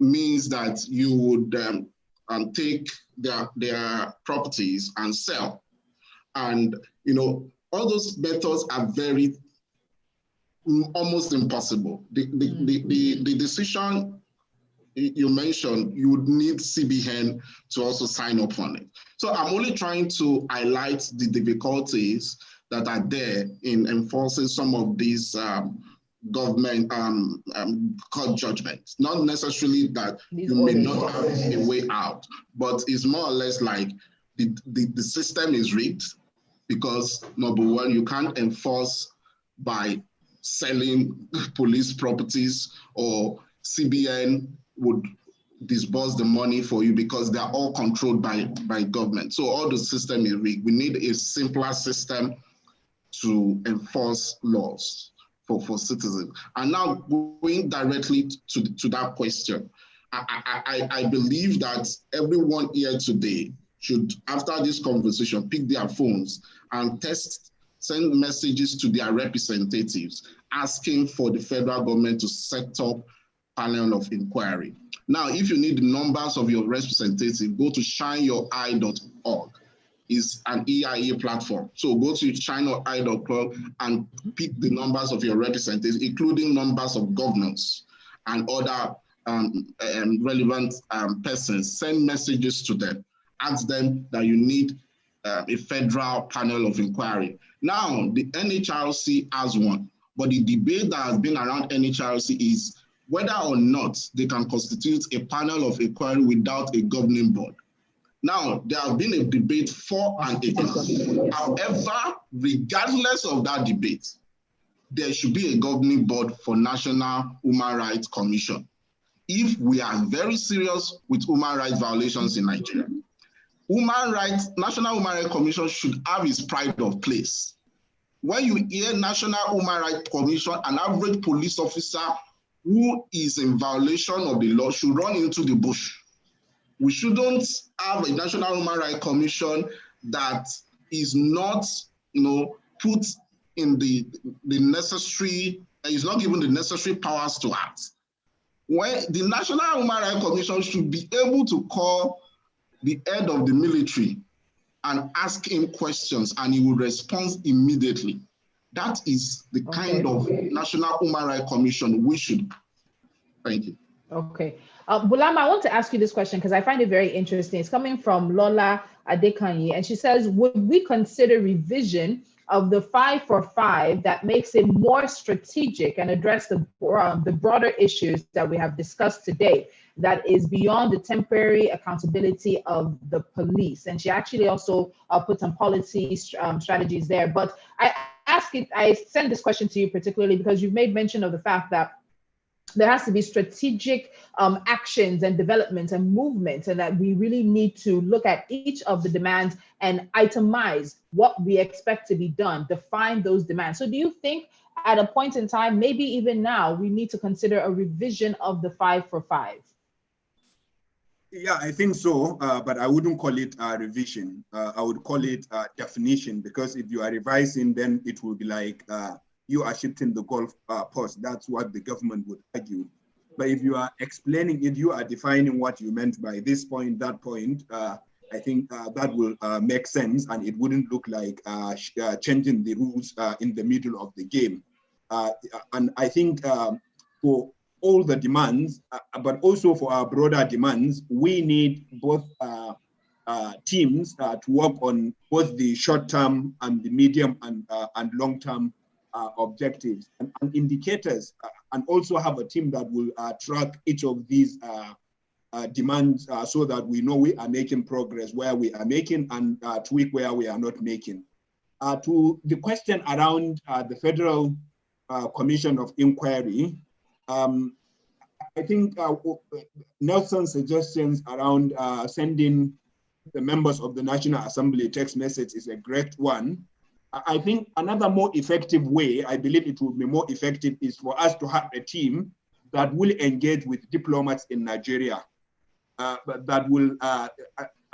means that you would take their properties and sell. And, all those methods are very, almost impossible. The decision you mentioned, you would need CBN to also sign up on it. So I'm only trying to highlight the difficulties that are there in enforcing some of these government court judgments. Not necessarily that you may not have a way out, but it's more or less like the system is rigged, because number one, you can't enforce by selling police properties, or CBN would disburse the money for you because they're all controlled by government. So all the system is rigged. We need a simpler system to enforce laws for citizens. And now going directly to that question, I believe that everyone here today should, after this conversation, pick their phones and send messages to their representatives asking for the federal government to set up panel of inquiry. Now, if you need the numbers of your representative, go to shineyoureye.org. It's an EIA platform. So go to shineyoureye.org and pick the numbers of your representatives, including numbers of governors and other relevant persons. Send messages to them. Ask them that you need a federal panel of inquiry. Now, the NHRC has one, but the debate that has been around NHRC is whether or not they can constitute a panel of inquiry without a governing board. Now, there has been a debate for and against. However, regardless of that debate, there should be a governing board for National Human Rights Commission if we are very serious with human rights violations in Nigeria. National Human Rights Commission should have its pride of place. When you hear National Human Rights Commission, an average police officer who is in violation of the law should run into the bush. We shouldn't have a National Human Rights Commission that is not, put in the necessary, is not given the necessary powers to act. When the National Human Rights Commission should be able to call the head of the military and ask him questions, and he will respond immediately. That is the kind of National Human Rights Commission we should. Thank you. Okay. Bulama, I want to ask you this question because I find it very interesting. It's coming from Lola Adekanyi, and she says, would we consider revision of the 5 for 5 that makes it more strategic and address the broader issues that we have discussed today, that is beyond the temporary accountability of the police? And she actually also put some policy strategies there. But I send this question to you particularly because you've made mention of the fact that there has to be strategic actions and development and movement, and that we really need to look at each of the demands and itemize what we expect to be done, define those demands. So do you think at a point in time, maybe even now, we need to consider a revision of the 5 for 5? Yeah, I think so, but I wouldn't call it a revision. I would call it a definition, because if you are revising, then it will be like you are shifting the goal post. That's what the government would argue. But if you are explaining it, you are defining what you meant by this point, that point, I think that will make sense, and it wouldn't look like changing the rules in the middle of the game. And I think for all the demands, but also for our broader demands, we need both teams to work on both the short-term and the medium and long-term objectives and indicators, and also have a team that will track each of these demands so that we know we are making progress where we are making and tweak where we are not making. To the question around the Federal Commission of Inquiry, I think Nelson's suggestions around sending the members of the National Assembly text message is a great one. I think another more effective way, I believe it would be more effective, is for us to have a team that will engage with diplomats in Nigeria, that will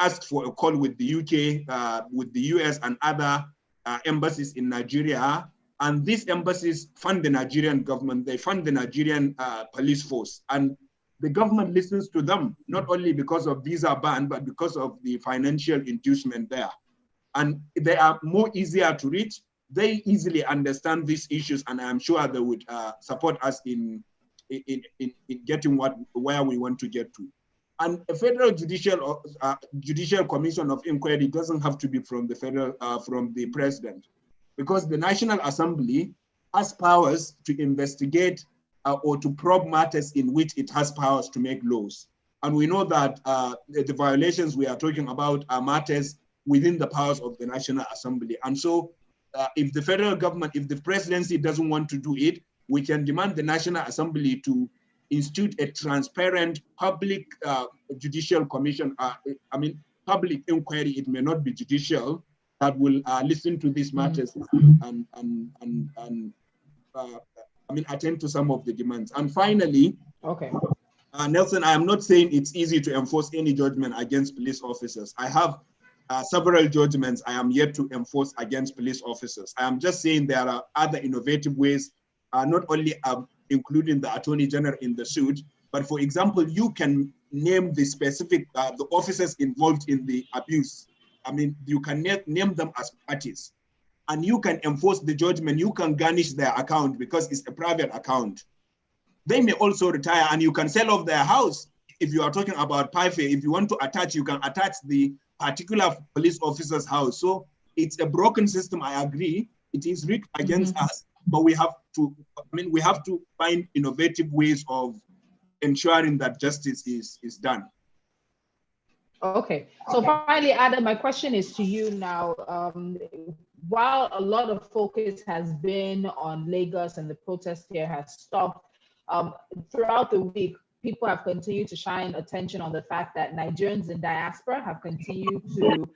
ask for a call with the UK, with the US and other embassies in Nigeria. And these embassies fund the Nigerian government, they fund the Nigerian police force. And the government listens to them, not only because of visa ban, but because of the financial inducement there. And they are more easier to reach. They easily understand these issues, and I'm sure they would support us in getting where we want to get to. And a federal judicial commission of inquiry doesn't have to be from the from the president, because the National Assembly has powers to investigate or to probe matters in which it has powers to make laws. And we know that the violations we are talking about are matters within the powers of the National Assembly. And so if the federal government, if the presidency doesn't want to do it, we can demand the National Assembly to institute a transparent public judicial commission, public inquiry. It may not be judicial, that will listen to these matters and attend to some of the demands. And finally, okay, Nelson, I am not saying it's easy to enforce any judgment against police officers. I have several judgments I am yet to enforce against police officers. I am just saying there are other innovative ways, not only including the Attorney General in the suit, but for example, you can name the specific, the officers involved in the abuse. I mean, you can name them as parties, and you can enforce the judgment. You can garnish their account because it's a private account. They may also retire, and you can sell off their house. If you are talking about PIFE, if you want to attach, you can attach the particular police officer's house. So it's a broken system, I agree. It is rigged against us, but we have to, we have to find innovative ways of ensuring that justice is done. Okay, so finally, Adam, my question is to you now. While a lot of focus has been on Lagos and the protest here has stopped, throughout the week, people have continued to shine attention on the fact that Nigerians in diaspora have continued to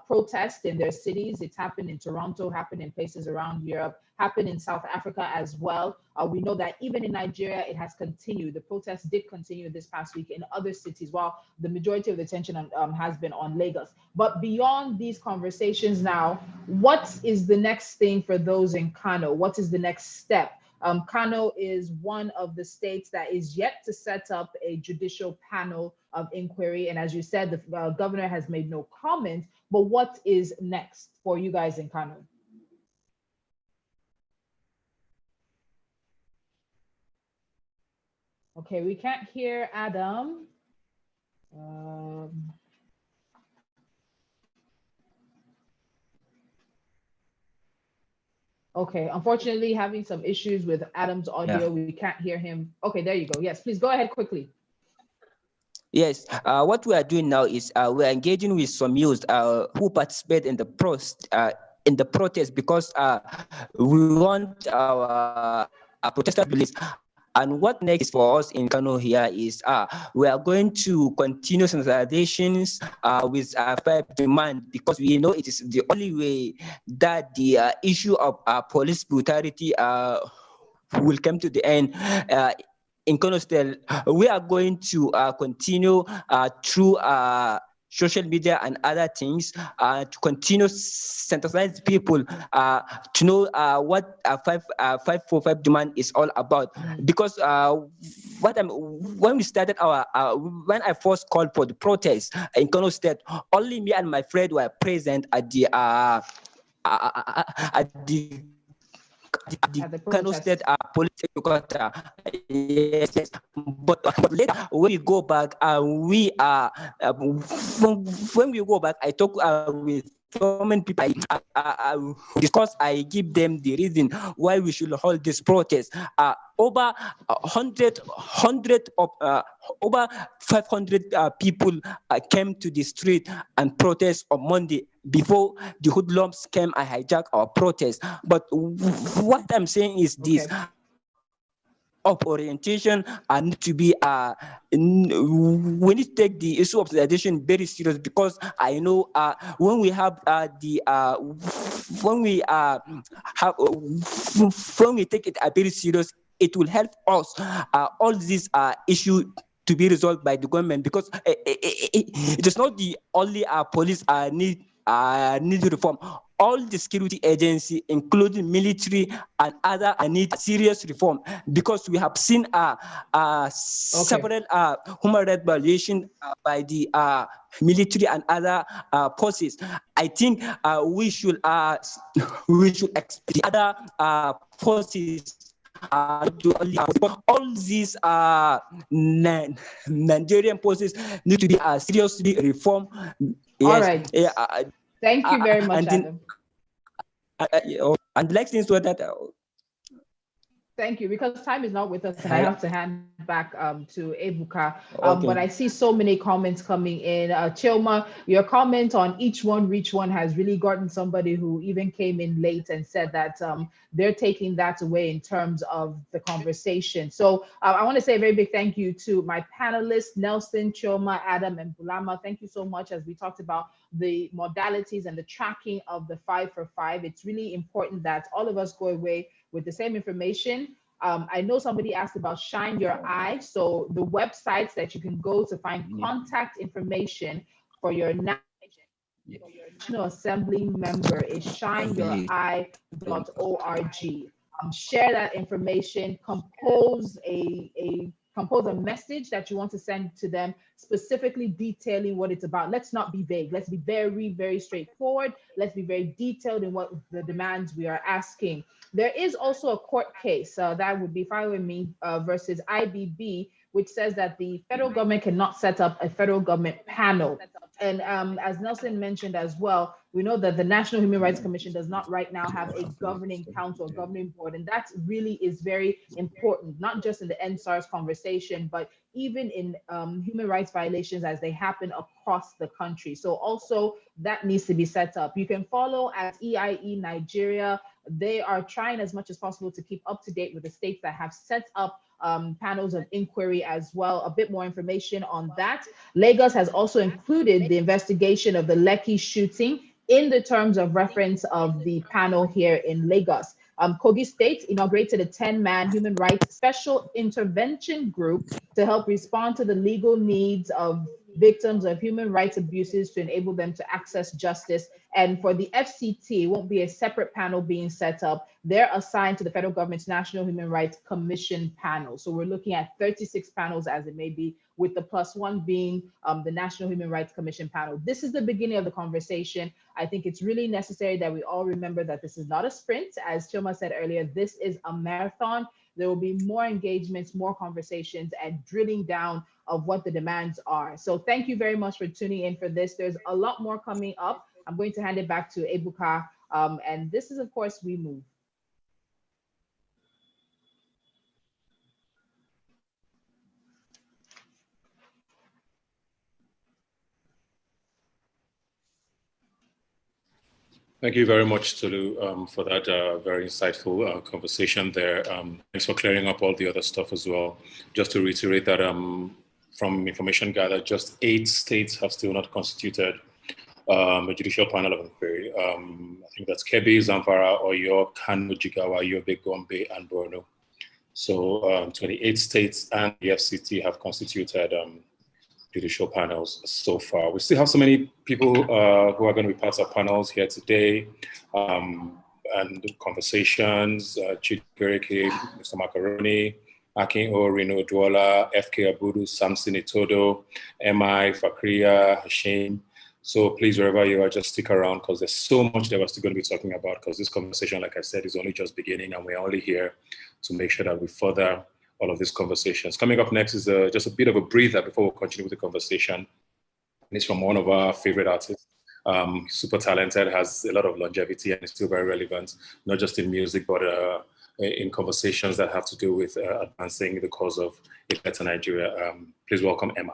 protest in their cities. It's happened in Toronto, happened in places around Europe, happened in South Africa as well. We know that even in Nigeria, it has continued. The protests did continue this past week in other cities, while the majority of the attention has been on Lagos. But beyond these conversations now, what is the next thing for those in Kano? What is the next step? Kano is one of the states that is yet to set up a judicial panel of inquiry. And as you said, the governor has made no comment, but what is next for you guys in Kano? Okay, we can't hear Adam. Okay, unfortunately, having some issues with Adam's audio, we can't hear him. Okay, there you go. Yes, please go ahead quickly. Yes, what we are doing now is we're engaging with some youth who participate in the protest because we want our protester beliefs. And what next for us in Kano here is we are going to continue sensitizations with our 5 demand, because we know it is the only way that the issue of police brutality will come to the end. In Kano State, we are going to continue through social media and other things to continue sensitize people to know what 545 demand is all about. Because when we started when I first called for the protest in Kano State, only me and my friend were present at the Kano State police headquarters. Yes. But later when we go back, when we go back, I talk with so many people. I give them the reason why we should hold this protest. Over 500 people came to the street and protest on Monday before the hoodlums came and hijacked our protest. But what I'm saying is this. Of orientation and to be we need to take the issue of sensitization very serious, because I know when we have when we take it very serious, it will help us all these issues to be resolved by the government, because it is not the only police need reform. All the security agencies, including military and other, need serious reform, because we have seen several human rights violations by the military and other forces. I think we should expect the other forces all these Nigerian forces need to be seriously reformed. Yes. All right. Thank you very much, Adam. And like things were that. Thank you, because time is not with us, and I have to hand back to Ebuka. But I see so many comments coming in. Chioma, your comment on each one reach one has really gotten somebody who even came in late and said that they're taking that away in terms of the conversation. So I want to say a very big thank you to my panelists, Nelson, Chioma, Adam, and Bulama. Thank you so much as we talked about the modalities and the tracking of the 5 for 5. It's really important that all of us go away with the same information. I know somebody asked about Shine Your Eye. So the websites that you can go to find contact information for your National Assembly member is shineyoureye.org. Share that information, compose a message that you want to send to them, specifically detailing what it's about. Let's not be vague. Let's be very, very straightforward. Let's be very detailed in what the demands we are asking. There is also a court case that would be filed with me versus IBB, which says that the federal government cannot set up a federal government panel. And as Nelson mentioned as well, we know that the National Human Rights Commission does not right now have a governing council or governing board. And that really is very important, not just in the ENDSARS conversation, but even in human rights violations as they happen across the country. So also that needs to be set up. You can follow at EIE Nigeria. They are trying as much as possible to keep up to date with the states that have set up panels of inquiry as well. A bit more information on that. Lagos has also included the investigation of the Lekki shooting in the terms of reference of the panel here in Lagos. Kogi State inaugurated a 10-man human rights special intervention group to help respond to the legal needs of victims of human rights abuses to enable them to access justice. And for the FCT, it won't be a separate panel being set up. They're assigned to the federal government's National Human Rights Commission panel. So we're looking at 36 panels as it may be, with the +1 being the National Human Rights Commission panel. This is the beginning of the conversation. I think it's really necessary that we all remember that this is not a sprint. As Chioma said earlier, this is a marathon. There will be more engagements, more conversations, and drilling down of what the demands are. So thank you very much for tuning in for this. There's a lot more coming up. I'm going to hand it back to Ebuka. And this is, of course, We Move. Thank you very much, Tolu, for that very insightful conversation there. Thanks for clearing up all the other stuff as well. Just to reiterate that from information gathered, just 8 states have still not constituted a judicial panel of inquiry. I think that's Kebbi, Zamfara, Oyo, Kano, Jigawa, Yobe, Gombe, and Borno. So 28 states and the FCT have constituted judicial panels so far. We still have so many people who are going to be part of panels here today, and conversations, Chidireke, Mr. Macaroni, Akin O, Rinu, Dwola, FK Abudu, Samson Itodo, MI, Fakria, Hashim. So please, wherever you are, just stick around because there's so much that we're still going to be talking about, because this conversation, like I said, is only just beginning, and we're only here to make sure that we further all of these conversations. Coming up next is just a bit of a breather before we continue with the conversation. And it's from one of our favorite artists. Super talented, has a lot of longevity, and is still very relevant, not just in music, but in conversations that have to do with advancing the cause of a better Nigeria. Please welcome MI.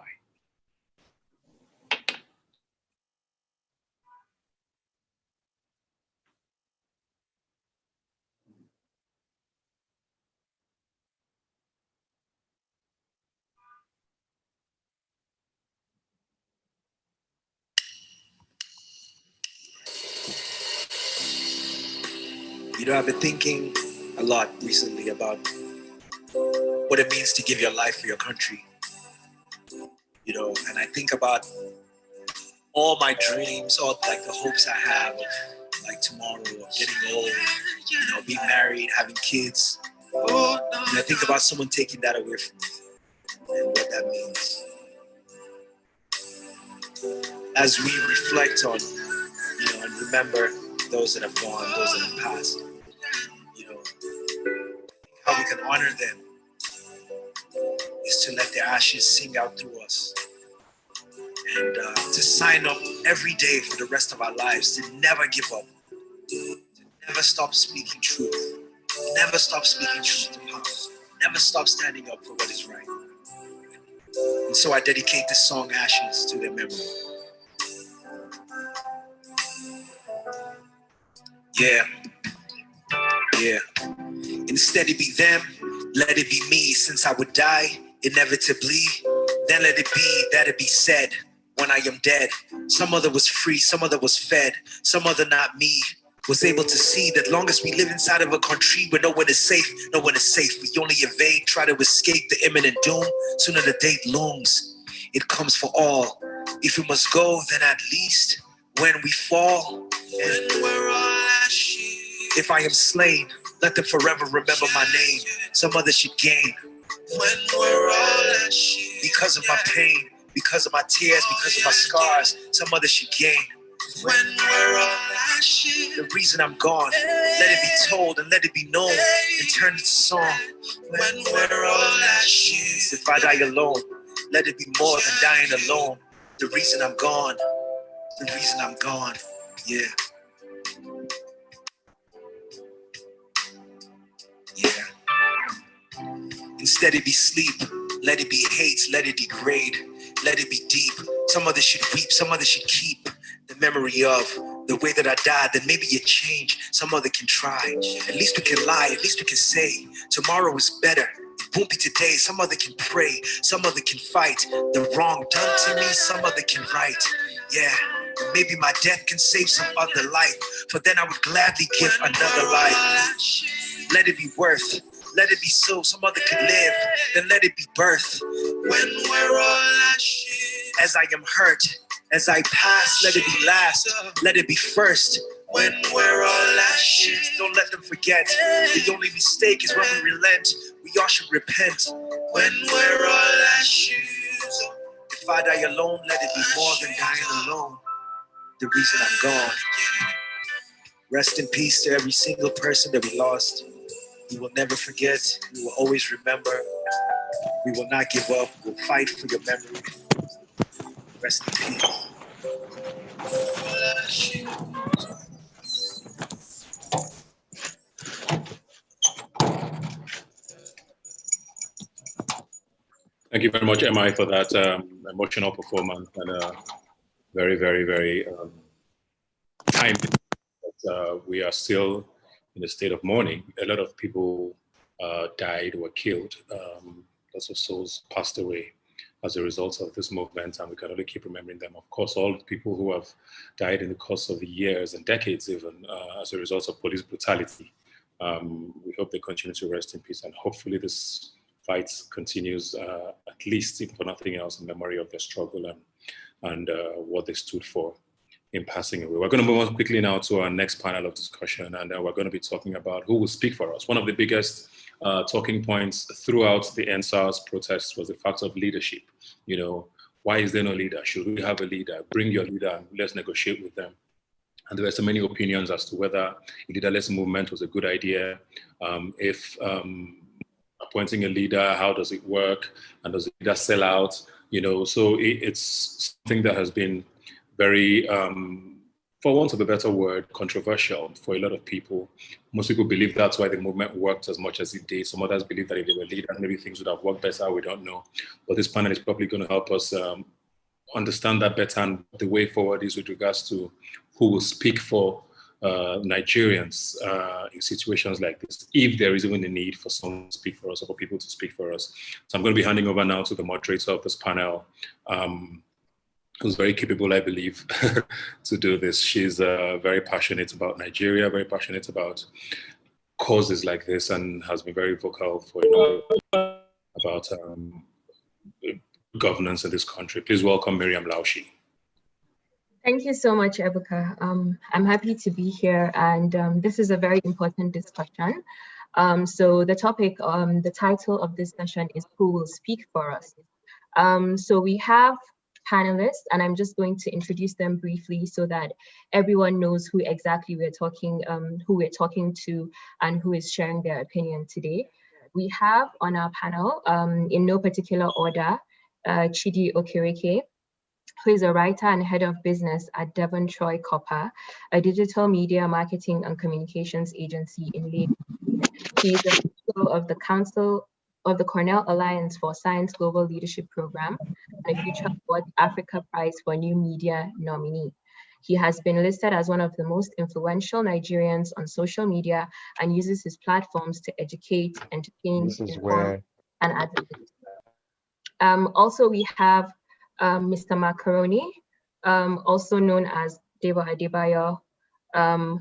You know, I've been thinking a lot recently about what it means to give your life for your country. You know, and I think about all my dreams, all like the hopes I have of like tomorrow, of getting old, you know, being married, having kids. And I think about someone taking that away from me and what that means. As we reflect on, you know, and remember those that have gone, those that have passed, you know, how we can honor them is to let their ashes sing out through us, and to sign up every day for the rest of our lives to never give up, to never stop speaking truth, never stop speaking truth to power, never stop standing up for what is right. And so I dedicate this song, Ashes, to their memory. Yeah, yeah. Instead it be them, let it be me, since I would die inevitably. Then let it be that it be said when I am dead. Some other was free, some other was fed, some other not me was able to see that long as we live inside of a country where no one is safe, no one is safe. We only evade, try to escape the imminent doom. Sooner the date looms, it comes for all. If we must go, then at least when we fall, when we're all ashes. If I am slain, let them forever remember my name. Some others should gain. When we're all ashes. Because of my pain, because of my tears, because of my scars, some others should gain. When we're all ashes. The reason I'm gone, let it be told and let it be known and turned into song. When we're all ashes. If I die alone, let it be more than dying alone. The reason I'm gone, the reason I'm gone, yeah. Yeah. Instead it be sleep, let it be hate, let it degrade, let it be deep. Some others should weep, some others should keep the memory of the way that I died. Then maybe it changed, some other can try. At least we can lie, at least we can say tomorrow is better. It won't be today, some other can pray, some other can fight the wrong done to me, some other can right. Yeah, maybe my death can save some other life, for then I would gladly give another life. Let it be worth, let it be so, some other could live, then let it be birth. When we're all ashes. As I am hurt, as I pass, let it be last, let it be first. When we're all ashes, don't let them forget. The only mistake is when we relent. We all should repent. When we're all ashes. If I die alone, let it be more than dying alone. The reason I'm gone. Rest in peace to every single person that we lost. We will never forget. We will always remember. We will not give up. We'll fight for your memory. Rest in peace. Thank you very much, MI, for that emotional performance and very, very, very timely we are still in a state of mourning. A lot of people died, were killed. Lots of souls passed away as a result of this movement, and we can only keep remembering them. Of course, all the people who have died in the course of the years and decades even as a result of police brutality. We hope they continue to rest in peace, and hopefully this fight continues, at least, if for nothing else, in memory of their struggle and what they stood for in passing away. We're going to move on quickly now to our next panel of discussion, and we're going to be talking about who will speak for us. One of the biggest talking points throughout the ENDSARS protests was the fact of leadership. You know, why is there no leader? Should we have a leader? Bring your leader and let's negotiate with them. And there were so many opinions as to whether a leaderless movement was a good idea. If appointing a leader, how does it work? And does the leader sell out? You know, so it's something that has been very, for want of a better word, controversial for a lot of people. Most people believe that's why the movement worked as much as it did. Some others believe that if they were leaders, maybe things would have worked better. We don't know. But this panel is probably going to help us understand that better, and the way forward is with regards to who will speak for Nigerians in situations like this, if there is even a need for someone to speak for us or for people to speak for us. So I'm going to be handing over now to the moderator of this panel, who's very capable, I believe, to do this. She's very passionate about Nigeria, very passionate about causes like this, and has been very vocal for about governance in this country. Please welcome Miriam Laushi. Thank you so much, Ebuka. I'm happy to be here, and this is a very important discussion. So the topic, the title of this session is Who Will Speak for Us? So we have panelists, and I'm just going to introduce them briefly so that everyone knows who exactly we're talking to, and who is sharing their opinion today. We have on our panel, in no particular order, Chidi Okereke, who is a writer and head of business at Devon Troy Copper, a digital media marketing and communications agency in Lagos. He is a fellow of the Council of the Cornell Alliance for Science Global Leadership Program and a Future Awards Africa Prize for New Media nominee. He has been listed as one of the most influential Nigerians on social media and uses his platforms to educate, entertain, inform, and advocate. Also, we have Mr. Macaroni, also known as Debo Adebayo,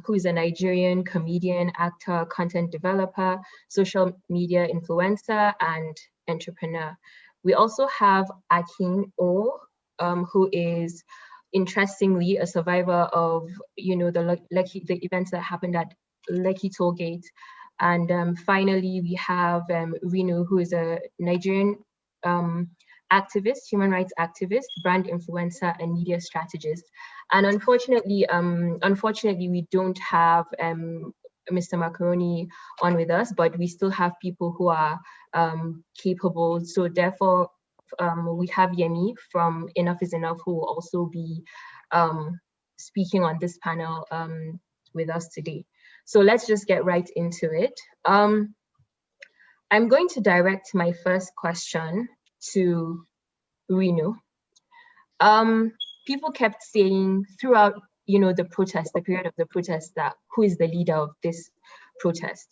who is a Nigerian comedian, actor, content developer, social media influencer, and entrepreneur. We also have Akin O, who is interestingly a survivor of, the events that happened at Lekki Tollgate. And finally, we have Rinu, who is a Nigerian activist, human rights activist, brand influencer, and media strategist. And unfortunately, we don't have Mr. Macaroni on with us, but we still have people who are capable. So therefore, we have Yemi from Enough is Enough, who will also be speaking on this panel with us today. So let's just get right into it. I'm going to direct my first question to Rinu. People kept saying throughout, the protest, the period of the protest, that who is the leader of this protest?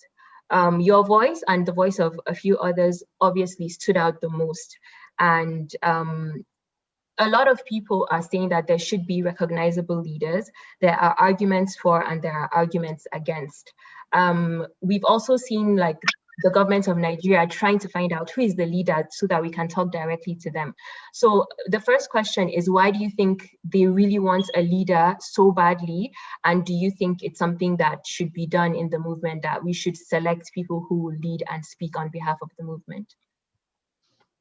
Your voice and the voice of a few others obviously stood out the most. And a lot of people are saying that there should be recognizable leaders. There are arguments for and there are arguments against. We've also seen the government of Nigeria trying to find out who is the leader so that we can talk directly to them. So the first question is, why do you think they really want a leader so badly? And do you think it's something that should be done in the movement, that we should select people who will lead and speak on behalf of the movement?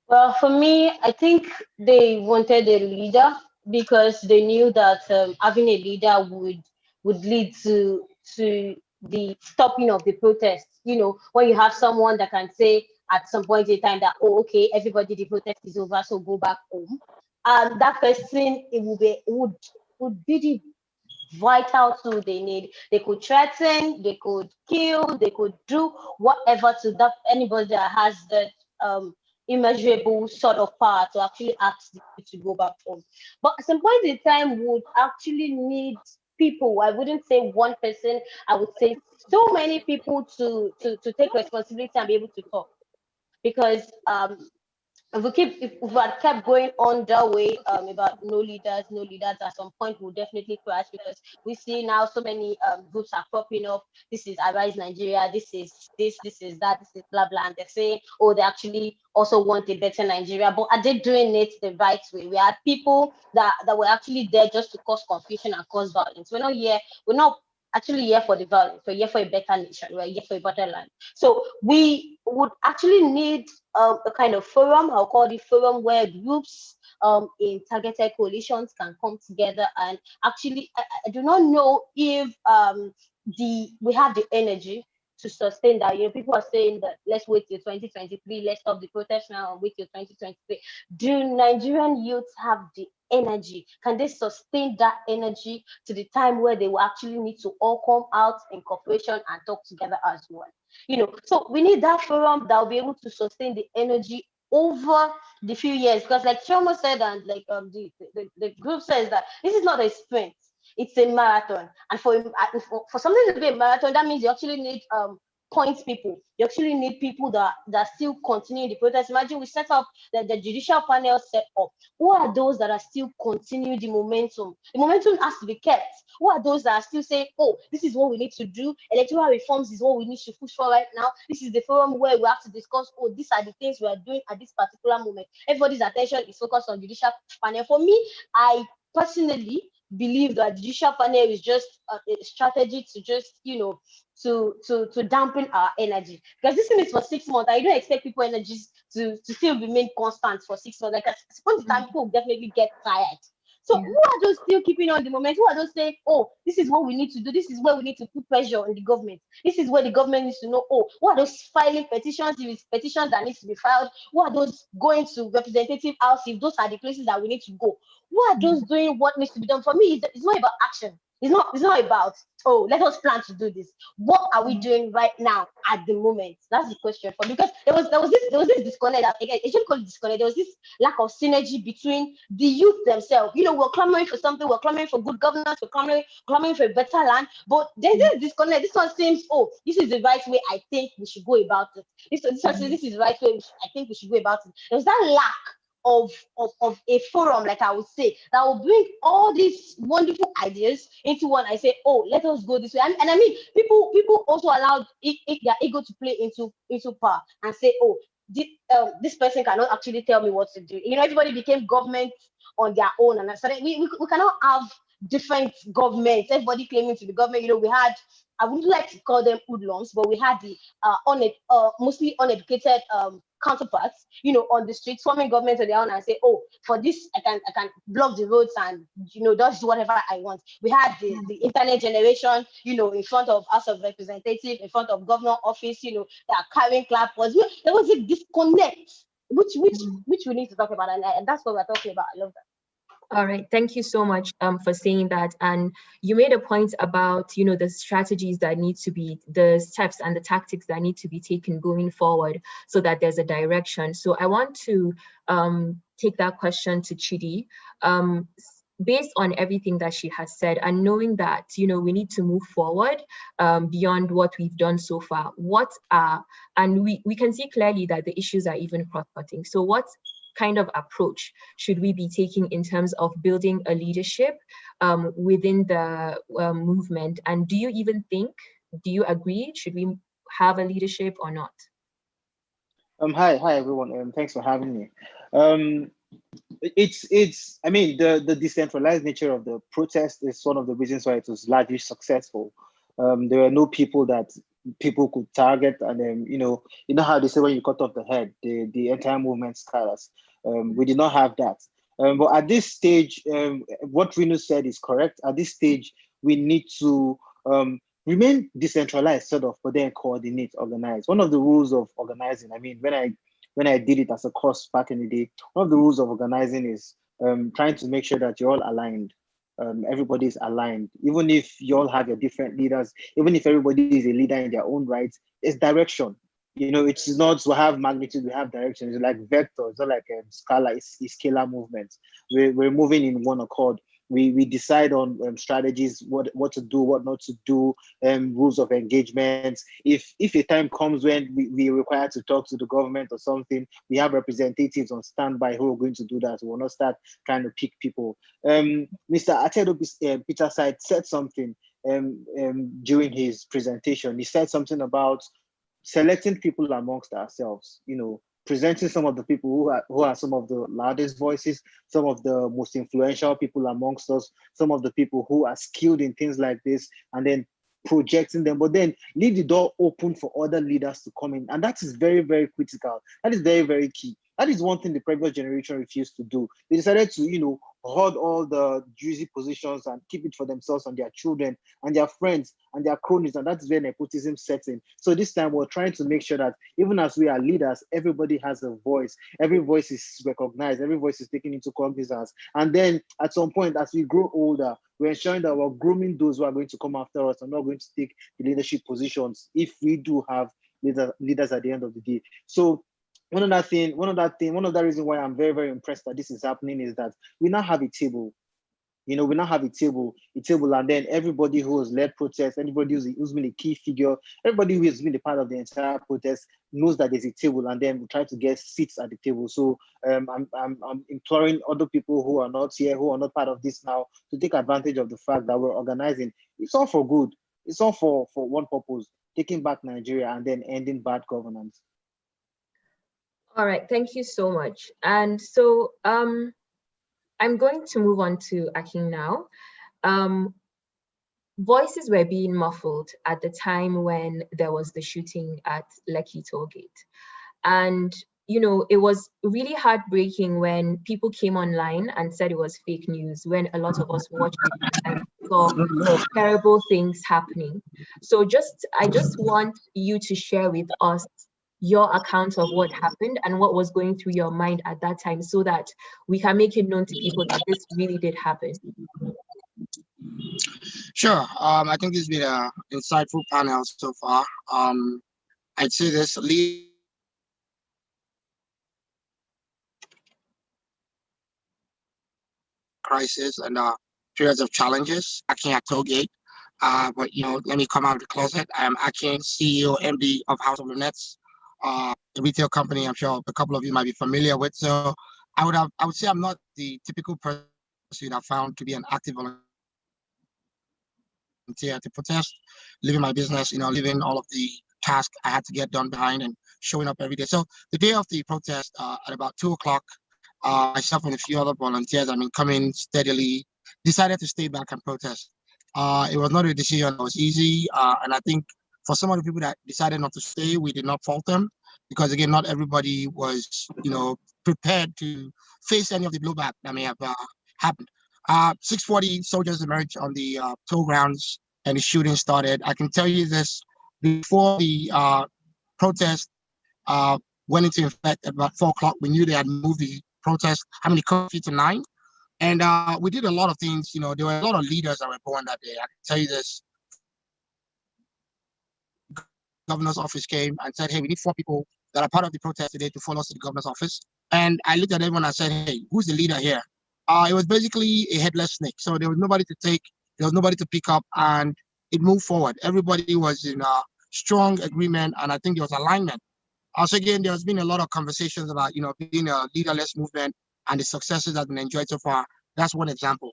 Well, for me, I think they wanted a leader because they knew that having a leader would lead to the stopping of the protests. When you have someone that can say at some point in time that, oh, okay, everybody, the protest is over, so go back home. That person, would be the vital tool they need. They could threaten, they could kill, they could do whatever to that anybody that has that immeasurable sort of power to actually ask them to go back home. But at some point in time would actually need people. I wouldn't say one person. I would say so many people to take responsibility and be able to talk. Because if we had kept going on that way about no leaders, at some point we'll definitely crash, because we see now so many groups are popping up. This is Arise Nigeria, this is that, this is blah blah, and they're saying, oh, they actually also want a better Nigeria, but are they doing it the right way? We had people that were actually there just to cause confusion and cause violence. We're not actually here for the violence. We're here for a better nation. We're here for a better land. So we would actually need a kind of forum, I'll call it forum, where groups in targeted coalitions can come together. And actually, I do not know if we have the energy to sustain that. People are saying that let's wait till 2023, let's stop the protest now and wait till 2023. Do Nigerian youths have the energy? Can they sustain that energy to the time where they will actually need to all come out in cooperation and talk together as one? So we need that forum that will be able to sustain the energy over the few years, because like Chioma said, and like the group says, that this is not a sprint, it's a marathon. And for something to be a marathon, that means you actually need point people. You actually need people that still continue the protest. Imagine we set up the judicial panel set up. Who are those that are still continuing the momentum? The momentum has to be kept. Who are those that are still saying, oh, this is what we need to do. Electoral reforms is what we need to push for right now. This is the forum where we have to discuss, oh, these are the things we are doing at this particular moment. Everybody's attention is focused on judicial panel. For me, I personally believe that judicial panel is just a strategy to just, to dampen our energy. Because this thing is for 6 months. I don't expect people energies to still remain constant for 6 months. Like at some point in time, people will definitely get tired. So who are those still keeping on the moment? Who are those saying, oh, this is what we need to do. This is where we need to put pressure on the government. This is where the government needs to know, oh, who are those filing petitions? If it's petitions that needs to be filed, who are those going to representative house if those are the places that we need to go? Who are those doing what needs to be done? For me, it's not about action. It's not about, oh, let us plan to do this. What are we doing right now at the moment? That's the question for me. Because there was this disconnect. I shouldn't call it disconnect. There was this lack of synergy between the youth themselves. We're clamoring for something. We're clamoring for good governance. We're clamoring for a better land. But there's this disconnect. This one seems, oh, this is the right way I think we should go about it. This is the right way I think we should go about it. There's that lack of a forum, like I would say, that will bring all these wonderful ideas into one. I say, oh, let us go this way. And I mean, people also allowed their ego to play into power and say, oh, this person cannot actually tell me what to do. Everybody became government on their own, and so we cannot have different governments. Everybody claiming to be government. We had, I wouldn't like to call them hoodlums, but we had the mostly uneducated counterparts, on the streets, forming government on their own and say, oh, for this I can block the roads and just do whatever I want. We had the internet generation, in front of House of Representatives, in front of governor office, that are carrying clapboards. There was a disconnect, which we need to talk about, and that's what we're talking about. I love that. All right, thank you so much for saying that. And you made a point about, the strategies that need to be, the steps and the tactics that need to be taken going forward so that there's a direction. So I want to take that question to Chidi. Based on everything that she has said and knowing that, we need to move forward beyond what we've done so far, and we can see clearly that the issues are even cross-cutting. So what kind of approach should we be taking in terms of building a leadership within the movement? And do you agree, should we have a leadership or not? Hi everyone, thanks for having me. I mean, the decentralized nature of the protest is one of the reasons why it was largely successful. There were no people that people could target, and then you know how they say when you cut off the head, the entire movement scatters. We did not have that. But at this stage, what Rinu said is correct. At this stage, we need to remain decentralized, sort of, but then coordinate, organize. One of the rules of organizing, I mean, when I did it as a course back in the day, one of the rules of organizing is trying to make sure that you're all aligned. Everybody's aligned. Even if you all have your different leaders, even if everybody is a leader in their own right, it's direction. It's not to have magnitude, we have direction. It's like vector, it's not like a scalar, it's scalar movement. We're moving in one accord. we decide on strategies, what to do, what not to do, rules of engagement. If a time comes when we are required to talk to the government or something, we have representatives on standby who are going to do that. We will not start trying to pick people. Mr. Atedo Peter said something during his presentation. He said something about selecting people amongst ourselves, presenting some of the people who are some of the loudest voices, some of the most influential people amongst us, some of the people who are skilled in things like this, and then projecting them, but then leave the door open for other leaders to come in. And that is very, very critical. That is very, very key. That is one thing the previous generation refused to do. They decided to, hoard all the juicy positions and keep it for themselves and their children and their friends and their cronies, and that's where nepotism sets in. So this time we're trying to make sure that even as we are leaders, everybody has a voice. Every voice is recognized. Every voice is taken into cognizance. And then at some point, as we grow older, we're ensuring that we're grooming those who are going to come after us and not going to take the leadership positions if we do have leaders at the end of the day. So one of the reasons why I'm very, very impressed that this is happening is that we now have a table. We now have a table, and then everybody who has led protests, anybody who's been a key figure, everybody who has been a part of the entire protest knows that there's a table, and then we try to get seats at the table. So I'm imploring other people who are not here, who are not part of this now, to take advantage of the fact that we're organizing. It's all for good. It's all for one purpose: taking back Nigeria and then ending bad governance. All right, thank you so much. And so I'm going to move on to Akin now. Voices were being muffled at the time when there was the shooting at Lekki Tollgate. And, it was really heartbreaking when people came online and said it was fake news, when a lot of us watched it and saw terrible things happening. So I just want you to share with us your account of what happened and what was going through your mind at that time, so that we can make it known to people that this really did happen. Sure. I think this has been an insightful panel so far. I'd say this crisis and periods of challenges. Akin at Tollgate. But let me come out of the closet. I am Akin, CEO, MD of House of Lunettes. A retail company I'm sure a couple of you might be familiar with. So I would say I'm not the typical person you'd have found to be an active volunteer to protest, living my business, living all of the tasks I had to get done behind and showing up every day. So the day of the protest at about 2:00, myself and a few other volunteers, coming steadily, decided to stay back and protest. It was not a decision that was easy. And I think for some of the people that decided not to stay, we did not fault them, because again, not everybody was, prepared to face any of the blowback that may have happened. 6:40 soldiers emerged on the toll grounds and the shooting started. I can tell you this: before the protest went into effect at about 4:00, we knew they had moved the protest, curfew to 9. And we did a lot of things. There were a lot of leaders that were born that day. I can tell you this: governor's office came and said, hey, we need 4 people that are part of the protest today to follow us to the governor's office. And I looked at everyone and said, hey, who's the leader here? It was basically a headless snake. So there was nobody to take, there was nobody to pick up, and it moved forward. Everybody was in strong agreement, and I think there was alignment. Also, again, there's been a lot of conversations about, being a leaderless movement and the successes that have been enjoyed so far. That's one example.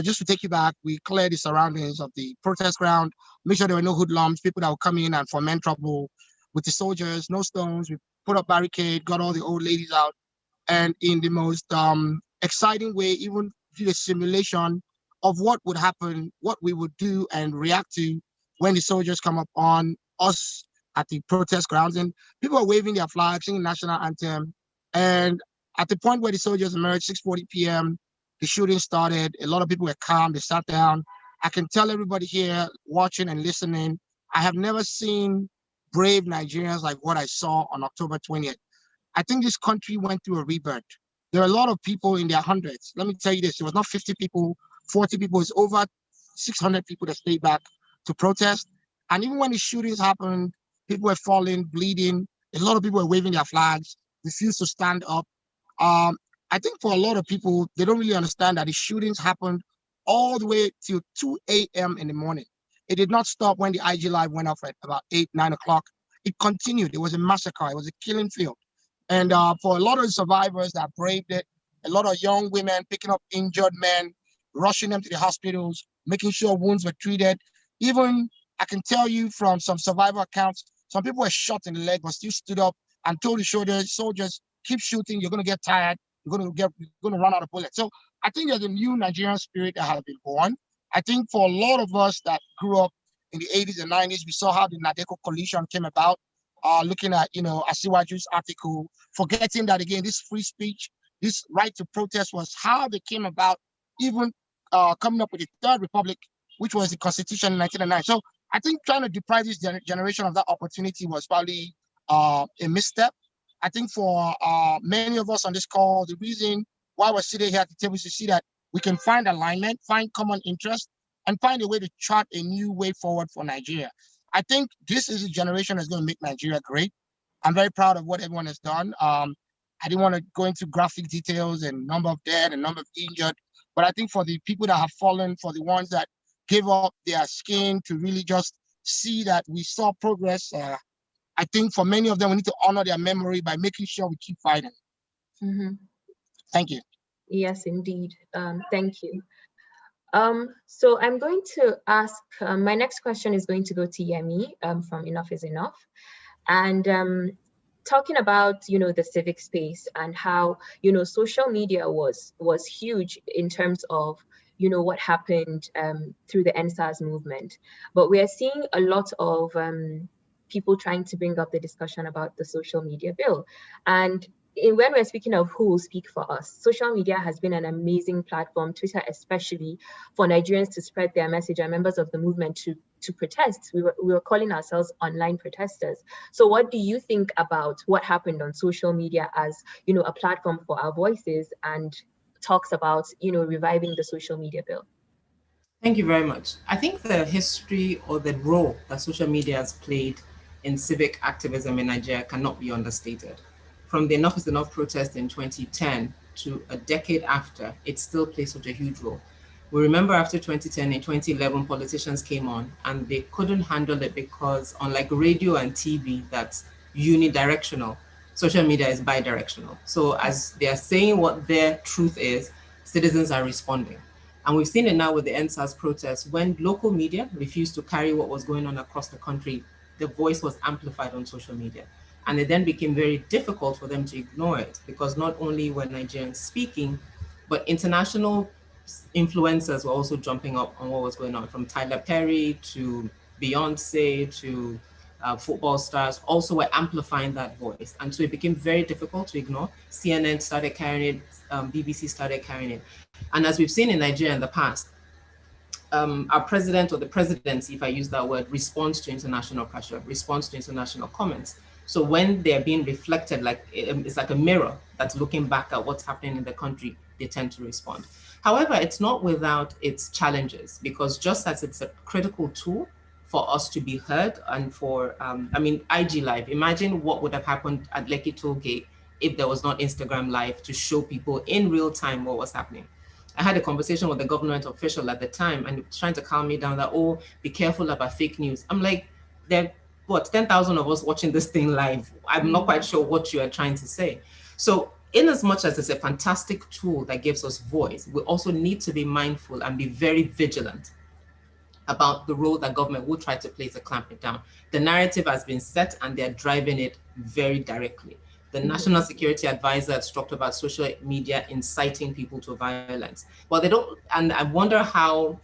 Just to take you back, we cleared the surroundings of the protest ground, make sure there were no hoodlums, people that would come in and foment trouble with the soldiers, no stones. We put up barricade, got all the old ladies out, and in the most exciting way, even did a simulation of what would happen, what we would do and react to when the soldiers come up on us at the protest grounds. And people are waving their flags, singing national anthem. And at the point where the soldiers emerged, 6:40 p.m., the shooting started. A lot of people were calm. They sat down. I can tell everybody here watching and listening, I have never seen brave Nigerians like what I saw on October 20th. I think this country went through a rebirth. There are a lot of people in their hundreds. Let me tell you this, it was not 50 people, 40 people, it's over 600 people that stayed back to protest. And even when the shootings happened, people were falling, bleeding. A lot of people were waving their flags, refused to stand up. I think for a lot of people, they don't really understand that the shootings happened all the way till 2 a.m. in the morning. It did not stop when the IG Live went off at about 8, 9 o'clock. It continued. It was a massacre. It was a killing field. And for a lot of survivors that braved it, a lot of young women picking up injured men, rushing them to the hospitals, making sure wounds were treated. Even, I can tell you from some survivor accounts, some people were shot in the leg but still stood up and told the soldiers, keep shooting, you're going to get tired, you're going to run out of bullets. So I think there's a new Nigerian spirit that has been born. I think for a lot of us that grew up in the 80s and 90s, we saw how the Nadeko coalition came about, looking at, Asiwaju's article, forgetting that, again, this free speech, this right to protest was how they came about, even coming up with the Third Republic, which was the Constitution in 1999. So I think trying to deprive this generation of that opportunity was probably a misstep. I think for many of us on this call, the reason why we're sitting here at the table is to see that we can find alignment, find common interest, and find a way to chart a new way forward for Nigeria. I think this is a generation that's going to make Nigeria great. I'm very proud of what everyone has done. I didn't want to go into graphic details and number of dead and number of injured, but I think for the people that have fallen, for the ones that gave up their skin to really just see that we saw progress, I think for many of them, we need to honor their memory by making sure we keep fighting. Mm-hmm. Thank you. Yes, indeed. Thank you. So I'm going to ask, my next question is going to go to Yemi from Enough is Enough. And talking about, the civic space and how, social media was huge in terms of, what happened through the ENDSARS movement. But we are seeing a lot of people trying to bring up the discussion about the social media bill. And when we're speaking of who will speak for us, social media has been an amazing platform, Twitter especially, for Nigerians to spread their message and members of the movement to protest. We were calling ourselves online protesters. So what do you think about what happened on social media as, a platform for our voices and talks about, reviving the social media bill? Thank you very much. I think the history or the role that social media has played in civic activism in Nigeria cannot be understated. From the Enough is Enough protest in 2010 to a decade after, it still plays such a huge role. We remember after 2010, in 2011, politicians came on and they couldn't handle it because unlike radio and TV, that's unidirectional, social media is bidirectional. So as they are saying what their truth is, citizens are responding. And we've seen it now with the ENDSARS protests. When local media refused to carry what was going on across the country, the voice was amplified on social media. And it then became very difficult for them to ignore it because not only were Nigerians speaking, but international influencers were also jumping up on what was going on, from Tyler Perry to Beyonce to football stars also were amplifying that voice. And so it became very difficult to ignore. CNN started carrying it, BBC started carrying it. And as we've seen in Nigeria in the past, our president or the presidency, if I use that word, responds to international pressure, responds to international comments. So when they're being reflected, it's like a mirror that's looking back at what's happening in the country, they tend to respond. However, it's not without its challenges, because just as it's a critical tool for us to be heard and for, IG Live, imagine what would have happened at Lekki Tollgate if there was not Instagram Live to show people in real time what was happening. I had a conversation with the government official at the time and he was trying to calm me down that, oh, be careful about fake news. I'm like, there are 10,000 of us watching this thing live. I'm not quite sure what you are trying to say. So in as much as it's a fantastic tool that gives us voice, we also need to be mindful and be very vigilant about the role that government will try to play to clamp it down. The narrative has been set and they're driving it very directly. The National Security Advisor has talked about social media inciting people to violence. Well, they don't, and I wonder how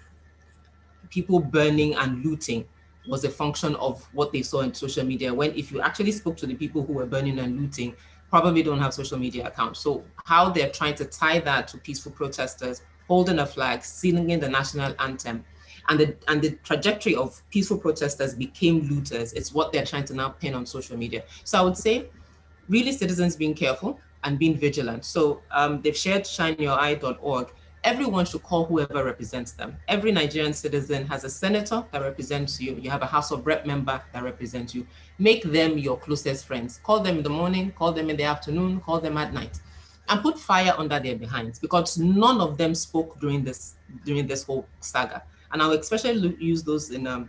people burning and looting was a function of what they saw in social media, when if you actually spoke to the people who were burning and looting, probably don't have social media accounts. So how they're trying to tie that to peaceful protesters, holding a flag, singing the national anthem, and the trajectory of peaceful protesters became looters. It's what they're trying to now pin on social media. So I would say, really citizens being careful and being vigilant. So they've shared shineyoureye.org. Everyone should call whoever represents them. Every Nigerian citizen has a senator that represents you. You have a House of Rep member that represents you. Make them your closest friends. Call them in the morning, call them in the afternoon, call them at night. and put fire under their behinds, because none of them spoke during this whole saga. And I'll especially use those in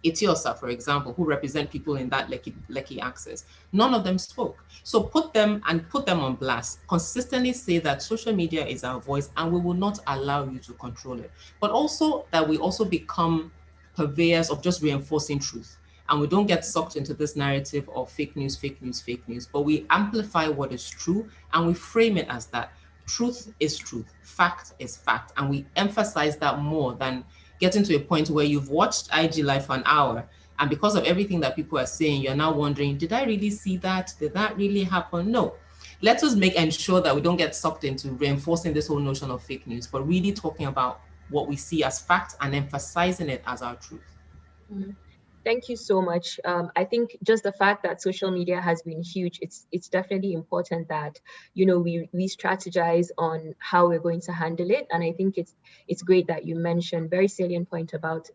Etiosa, for example, who represent people in that Lekki axis. None of them spoke. So put them on blast. Consistently say that social media is our voice and we will not allow you to control it. But also that we also become purveyors of just reinforcing truth. And we don't get sucked into this narrative of fake news, but we amplify what is true and we frame it as that. Truth is truth, fact is fact. And we emphasize that more than getting to a point where you've watched IG Live for an hour, and because of everything that people are saying, you're now wondering, did I really see that? Did that really happen? No. Let us ensure that we don't get sucked into reinforcing this whole notion of fake news, but really talking about what we see as fact and emphasizing it as our truth. Mm-hmm. Thank you so much. I think just the fact that social media has been huge, it's definitely important that, you know, we strategize on how we're going to handle it. And I think it's great that you mentioned very salient point about,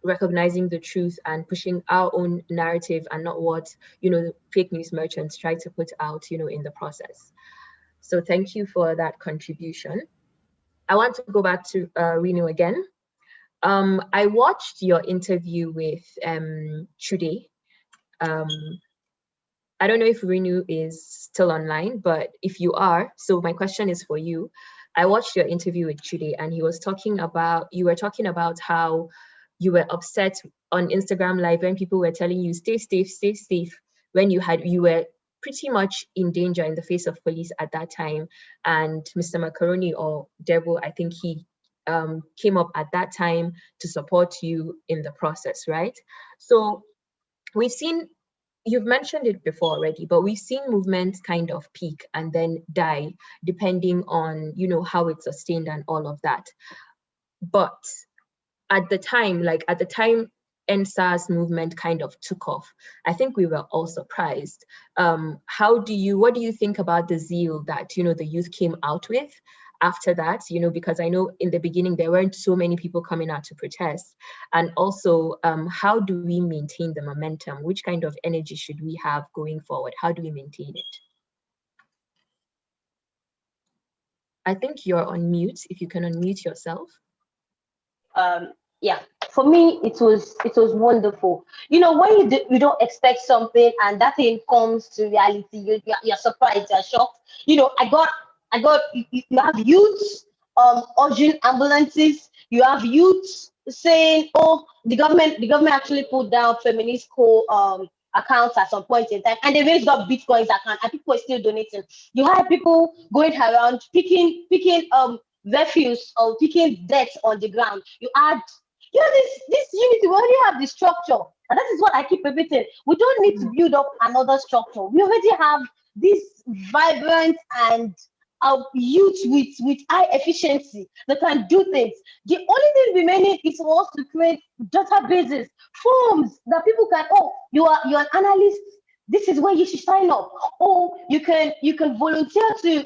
recognizing the truth and pushing our own narrative and not what, you know, the fake news merchants try to put out, you know, in the process. So thank you for that contribution. I want to go back to Rinu again. I watched your interview with Chude. I don't know if Rinu is still online, but if you are, so my question is for you. I watched your interview with Chude and you were talking about how you were upset on Instagram Live when people were telling you, stay safe, when you were pretty much in danger in the face of police at that time. And Mr. Macaroni or Debo, I think he came up at that time to support you in the process, right? So we've seen, you've mentioned it before already, but we've seen movements kind of peak and then die depending on, you know, how it's sustained and all of that. But at the time ENDSARS movement kind of took off, I think we were all surprised. What do you think about the zeal that, you know, the youth came out with after that, you know, because I know in the beginning there weren't so many people coming out to protest. And also, how do we maintain the momentum? Which kind of energy should we have going forward? How do we maintain it? I think you're on mute, if you can unmute yourself. Yeah, for me, it was wonderful. You know, when you don't expect something and that thing comes to reality, you're surprised, you're shocked. You know, I got you have youths urging ambulances. You have youths saying, oh, the government actually put down feminist accounts at some point in time, and they raised up Bitcoin's account, and people are still donating. You have people going around picking refuse or picking debt on the ground. You add, you know, this unity. We already have the structure, and that is what I keep repeating. We don't need to build up another structure. We already have this vibrant and youth with high efficiency that can do things. The only thing remaining is for us to create databases, forms that people can, oh, you're an analyst, this is where you should sign up. Or you can volunteer to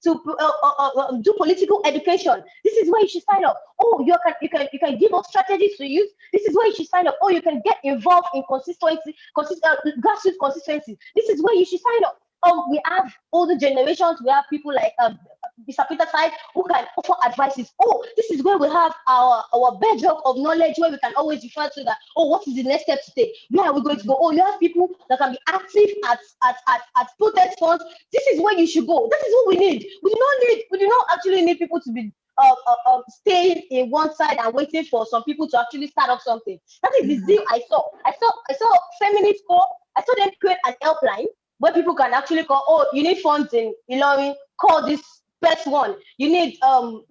do political education. This is where you should sign up. Oh, you can give us strategies to use. This is where you should sign up. Or you can get involved in grassroots consistency. This is where you should sign up. We have older generations. We have people like Mr. Peter Side who can offer advices. Oh, this is where we have our bedrock of knowledge where we can always refer to that. Oh, what is the next step to take? Where are we going to go? Oh, you have people that can be active at protest funds. This is where you should go. That is what we need. We do not actually need people to be staying in one side and waiting for some people to actually start up something. That is the zeal I saw. I saw feminists I saw them create an helpline where people can actually call, oh, you need funds in Ilorin, call this +1. You need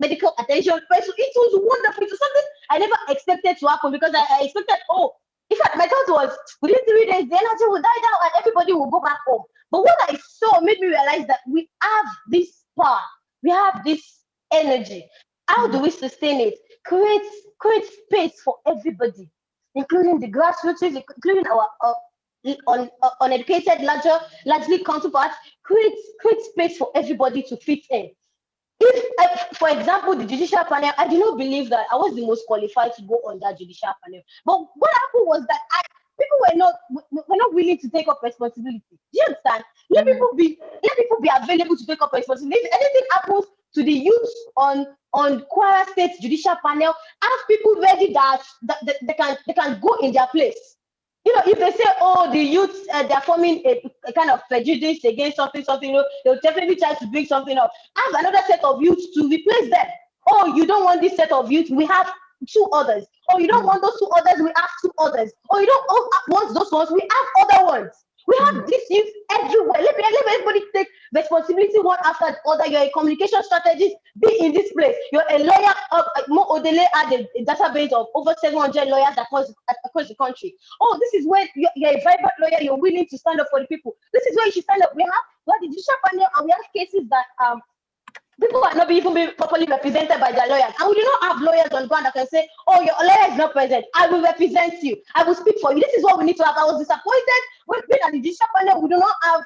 medical attention. So it was wonderful. It was something I never expected to happen, because I expected, oh, in fact, my thought was within 3 days, the energy will die down and everybody will go back home. But what I saw made me realize that we have this power, we have this energy. How do we sustain it? Create space for everybody, including the grassroots, including our uneducated, largely counterparts. Create space for everybody to fit in. If, for example, the judicial panel, I do not believe that I was the most qualified to go on that judicial panel. But what happened was that were not willing to take up responsibility. Do you understand? Let people be available to take up responsibility. If anything happens to the youth on Kwara State judicial panel, have people ready that they can go in their place. You know, if they say, oh, the youth, they're forming a kind of prejudice against something, you know, they'll definitely try to bring something up. Have another set of youth to replace them. Oh, you don't want this set of youth, we have 2 others. Oh, you don't want those 2 others, we have 2 others. Oh, you don't want those ones, we have other ones. We have this youth everywhere. Let everybody take responsibility one after the other. You're a communication strategist, be in this place. You're a lawyer. Mo Odele had a database of over 700 lawyers across the country. Oh, this is where you're a vibrant lawyer. You're willing to stand up for the people. This is where you should stand up. We have the judicial panel, and we have cases that people are not even being properly represented by their lawyers. And we do not have lawyers on ground that can say, oh, your lawyer is not present. I will represent you. I will speak for you. This is what we need to have. I was disappointed when being at the judicial panel, we do not have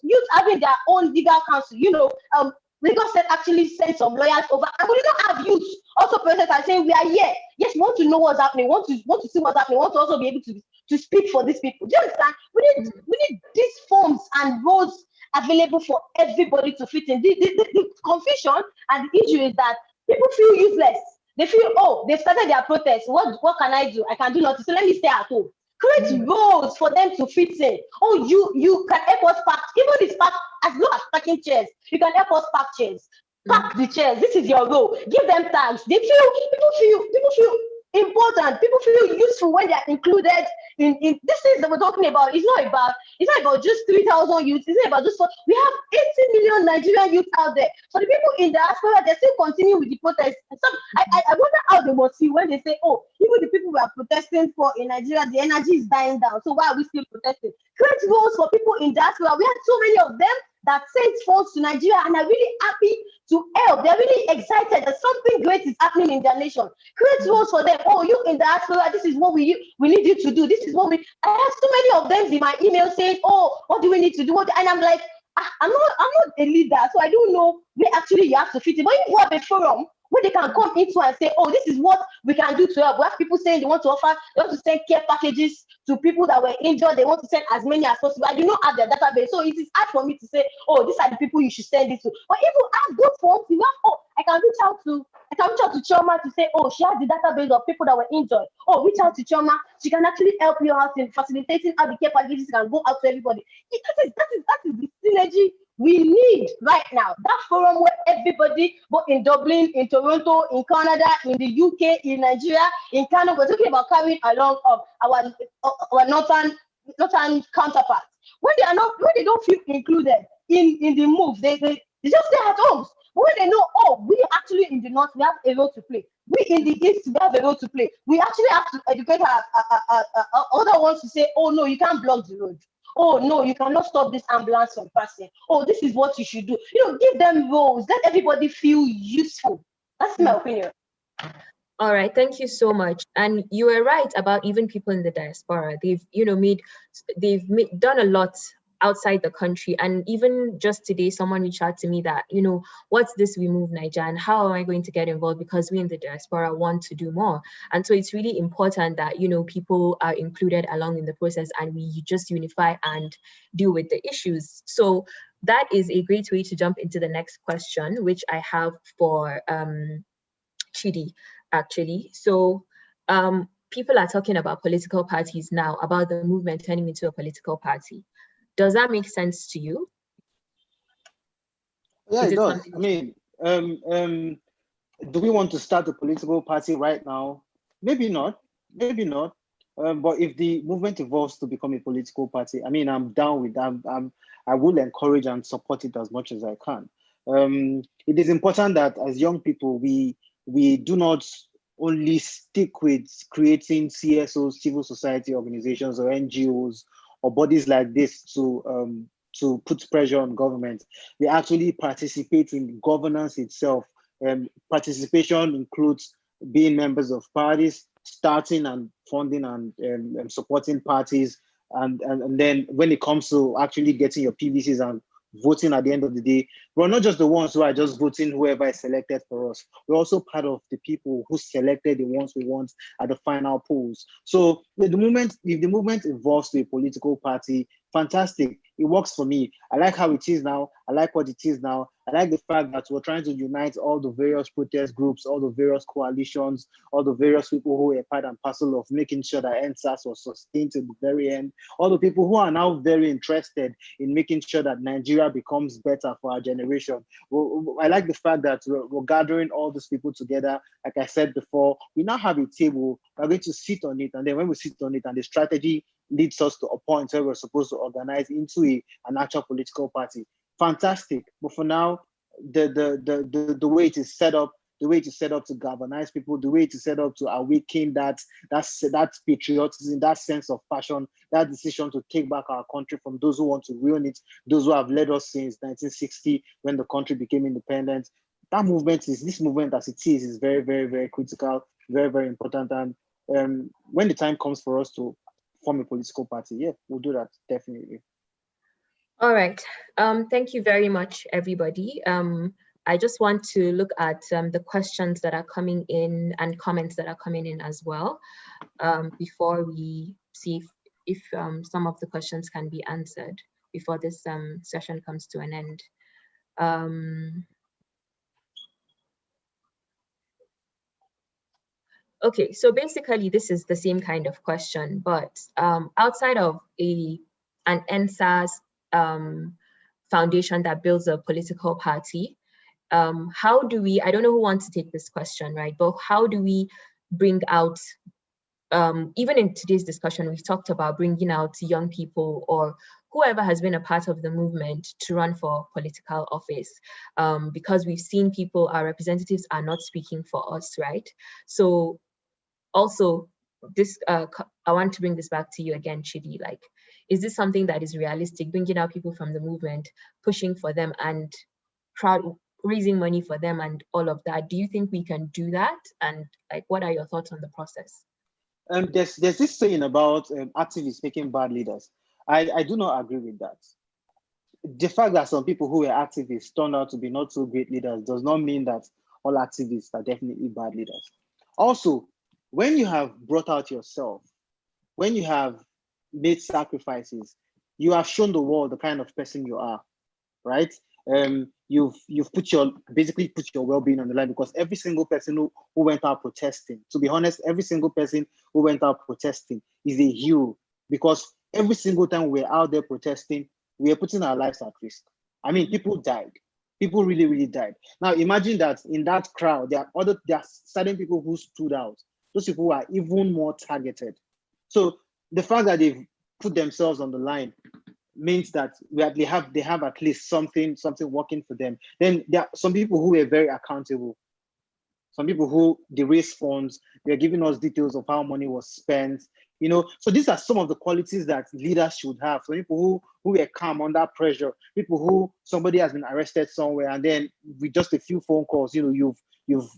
youth having their own legal counsel. You know, Lagos State actually sent some lawyers over, and we do not have youth also present and saying, we are here. Yes, we want to know what's happening, want to see what's happening, want to also be able to speak for these people. Do you understand? We need these forms and roles available for everybody to fit in. The confusion and the issue is that people feel useless. They feel, oh, they started their protest. What can I do? I can do nothing. So let me stay at home. Create roles for them to fit in. Oh, you can help us pack. Even if pack, as low as packing chairs, you can help us pack chairs. Pack the chairs. This is your role. Give them tags. People feel important. People feel useful when they are included in these things that we're talking about. It's not about just 3,000 youths. It's not about just we have 80 million Nigerian youth out there. So the people in the diaspora, they still continue with the protest. I wonder how they must feel when they say, oh, even the people we are protesting for in Nigeria, the energy is dying down. So why are we still protesting? Create roles for people in diaspora. We have so many of them that sent funds to Nigeria and are really happy to help. They're really excited that something great is happening in their nation. Create roles for them. Oh, you in diaspora, this is what we need you to do. This is what I have so many of them in my email saying, oh, what do we need to do? And I'm like, I'm not a leader, so I don't know where actually you have to fit in. But if you have a forum where they can come into and say, oh, this is what we can do to help. We have people saying they want to send care packages to people that were injured. They want to send as many as possible. I do not have their database, so it is hard for me to say, oh, these are the people you should send it to. But if you have good forms, you have, oh, I can reach out to Chioma to say, oh, she has the database of people that were injured. Oh, reach out to Chioma. She can actually help you out in facilitating how the care packages can go out to everybody. That is the synergy we need right now. That forum where everybody, both in Dublin, in Toronto, in Canada, in the UK, in Nigeria, in Canada, we're talking about carrying along our northern counterparts. When they don't feel included in the move, they just stay at home. But when they know, oh, we actually in the north, we have a role to play. We in the east, we have a role to play. We actually have to educate our other ones to say, oh no, you can't block the road. Oh no, you cannot stop this ambulance from passing. Oh, this is what you should do. You know, give them roles. Let everybody feel useful. That's my opinion. All right, thank you so much. And you were right about even people in the diaspora. They've done a lot outside the country. And even just today, someone reached out to me that, what's this We Move Naija and how am I going to get involved, because we in the diaspora want to do more. And so it's really important that, people are included along in the process and we just unify and deal with the issues. So that is a great way to jump into the next question, which I have for Chidi, actually. So people are talking about political parties now, about the movement turning into a political party. Does that make sense to you? Yeah, it does. I mean, do we want to start a political party right now? Maybe not. Maybe not. But if the movement evolves to become a political party, I mean, I'm down with that. I will encourage and support it as much as I can. It is important that as young people, we do not only stick with creating CSOs, civil society organizations, or NGOs, or bodies like this to put pressure on government. We actually participate in governance itself. Participation includes being members of parties, starting and funding and supporting parties. And then when it comes to actually getting your PVCs and voting at the end of the day. We're not just the ones who are just voting whoever is selected for us. We're also part of the people who selected the ones we want at the final polls. So if the movement evolves to a political party, fantastic. It works for me. I like how it is now. I like what it is now. I like the fact that we're trying to unite all the various protest groups, all the various coalitions, all the various people who are part and parcel of making sure that ENDSARS was sustained to the very end. All the people who are now very interested in making sure that Nigeria becomes better for our generation. I like the fact that we're gathering all these people together. Like I said before, we now have a table. We're going to sit on it. And then when we sit on it and the strategy leads us to a point where we're supposed to organize into an actual political party. Fantastic. But for now, the way it is set up, the way it is set up to galvanize people, the way it is set up to awaken that patriotism, that sense of passion, that decision to take back our country from those who want to ruin it, those who have led us since 1960 when the country became independent. This movement as it is very, very, very critical, very, very important. And when the time comes for us to form a political party, yeah, we'll do that, definitely. All right. Thank you very much, everybody. I just want to look at the questions that are coming in and comments that are coming in as well before we see if some of the questions can be answered before this session comes to an end. Okay, so basically this is the same kind of question, but outside of an ENDSARS foundation that builds a political party, how do we, I don't know who wants to take this question, right? But how do we bring out, even in today's discussion, we've talked about bringing out young people or whoever has been a part of the movement to run for political office, because we've seen people, our representatives are not speaking for us, right? So also, this I want to bring this back to you again, Chidi. Like, is this something that is realistic? Bringing out people from the movement, pushing for them, and raising money for them, and all of that. Do you think we can do that? And like, what are your thoughts on the process? There's this saying about activists making bad leaders. I do not agree with that. The fact that some people who were activists turned out to be not so great leaders does not mean that all activists are definitely bad leaders. Also, when you have brought out yourself, when you have made sacrifices, you have shown the world the kind of person you are, right? You've basically put your well-being on the line, because every single person who went out protesting, to be honest, every single person who went out protesting is a hero, because every single time we're out there protesting, we are putting our lives at risk. I mean, people died. People really, really died. Now imagine that in that crowd, there are certain people who stood out. Those people who are even more targeted. So the fact that they've put themselves on the line means that they have at least something working for them. Then there are some people who are very accountable. Some people who they raise funds, they're giving us details of how money was spent. You know, so these are some of the qualities that leaders should have. So people who are calm under pressure, people who somebody has been arrested somewhere, and then with just a few phone calls, you know, you've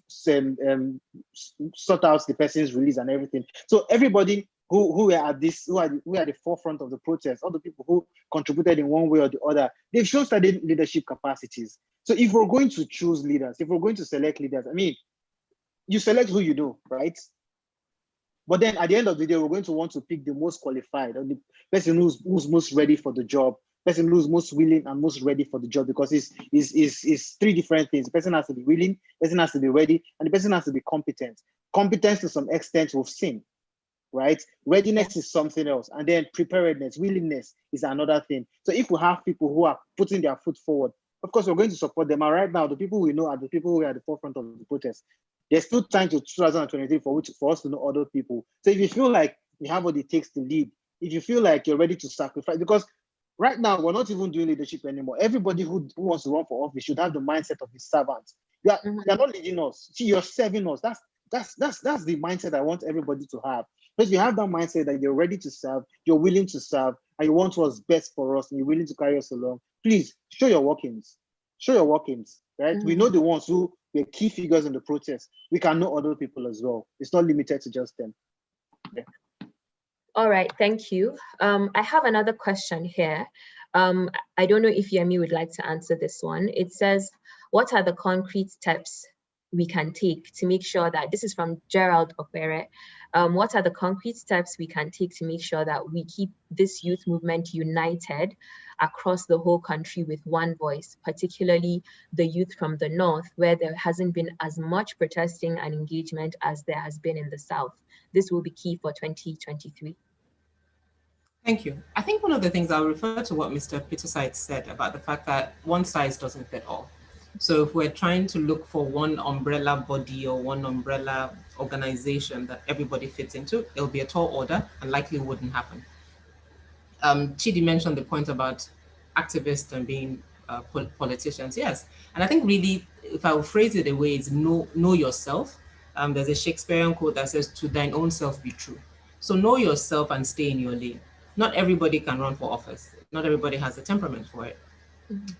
sought out the person's release and everything. So everybody who are at the forefront of the protest, all the people who contributed in one way or the other, they've shown certain leadership capacities. So if we're going to choose leaders, if we're going to select leaders, I mean, you select who you know, right? But then at the end of the day, we're going to want to pick the most qualified, or the person who's most ready for the job, person who's most willing and most ready for the job, because it's three different things. The person has to be willing, the person has to be ready, and the person has to be competent. Competence to some extent we've seen, right? Readiness is something else. And then preparedness, willingness is another thing. So if we have people who are putting their foot forward, of course, we're going to support them. And right now, the people we know are the people who are at the forefront of the protest. There's still time to 2023 for us to know other people. So if you feel like you have what it takes to lead, if you feel like you're ready to sacrifice, because right now we're not even doing leadership anymore. Everybody who wants to run for office should have the mindset of a servant. You're not leading us. See, you're serving us. That's the mindset I want everybody to have. But if you have that mindset that you're ready to serve, you're willing to serve, and you want what's best for us, and you're willing to carry us along, please show your workings. Show your workings, right? We know the ones who were key figures in the protest. We can know other people as well. It's not limited to just them. Yeah. All right, thank you. I have another question here. I don't know if Yemi would like to answer this one. It says, what are the concrete steps we can take to make sure that, this is from Gerald Okwere, what are the concrete steps we can take to make sure that we keep this youth movement united across the whole country with one voice, particularly the youth from the north, where there hasn't been as much protesting and engagement as there has been in the south? This will be key for 2023. Thank you. I think one of the things, I'll refer to what Mr. Peterside said about the fact that one size doesn't fit all. So if we're trying to look for one umbrella body or one umbrella organization that everybody fits into, it'll be a tall order and likely wouldn't happen. Chidi mentioned the point about activists and being politicians. Yes, and I think really, if I would phrase it away, it's know yourself. There's a Shakespearean quote that says, "To thine own self be true." So know yourself and stay in your lane. Not everybody can run for office. Not everybody has the temperament for it.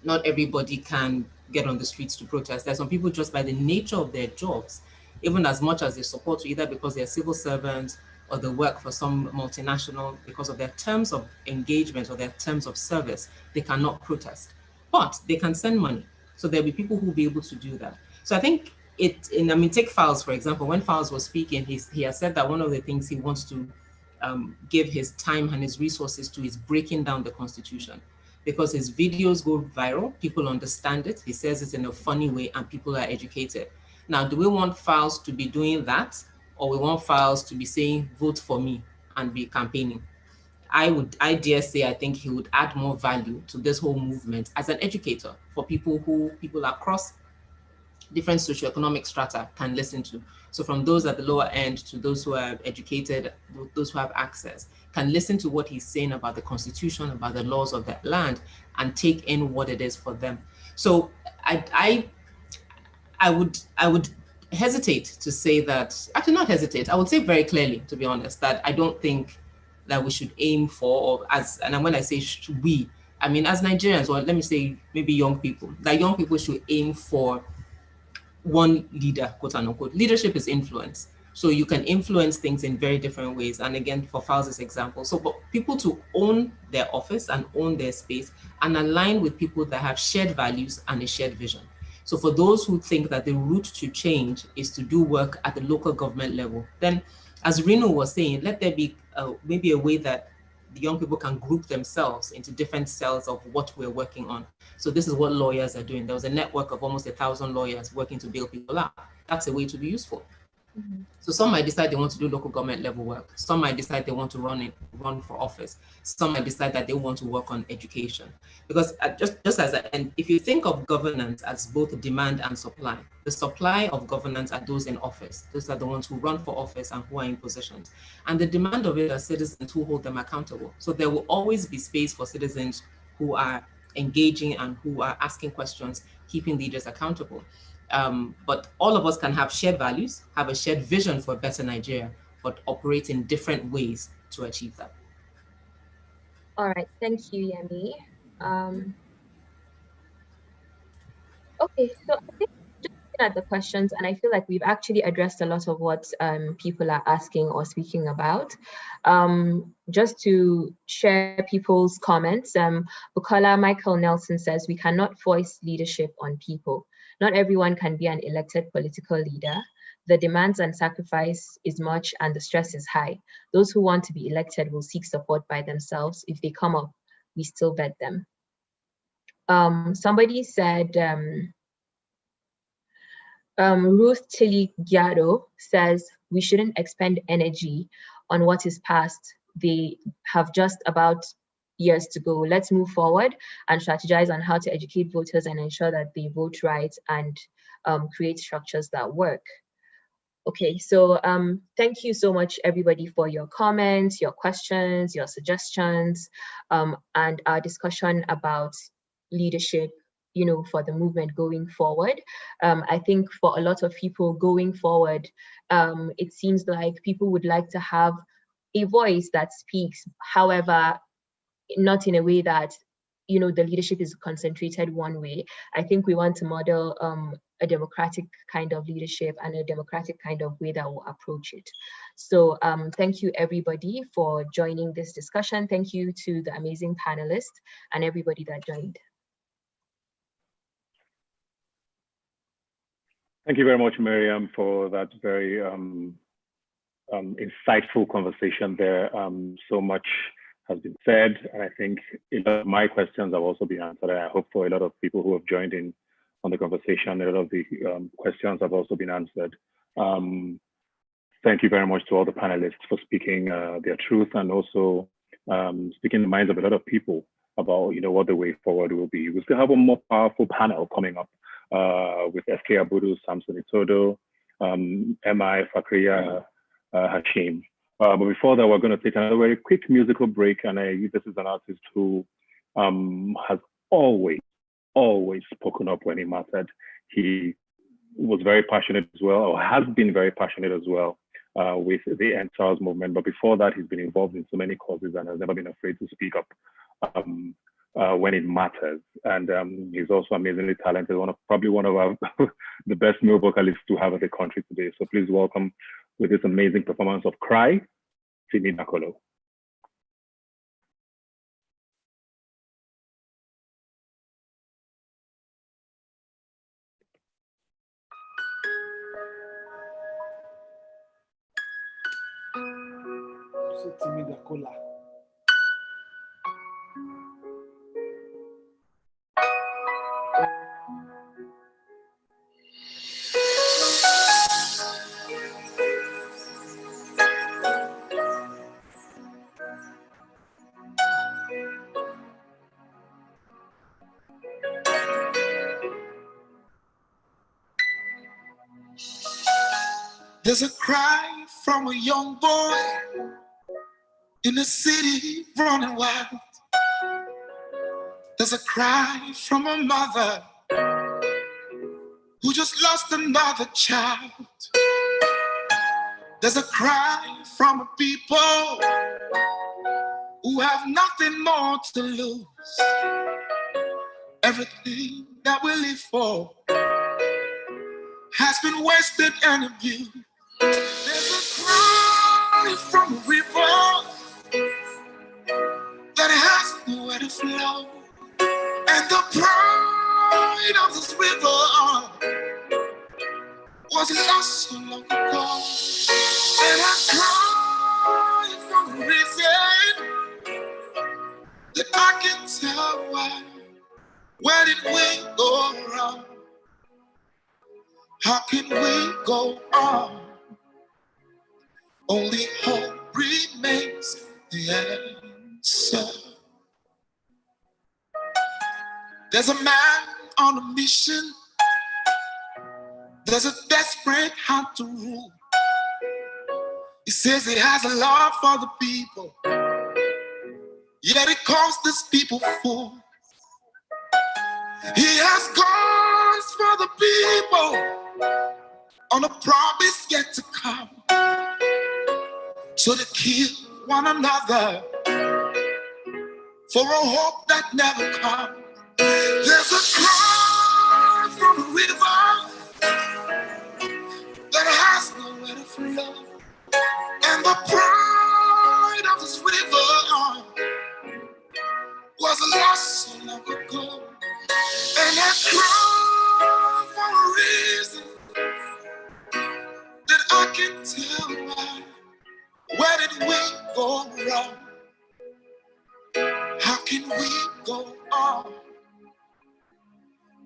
Not everybody can get on the streets to protest. There's some people, just by the nature of their jobs, even as much as they support you, either because they're civil servants or they work for some multinational, because of their terms of engagement or their terms of service, they cannot protest. But they can send money. So there'll be people who will be able to do that. So I think take Falz, for example. When Falz was speaking, he has said that one of the things he wants to give his time and his resources to is breaking down the Constitution. Because his videos go viral, people understand it, he says it in a funny way, and people are educated. Now, do we want Falz to be doing that, or we want Falz to be saying, vote for me, and be campaigning? I dare say, I think he would add more value to this whole movement as an educator for people across different socioeconomic strata can listen to. So from those at the lower end to those who are educated, those who have access, can listen to what he's saying about the Constitution, about the laws of that land, and take in what it is for them. So I would hesitate to say that, actually not hesitate, I would say very clearly, to be honest, that I don't think that we should aim for, and when I say we, I mean as Nigerians, or let me say maybe young people, that young people should aim for one leader, quote unquote. Leadership is influence. So you can influence things in very different ways. And again, for Falz's example, but people to own their office and own their space and align with people that have shared values and a shared vision. So for those who think that the route to change is to do work at the local government level, then as Rinu was saying, let there be maybe a way that the young people can group themselves into different cells of what we're working on. So this is what lawyers are doing. There was a network of almost 1,000 lawyers working to bail people out. That's a way to be useful. Mm-hmm. So some might decide they want to do local government level work. Some might decide they want to run for office. Some might decide that they want to work on education. Because and if you think of governance as both demand and supply, the supply of governance are those in office. Those are the ones who run for office and who are in positions. And the demand of it are citizens who hold them accountable. So there will always be space for citizens who are engaging and who are asking questions, keeping leaders accountable. But all of us can have shared values, have a shared vision for a better Nigeria, but operate in different ways to achieve that. All right, thank you, Yemi. Okay, so I think just looking at the questions, and I feel like we've actually addressed a lot of what people are asking or speaking about. Just to share people's comments, Bukola Michael Nelson says, we cannot force leadership on people. Not everyone can be an elected political leader. The demands and sacrifice is much and the stress is high. Those who want to be elected will seek support by themselves. If they come up, we still vet them. Somebody said, Ruth Tilly Giado says, we shouldn't expend energy on what is past. They have just about years to go. Let's move forward and strategize on how to educate voters and ensure that they vote right and create structures that work. Okay, so thank you so much, everybody, for your comments, your questions, your suggestions, and our discussion about leadership, for the movement going forward. I think for a lot of people going forward, it seems like people would like to have a voice that speaks, however, not in a way that, the leadership is concentrated one way. I think we want to model a democratic kind of leadership and a democratic kind of way that will approach it. So thank you everybody for joining this discussion. Thank you to the amazing panelists and everybody that joined. Thank you very much, Miriam, for that very insightful conversation there. So much has been said, and I think a lot of my questions have also been answered. I hope for a lot of people who have joined in on the conversation, a lot of the questions have also been answered. Thank you very much to all the panelists for speaking their truth and also speaking the minds of a lot of people about what the way forward will be. We still have a more powerful panel coming up with SK Abudu, Samson Itodo, MI Fakriya Hashim. But before that, we're going to take another very quick musical break. And this is an artist who has always spoken up when it mattered. He was very passionate as well, or has been very passionate as well with the ENDSARS movement. But before that, he's been involved in so many causes and has never been afraid to speak up when it matters. And he's also amazingly talented, probably one of our the best male vocalists to have in the country today. So please welcome with this amazing performance of Cry, Simi Nakolo. There's a cry from a young boy in the city running wild. There's a cry from a mother who just lost another child. There's a cry from a people who have nothing more to lose. Everything that we live for has been wasted and abused. There's a cry from a river that has nowhere to flow, and the pride of this river was lost so long ago. And I cry for a reason that I can tell why. Where did we go wrong? How can we go on? Only hope remains the answer. There's a man on a mission. There's a desperate heart to rule. He says he has a love for the people, yet it calls these people fools. He has cause for the people on a promise yet to come. So to kill one another for a hope that never comes. There's a cry from a river that has nowhere to flow, and the pride of this river was lost so long ago. And I cry for a reason that I can tell why. Where did we go wrong? How can we go on?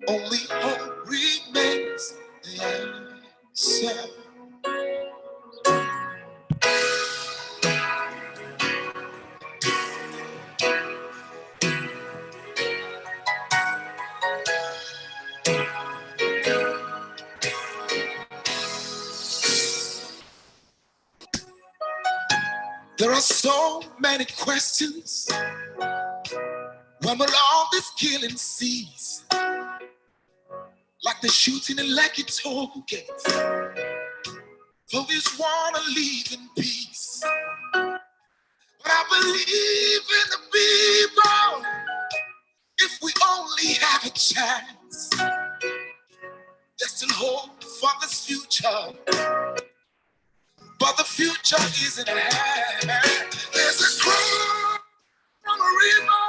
Only hope remains the answer. There are so many questions. When will all this killing cease? Like the shooting in Lekki toll gate. Folks wanna live in peace, but I believe in the people. If we only have a chance, There's still hope for this future, but the future isn't hand. There's a cry from a river.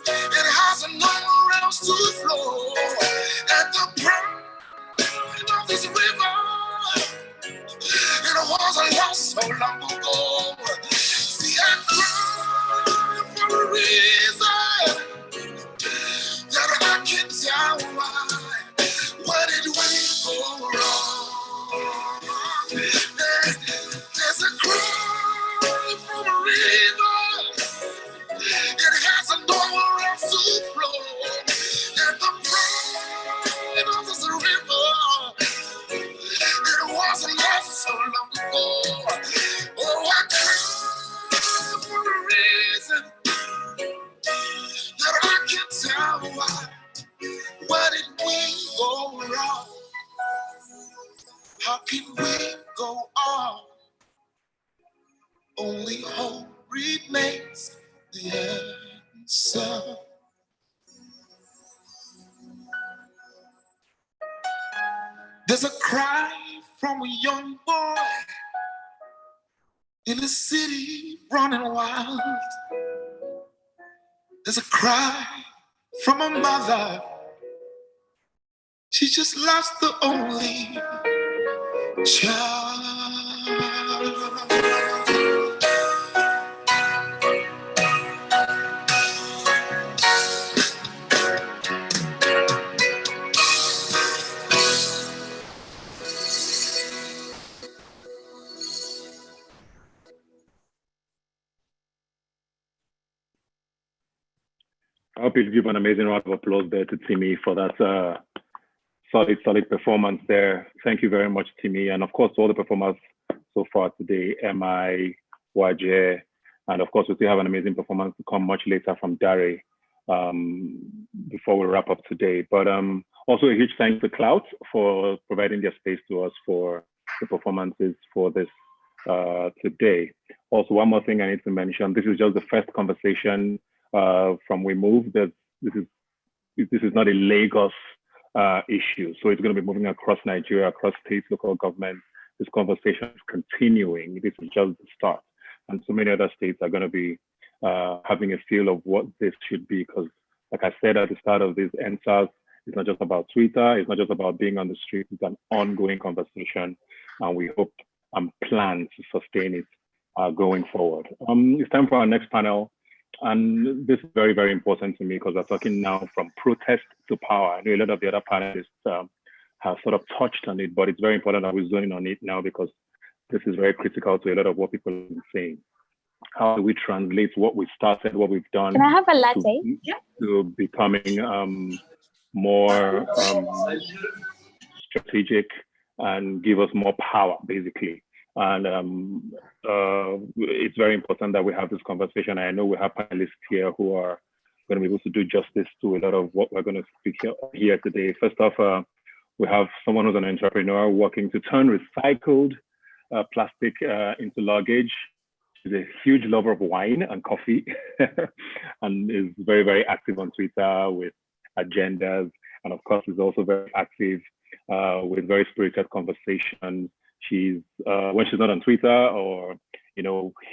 It has nowhere else to flow. At the brink of this river, it was lost so long ago. See, I cry for a reason that I can't tell why. Why did we go wrong? There's a cry from a river. It has nowhere else to flow. And the brink of this river, it wasn't lost so long ago. Oh, I cry for a reason that I can't tell why. Why did we go wrong? How can we go on? Only hope remains the answer. There's a cry from a young boy in the city running wild. There's a cry from a mother. She just lost the only child. I hope you give an amazing round of applause there to Timmy for that solid performance there. Thank you very much, Timmy. And of course, all the performers so far today, MI, Waje, and of course, we still have an amazing performance to come much later from Dare before we wrap up today. But also a huge thanks to Clout for providing their space to us for the performances for this today. Also, one more thing I need to mention, this is just the first conversation from We Move. This is not a Lagos issue. So it's going to be moving across Nigeria, across states, local governments. This conversation is continuing. This is just the start. And so many other states are going to be having a feel of what this should be. Because like I said at the start of this, ENDSARS is not just about Twitter. It's not just about being on the street. It's an ongoing conversation. And we hope and plan to sustain it going forward. It's time for our next panel. And this is very, very important to me because we're talking now from protest to power. I know a lot of the other panelists have sort of touched on it, but it's very important that we're zoning on it now because this is very critical to a lot of what people are saying. How do we translate what we started, what we've done? Can I have a latte? To becoming more strategic and give us more power, basically. And it's very important that we have this conversation. I know we have panelists here who are going to be able to do justice to a lot of what we're going to speak here today. First off, we have someone who's an entrepreneur working to turn recycled plastic into luggage. She's a huge lover of wine and coffee and is very, very active on Twitter with agendas. And of course, is also very active with very spirited conversations. She's when she's not on Twitter or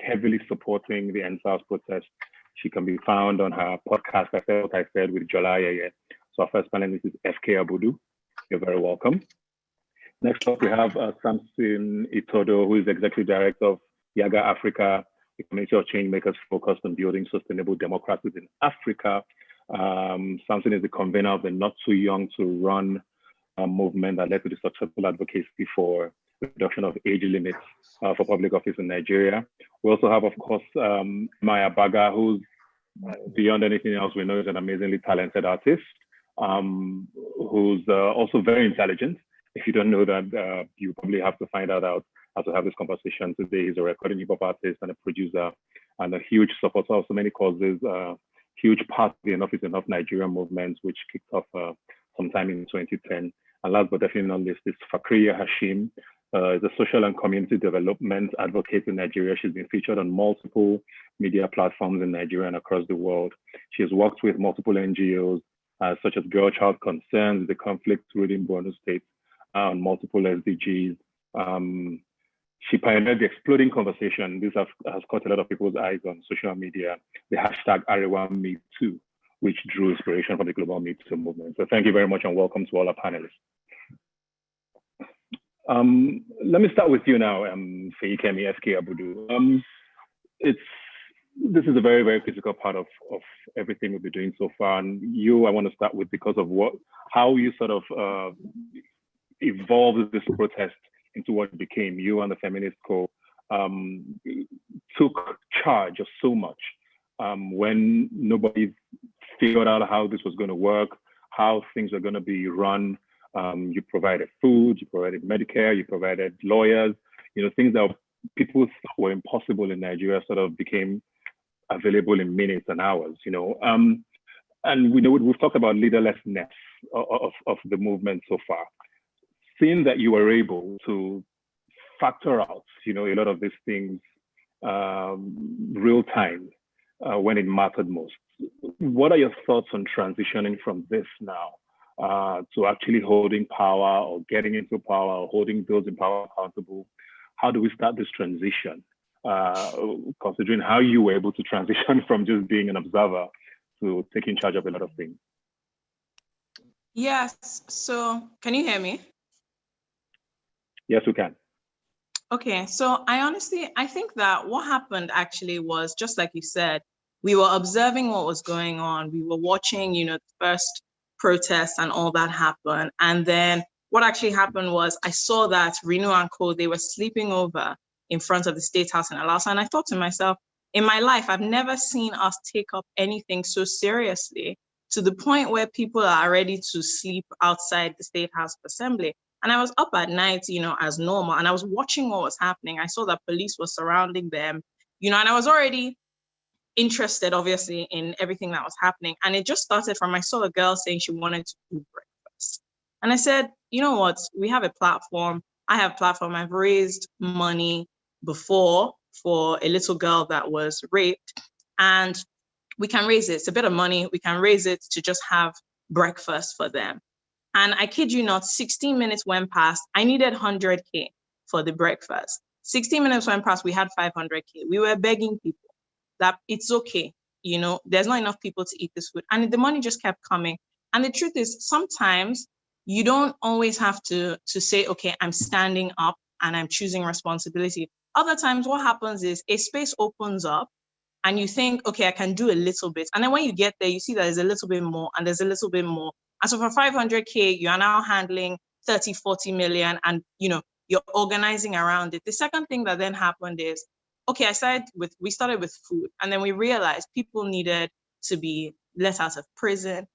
heavily supporting the ENDSARS protest, she can be found on her podcast. I said what I said with Jolaya. So our first panelist is FK Abudu. You're very welcome. Next up, we have Samson Itodo, who is Executive Director of Yaga Africa, a community of change makers focused on building sustainable democracies in Africa. Samson is the convener of the Not Too Young to Run movement that led to the successful advocacy for reduction of age limits for public office in Nigeria. We also have, of course, Maya Baga, who's beyond anything else we know is an amazingly talented artist, who's also very intelligent. If you don't know that, you probably have to find that out as we have this conversation today. He's a recording hip hop artist and a producer and a huge supporter of so many causes, huge part of the Enough is Enough Nigeria movement, which kicked off sometime in 2010. And last but definitely not least is Fakriya Hashim, is a social and community development advocate in Nigeria. She's been featured on multiple media platforms in Nigeria and across the world. She has worked with multiple NGOs such as girl child concerns, the conflict within Borno State on multiple SDGs. She pioneered the exploding conversation. This has caught a lot of people's eyes on social media, the hashtag #ArewaMeToo, which drew inspiration from the global Me Too movement. So thank you very much and welcome to all our panelists. Let me start with you now, Feyikemi FK Abudu. This is a very, very critical part of everything we've been doing so far. And I want to start with because of how you sort of evolved this protest into what it became. You and the Feminist Co took charge of so much when nobody figured out how this was going to work, how things are going to be run. You provided food, you provided Medicare, you provided lawyers, things that people thought were impossible in Nigeria sort of became available in minutes and hours, and we've talked about leaderlessness of the movement so far. Seeing that you were able to factor out, a lot of these things real time when it mattered most. What are your thoughts on transitioning from this now to actually holding power or getting into power or holding those in power accountable? How do we start this transition? Considering how you were able to transition from just being an observer to taking charge of a lot of things. Yes, so can you hear me? Yes, we can. Okay, so I think that what happened actually was, just like you said, we were observing what was going on. We were watching, the first protests and all that happen. And then what actually happened was I saw that Rinu and Co, they were sleeping over in front of the State House in Alausa. And I thought to myself, in my life, I've never seen us take up anything so seriously to the point where people are ready to sleep outside the State House Assembly. And I was up at night, as normal, and I was watching what was happening. I saw that police was surrounding them, and I was already interested, obviously, in everything that was happening. And it just started from, I saw a girl saying she wanted to do breakfast. And I said, you know what, we have a platform. I have a platform. I've raised money before for a little girl that was raped, and we can raise it. It's a bit of money. We can raise it to just have breakfast for them. And I kid you not, 16 minutes went past. I needed 100K for the breakfast. 16 minutes went past, we had 500K. We were begging people that it's okay. There's not enough people to eat this food. And the money just kept coming. And the truth is, sometimes you don't always have to say, okay, I'm standing up and I'm choosing responsibility. Other times what happens is a space opens up and you think, okay, I can do a little bit. And then when you get there, you see that there's a little bit more and there's a little bit more. And so for 500K, you are now handling 30, 40 million and, you're organizing around it. The second thing that then happened is, okay, we started with food, and then we realized people needed to be let out of prison.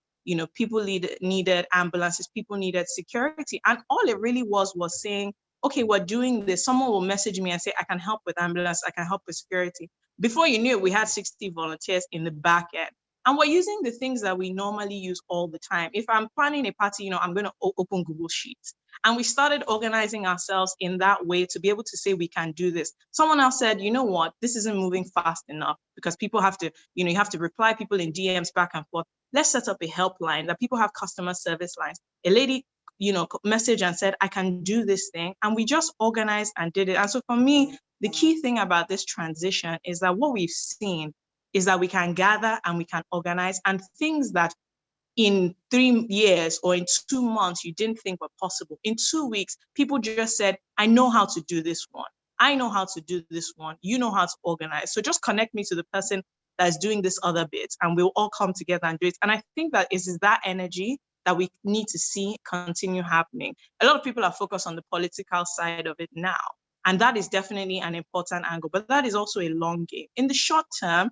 People needed ambulances, people needed security. And all it really was saying, okay, we're doing this. Someone will message me and say, I can help with ambulance, I can help with security. Before you knew it, we had 60 volunteers in the back end. And we're using the things that we normally use all the time. If I'm planning a party, I'm going to open Google Sheets. And we started organizing ourselves in that way to be able to say we can do this. Someone else said, you know what, this isn't moving fast enough because people have to, you have to reply people in DMs back and forth. Let's set up a helpline that people have customer service lines. A lady, messaged and said, I can do this thing. And we just organized and did it. And so for me, the key thing about this transition is that what we've seen is that we can gather and we can organize, and things that in 3 years or in 2 months you didn't think were possible. In 2 weeks, people just said, I know how to do this one. I know how to do this one. You know how to organize. So just connect me to the person that is doing this other bit and we'll all come together and do it. And I think that is that energy that we need to see continue happening. A lot of people are focused on the political side of it now. And that is definitely an important angle, but that is also a long game. In the short term,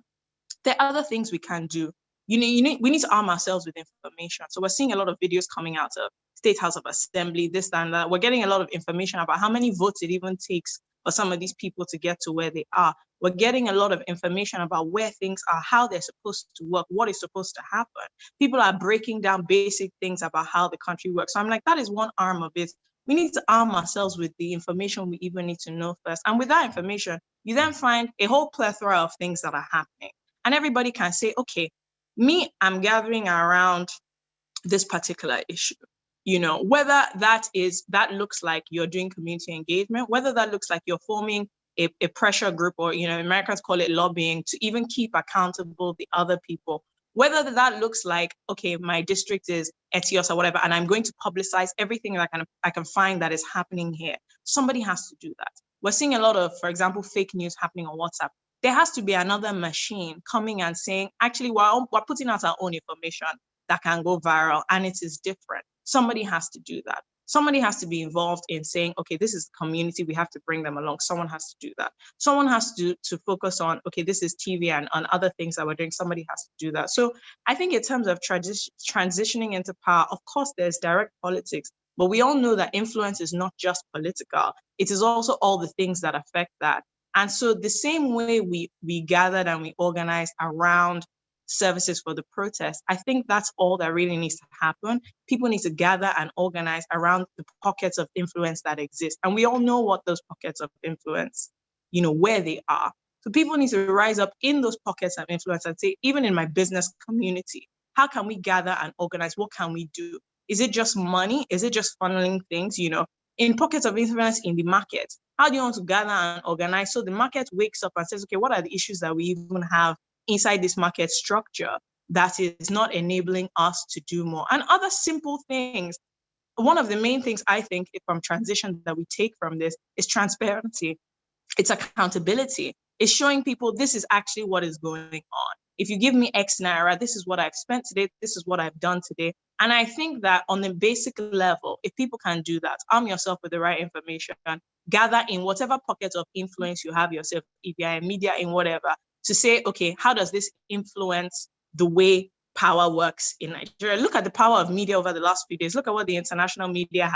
there are other things we can do. We need to arm ourselves with information. So we're seeing a lot of videos coming out of State House of Assembly, this and that. We're getting a lot of information about how many votes it even takes for some of these people to get to where they are. We're getting a lot of information about where things are, how they're supposed to work, what is supposed to happen. People are breaking down basic things about how the country works. So I'm like, that is one arm of it. We need to arm ourselves with the information we even need to know first. And with that information, you then find a whole plethora of things that are happening. And everybody can say, okay, I'm gathering around this particular issue. Whether that looks like you're doing community engagement, whether that looks like you're forming a pressure group, or, Americans call it lobbying, to even keep accountable the other people, whether that looks like, okay, my district is Etios or whatever, and I'm going to publicize everything that I can find that is happening here. Somebody has to do that. We're seeing a lot of, for example, fake news happening on WhatsApp. There has to be another machine coming and saying, actually, we're putting out our own information that can go viral, and it is different. Somebody has to do that. Somebody has to be involved in saying, okay, this is the community, we have to bring them along. Someone has to do that. Someone has to focus on, okay, this is TV and on other things that we're doing. Somebody has to do that. So I think in terms of transitioning into power, of course, there's direct politics, but we all know that influence is not just political. It is also all the things that affect that. And so the same way we gathered and we organized around services for the protest, I think that's all that really needs to happen. People need to gather and organize around the pockets of influence that exist. And we all know what those pockets of influence, where they are. So people need to rise up in those pockets of influence and say, even in my business community, how can we gather and organize? What can we do? Is it just money? Is it just funneling things, in pockets of influence in the market? How do you want to gather and organize so the market wakes up and says, okay, what are the issues that we even have inside this market structure that is not enabling us to do more? And other simple things. One of the main things I think from transition that we take from this is transparency. It's accountability. It's showing people this is actually what is going on. If you give me X Naira, this is what I've spent today, this is what I've done today. And I think that on the basic level, if people can do that, arm yourself with the right information, gather in whatever pockets of influence you have yourself, if you're in media, in whatever, to say, okay, how does this influence the way power works in Nigeria? Look at the power of media over the last few days. Look at what the international media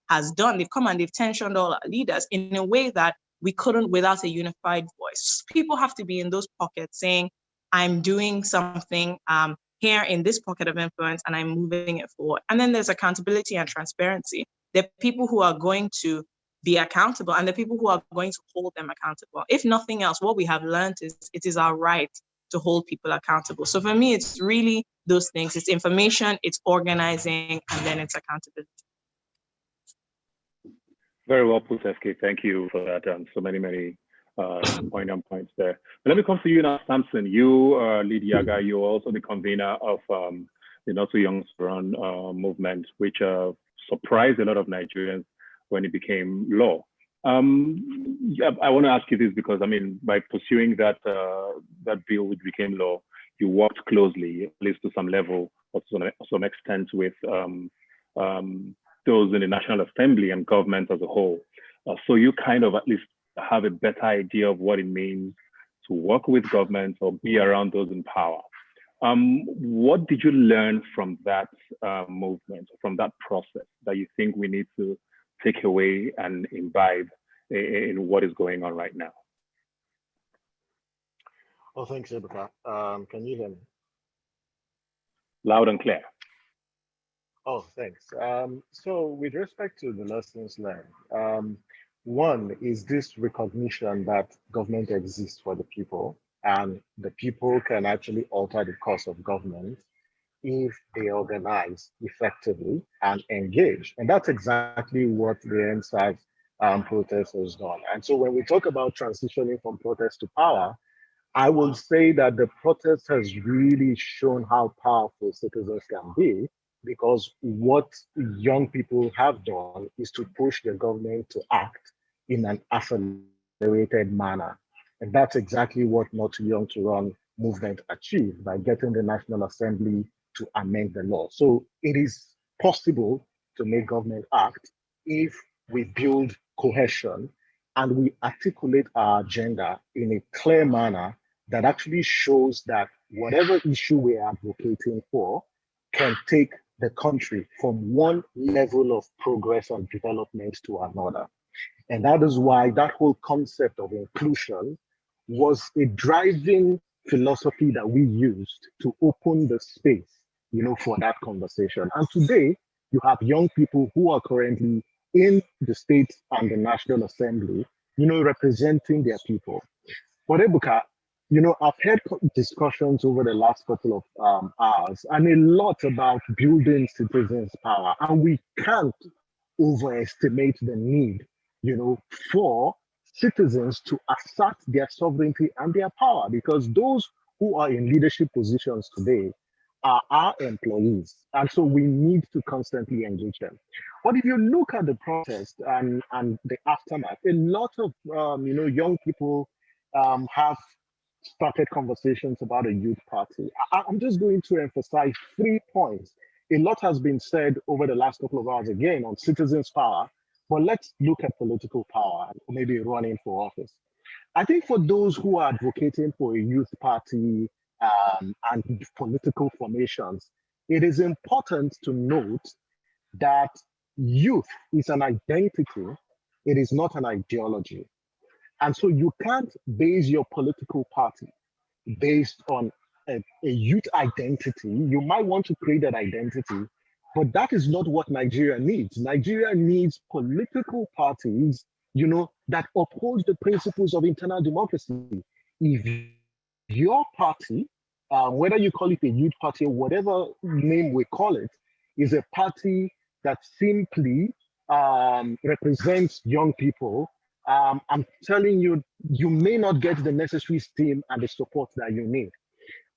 has done. They've come and they've tensioned all our leaders in a way that we couldn't without a unified voice. People have to be in those pockets saying, I'm doing something here in this pocket of influence and I'm moving it forward. And then there's accountability and transparency. There are people who are going to be accountable and the people who are going to hold them accountable. If nothing else, what we have learned is it is our right to hold people accountable. So for me, it's really those things. It's information, it's organizing, and then it's accountability. Very well put, SK. Thank you for that. So many points there. But let me come to you now, Samson. You lead Yaga. You're also the convener of the Not Too Young to Run movement, which surprised a lot of Nigerians when it became law. I want to ask you this because, I mean, by pursuing that bill which became law, you worked closely, at least to some level, or to some extent, with those in the National Assembly and government as a whole. So you kind of at least have a better idea of what it means to work with governments or be around those in power. What did you learn from that movement, from that process, that you think we need to take away and imbibe in what is going on right now? Oh, thanks, Ebuka. Can you hear me? Loud and clear. Oh, thanks. So with respect to the lessons learned, one is this recognition that government exists for the people and the people can actually alter the course of government if they organize effectively and engage. And that's exactly what the ENDSARS protest has done. And so when we talk about transitioning from protest to power, I will say that the protest has really shown how powerful citizens can be, because what young people have done is to push the government to act in an accelerated manner. And that's exactly what Not Too Young to Run movement achieved by getting the National Assembly to amend the law. So it is possible to make government act if we build cohesion and we articulate our agenda in a clear manner that actually shows that whatever issue we are advocating for can take the country from one level of progress and development to another. And that is why that whole concept of inclusion was a driving philosophy that we used to open the space, for that conversation. And today, you have young people who are currently in the state and the National Assembly, representing their people. But Ebuka, I've heard discussions over the last couple of hours and a lot about building citizens' power, and we can't overestimate the need, for citizens to assert their sovereignty and their power, because those who are in leadership positions today are our employees, and so we need to constantly engage them. But if you look at the protest and the aftermath, a lot of young people have started conversations about a youth party. I'm just going to emphasize 3 points. A lot has been said over the last couple of hours again on citizens' power, but let's look at political power, maybe running for office. I think for those who are advocating for a youth party and political formations, it is important to note that youth is an identity, it is not an ideology. And so you can't base your political party based on a youth identity. You might want to create that identity, but that is not what Nigeria needs. Nigeria needs political parties, that uphold the principles of internal democracy. If your party, whether you call it a youth party or whatever name we call it, is a party that simply represents young people, I'm telling you, you may not get the necessary steam and the support that you need.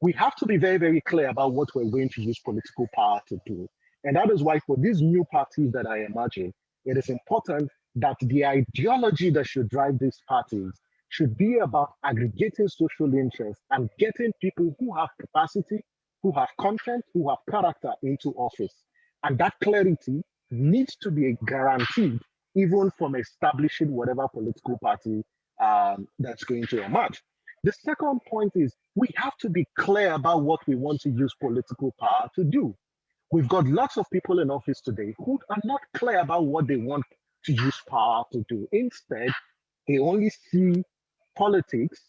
We have to be very, very clear about what we're going to use political power to do. And that is why for these new parties that I imagine, it is important that the ideology that should drive these parties should be about aggregating social interest and getting people who have capacity, who have content, who have character into office. And that clarity needs to be guaranteed even from establishing whatever political party that's going to emerge. The second point is we have to be clear about what we want to use political power to do. We've got lots of people in office today who are not clear about what they want to use power to do. Instead, they only see politics,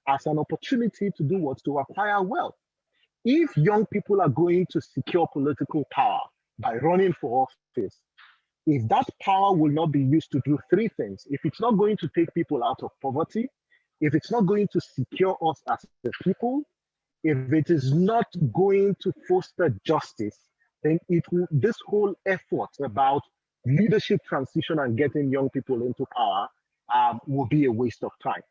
as an opportunity to do what? To acquire wealth. If young people are going to secure political power by running for office, if that power will not be used to do 3 things, if it's not going to take people out of poverty, if it's not going to secure us as the people, if it is not going to foster justice, then this whole effort about leadership transition and getting young people into power will be a waste of time.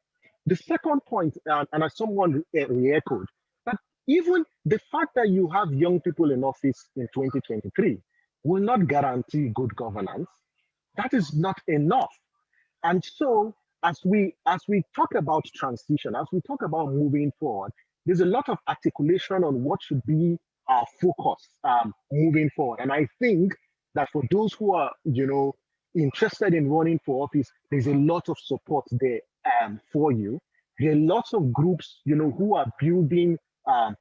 The second point, and as someone re-echoed, that even the fact that you have young people in office in 2023 will not guarantee good governance. That is not enough. And so as we talk about transition, as we talk about moving forward, there's a lot of articulation on what should be our focus moving forward. And I think that for those who are, interested in running for office, there's a lot of support there for you. There are lots of groups, who are building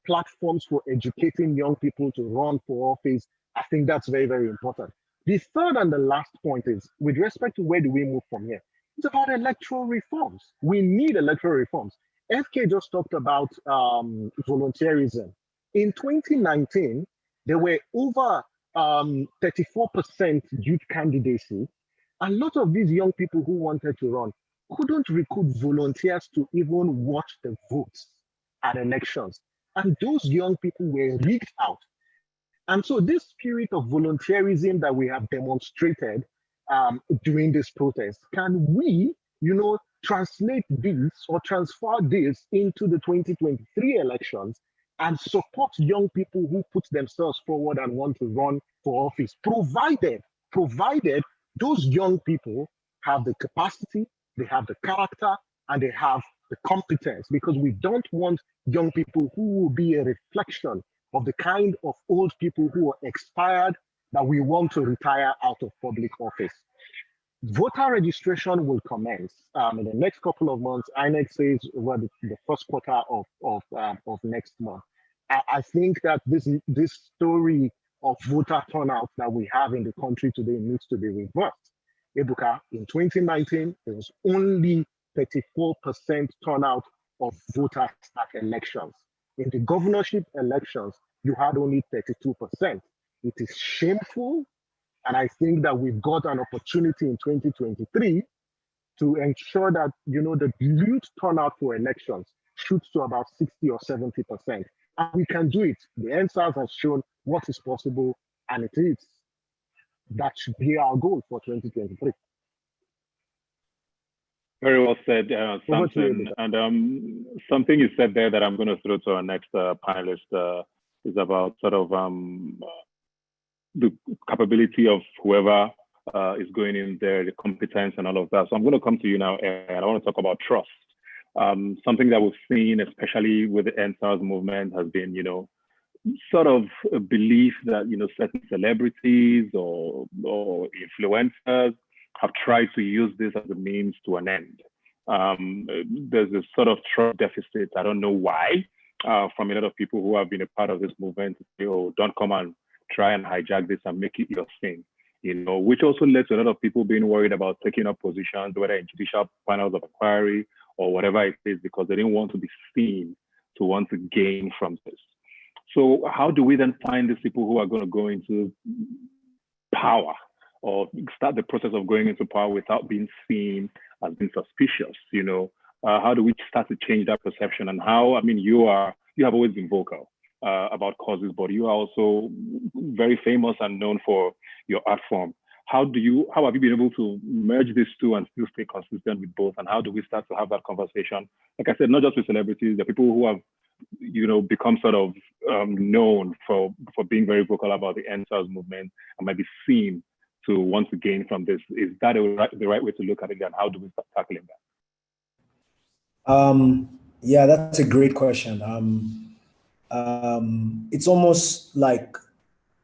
platforms for educating young people to run for office. I think that's very, very important. The third and the last point is, with respect to where do we move from here, it's about electoral reforms. We need electoral reforms. FK just talked about volunteerism. In 2019, there were over 34% youth candidacy. A lot of these young people who wanted to run couldn't recruit volunteers to even watch the votes at elections. And those young people were rigged out. And so this spirit of volunteerism that we have demonstrated during this protest, can we, translate this or transfer this into the 2023 elections and support young people who put themselves forward and want to run for office, provided those young people have the capacity, they have the character, and they have the competence, because we don't want young people who will be a reflection of the kind of old people who are expired that we want to retire out of public office. Voter registration will commence in the next couple of months. INEC says over the first quarter of next month. I think that this story of voter turnout that we have in the country today needs to be reversed. Ebuka, in 2019, there was only 34% turnout of voters at elections. In the governorship elections, you had only 32%. It is shameful. And I think that we've got an opportunity in 2023 to ensure that, the youth turnout for elections shoots to about 60 or 70%. And we can do it. The ENDSARS has shown what is possible, and it is. That should be our goal for 2023. Very well said, Samson. And something you said there that I'm going to throw to our next panelist is about sort of the capability of whoever is going in there, the competence and all of that. So I'm going to come to you now, and I want to talk about trust. Something that we've seen, especially with the ENDSARS movement, has been, sort of a belief that, certain celebrities or influencers have tried to use this as a means to an end. There's this sort of trust deficit. I don't know why, from a lot of people who have been a part of this movement. Oh, don't come and try and hijack this and make it your thing. Which also led to a lot of people being worried about taking up positions, whether in judicial panels of inquiry or whatever it is, because they didn't want to be seen to want to gain from this. So how do we then find these people who are going to go into power or start the process of going into power without being seen as being suspicious? How do we start to change that perception? And how, you have always been vocal about causes, but you are also very famous and known for your art form. How have you been able to merge these two and still stay consistent with both? And how do we start to have that conversation? Like I said, not just with celebrities, the people who have, become sort of known for being very vocal about the ENDSARS movement and might be seen to want to gain from this. Is that the right way to look at it? And how do we start tackling that? Yeah, that's a great question. It's almost like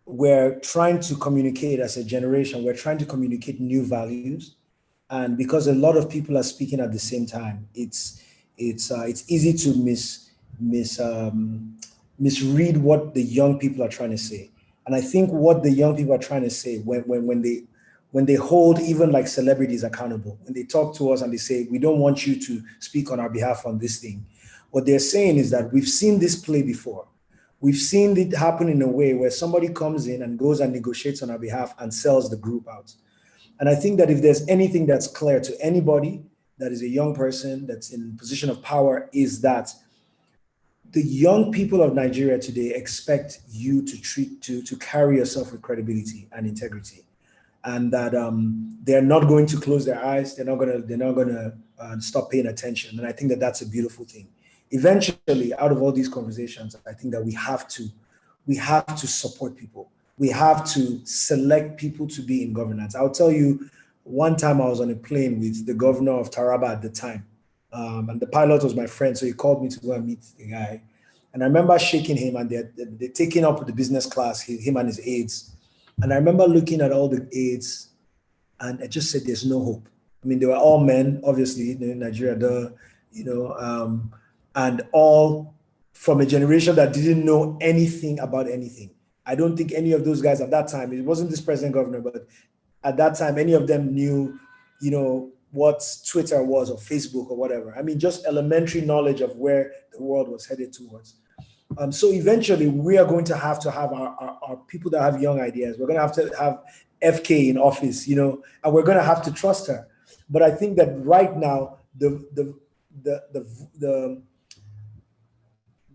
we're trying to communicate as a generation, we're trying to communicate new values. And because a lot of people are speaking at the same time, it's easy to misread what the young people are trying to say. And I think what the young people are trying to say when they hold even like celebrities accountable, when they talk to us and they say, we don't want you to speak on our behalf on this thing, what they're saying is that we've seen this play before. We've seen it happen in a way where somebody comes in and goes and negotiates on our behalf and sells the group out. And I think that if there's anything that's clear to anybody that is a young person that's in a position of power, is that the young people of Nigeria today expect you to carry yourself with credibility and integrity, and that they're not going to close their eyes. They're not gonna stop paying attention. And I think that that's a beautiful thing. Eventually, out of all these conversations, I think that we have to support people. We have to select people to be in governance. I'll tell you, one time I was on a plane with the governor of Taraba at the time, and the pilot was my friend, so he called me to go and meet the guy. And I remember shaking him, and they're taking up the business class, him and his aides. And I remember looking at all the aides, and I just said, there's no hope. They were all men, obviously, in Nigeria, and all from a generation that didn't know anything about anything. I don't think any of those guys at that time, it wasn't this present governor, but at that time, any of them knew, what Twitter was or Facebook or whatever. Just elementary knowledge of where the world was headed towards. So eventually we are going to have our people that have young ideas. We're going to have FK in office, and we're going to have to trust her. But I think that right now, the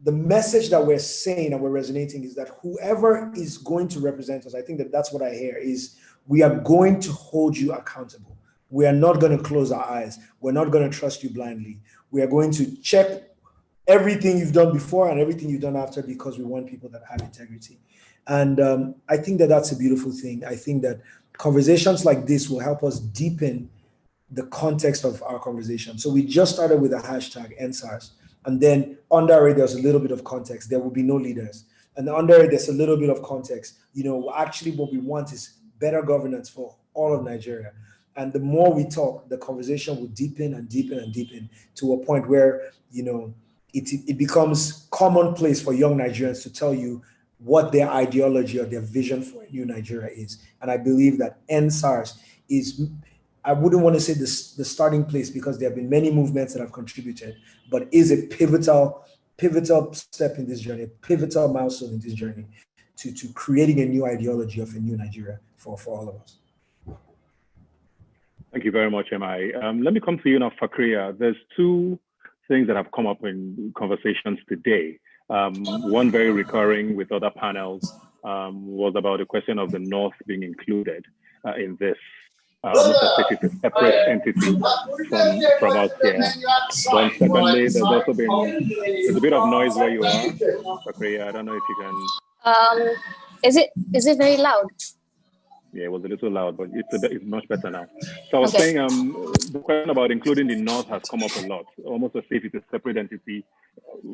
message that we're saying and we're resonating is that whoever is going to represent us, I think that that's what I hear, is we are going to hold you accountable. We are not going to close our eyes. We're not going to trust you blindly. We are going to check everything you've done before and everything you've done after, because we want people that have integrity. And I think that that's a beautiful thing. I think that conversations like this will help us deepen the context of our conversation. So we just started with a hashtag ENDSARS. And then under it, there's a little bit of context. There will be no leaders. And under it, there's a little bit of context. Actually what we want is better governance for all of Nigeria. And the more we talk, the conversation will deepen and deepen and deepen to a point where, it becomes commonplace for young Nigerians to tell you what their ideology or their vision for a new Nigeria is. And I believe that ENDSARS is, I wouldn't want to say the starting place, because there have been many movements that have contributed, but is a pivotal step in this journey, a pivotal milestone in this journey to creating a new ideology of a new Nigeria for all of us. Thank you very much, MI. Let me come to you now, Fakria. There's two things that have come up in conversations today. One very recurring with other panels was about the question of the North being included in this. Almost as if it's a separate entity from us here. Then secondly, there's also been, there's a bit of noise where you are. Okay, I don't know if you can. Is it very loud? Yeah, it was a little loud, but it's much better now. So I was saying the question about including the North has come up a lot, almost as if it's a separate entity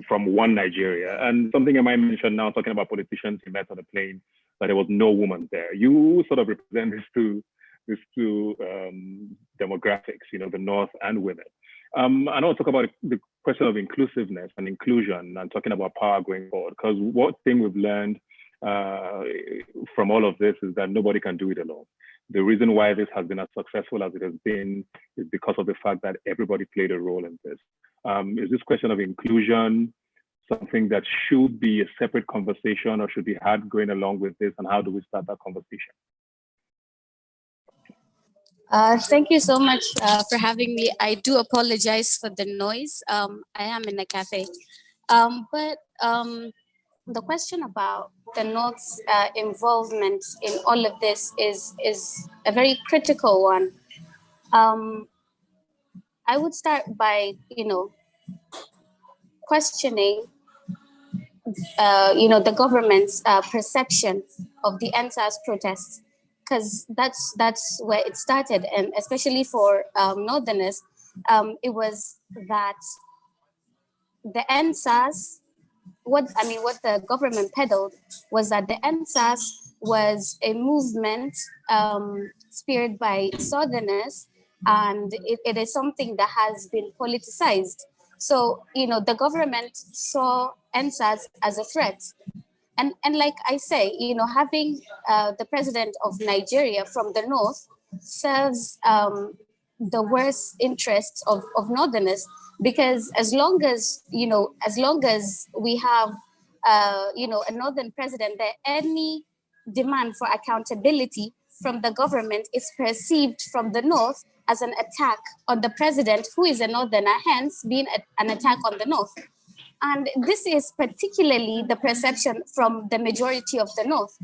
from one Nigeria. And something I might mention now, talking about politicians who met on the plane, that there was no woman there. You sort of represent these two demographics, you know, the North and women. I want to talk about the question of inclusiveness and inclusion and talking about power going forward, because one thing we've learned from all of this is that nobody can do it alone. The reason why this has been as successful as it has been is because of the fact that everybody played a role in this. Is this question of inclusion something that should be a separate conversation or should be had going along with this, and how do we start that conversation? Thank you so much for having me. I do apologize for the noise. I am in a cafe. But the question about the North's involvement in all of this is a very critical one. I would start by, questioning, the government's perception of the ENDSARS protests, because that's where it started, and especially for Northerners, it was that the ENDSARS, what the government peddled was that the ENDSARS was a movement spearheaded by Southerners, and it is something that has been politicized. So, the government saw ENDSARS as a threat. And like I say, having the president of Nigeria from the North serves the worst interests of Northerners, because as long as we have a Northern president, that any demand for accountability from the government is perceived from the North as an attack on the president, who is a Northerner, hence being an attack on the North. And this is particularly the perception from the majority of the North,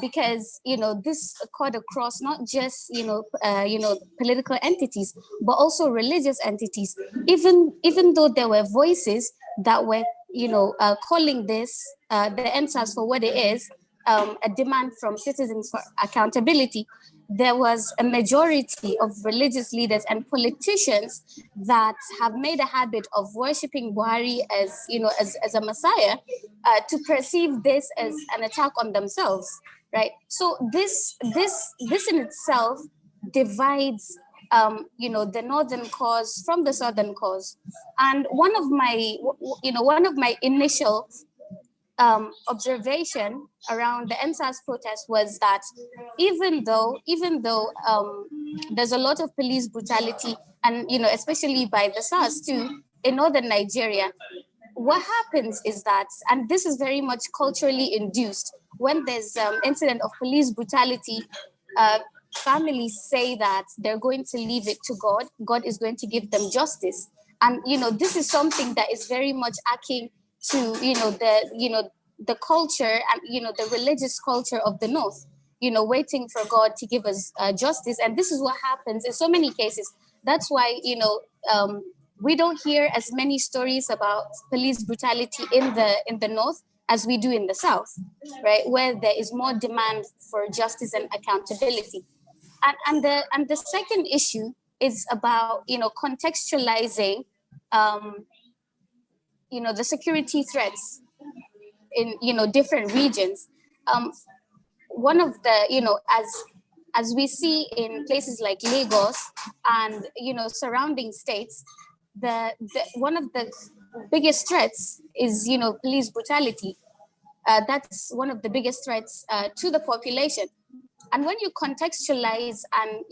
because this cut across not just political entities, but also religious entities. Even though there were voices that were calling this the ENDSARS for what it is, a demand from citizens for accountability, there was a majority of religious leaders and politicians that have made a habit of worshiping Buhari as a messiah, to perceive this as an attack on themselves, right? So this in itself divides the Northern cause from the Southern cause. And one of my initial observation around the ENDSARS protest was that even though there's a lot of police brutality, and especially by the SARS too in Northern Nigeria, what happens is that, and this is very much culturally induced, when there's incident of police brutality, families say that they're going to leave it to God. God is going to give them justice. And this is something that is very much akin to the culture and the religious culture of the North, waiting for God to give us justice. And this is what happens in so many cases. That's why we don't hear as many stories about police brutality in the North as we do in the South, right, where there is more demand for justice and accountability. And the second issue is about contextualizing the security threats in different regions. One of the as we see in places like Lagos and surrounding states, the one of the biggest threats is police brutality. That's one of the biggest threats to the population. And when you contextualize and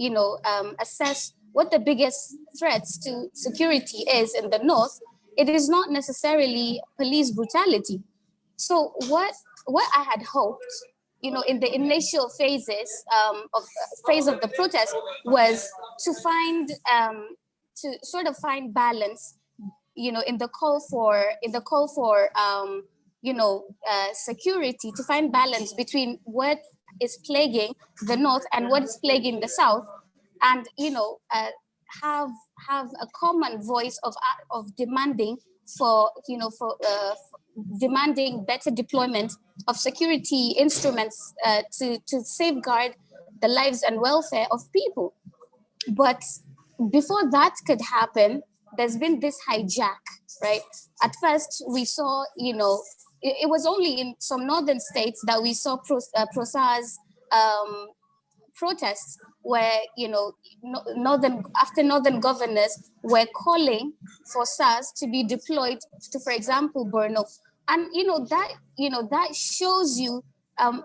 assess what the biggest threats to security is in the North, it is not necessarily police brutality. So what I had hoped, in the initial phase of the protest, was to find balance in the call for security, to find balance between what is plaguing the North and what is plaguing the South, and have a common voice of demanding demanding better deployment of security instruments to safeguard the lives and welfare of people. But before that could happen, there's been this hijack, right? At first, we saw, it was only in some northern states that we saw ProSAR's protests where, northern governors were calling for SARS to be deployed to, for example, Borno. And, that shows you, a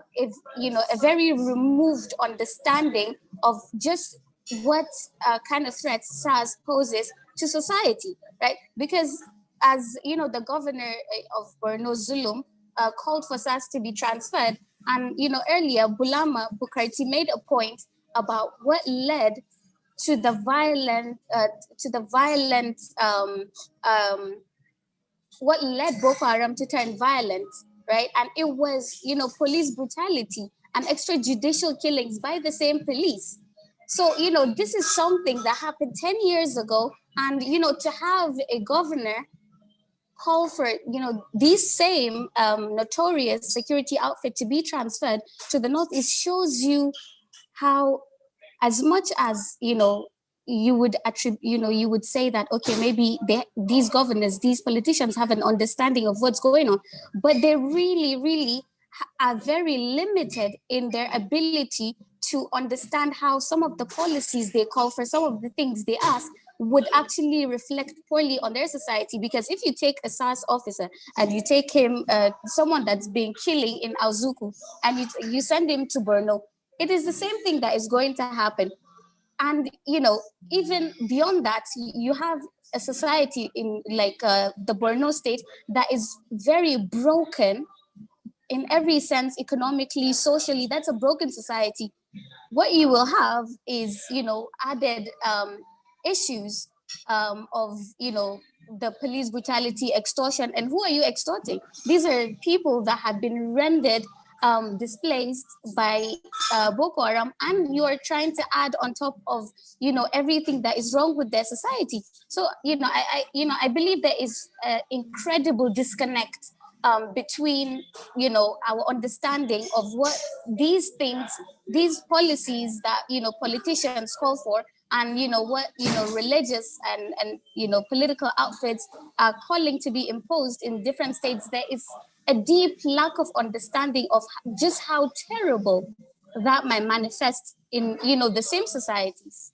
very removed understanding of just what kind of threats SARS poses to society, right? Because as the governor of Borno, Zulum, called for SARS to be transferred, and earlier Bulama Bukarti made a point about what led to the what led Boko Haram to turn violent, right? And it was police brutality and extrajudicial killings by the same police. So, this is something that happened 10 years ago. And, to have a governor call for, these same notorious security outfit to be transferred to the North, it shows you how, as much as, you would you would say that, okay, maybe these governors, these politicians have an understanding of what's going on, but they really, really are very limited in their ability to understand how some of the policies they call for, some of the things they ask, would actually reflect poorly on their society. Because if you take a SARS officer and you take him, someone that's been killing in Azuku, and you send him to Borno, it is the same thing that is going to happen. And, even beyond that, you have a society in the Borno state that is very broken in every sense, economically, socially. That's a broken society. What you will have is, added issues of, the police brutality, extortion. And who are you extorting? These are people that have been rendered displaced by Boko Haram, and you are trying to add on top of, everything that is wrong with their society. So, I believe there is an incredible disconnect between, our understanding of what these things, these policies that, politicians call for, and, what, religious and political outfits are calling to be imposed in different states. There is a deep lack of understanding of just how terrible that might manifest in, the same societies.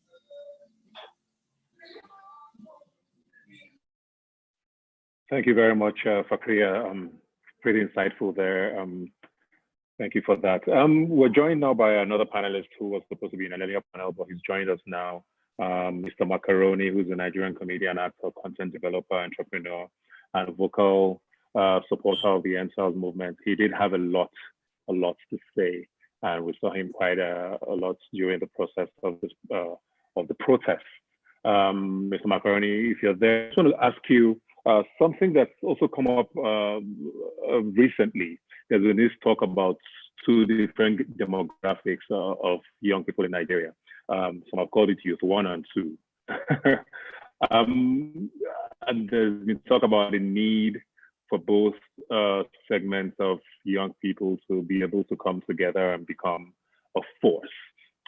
Thank you very much, Fakria. Pretty insightful there. Thank you for that. We're joined now by another panelist who was supposed to be in an earlier panel, but he's joined us now. Mr. Macaroni, who's a Nigerian comedian, actor, content developer, entrepreneur, and vocal supporter of the ENDSARS movement. He did have a lot to say, and we saw him quite a lot during the process of this of the protest. Mr. Macaroni, if you're there, I just want to ask you something that's also come up recently. There's been this talk about two different demographics of young people in Nigeria. Some have called it youth 1 and 2. And there's been talk about the need for both segments of young people to be able to come together and become a force.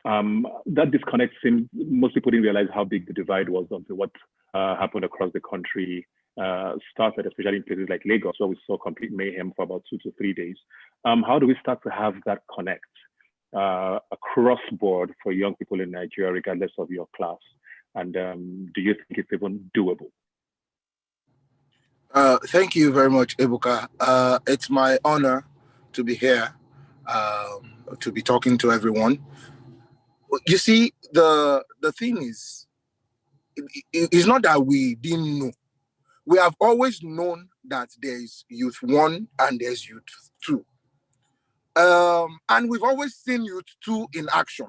That disconnect seems, most people didn't realize how big the divide was until what happened across the country started, especially in places like Lagos, where we saw complete mayhem for about 2 to 3 days. How do we start to have that connect across board for young people in Nigeria, regardless of your class? And do you think it's even doable? Thank you very much, Ebuka. It's my honor to be here, to be talking to everyone. You see, the thing is, it's not that we didn't know. We have always known that there's youth 1 and there's youth 2. And we've always seen youth 2 in action.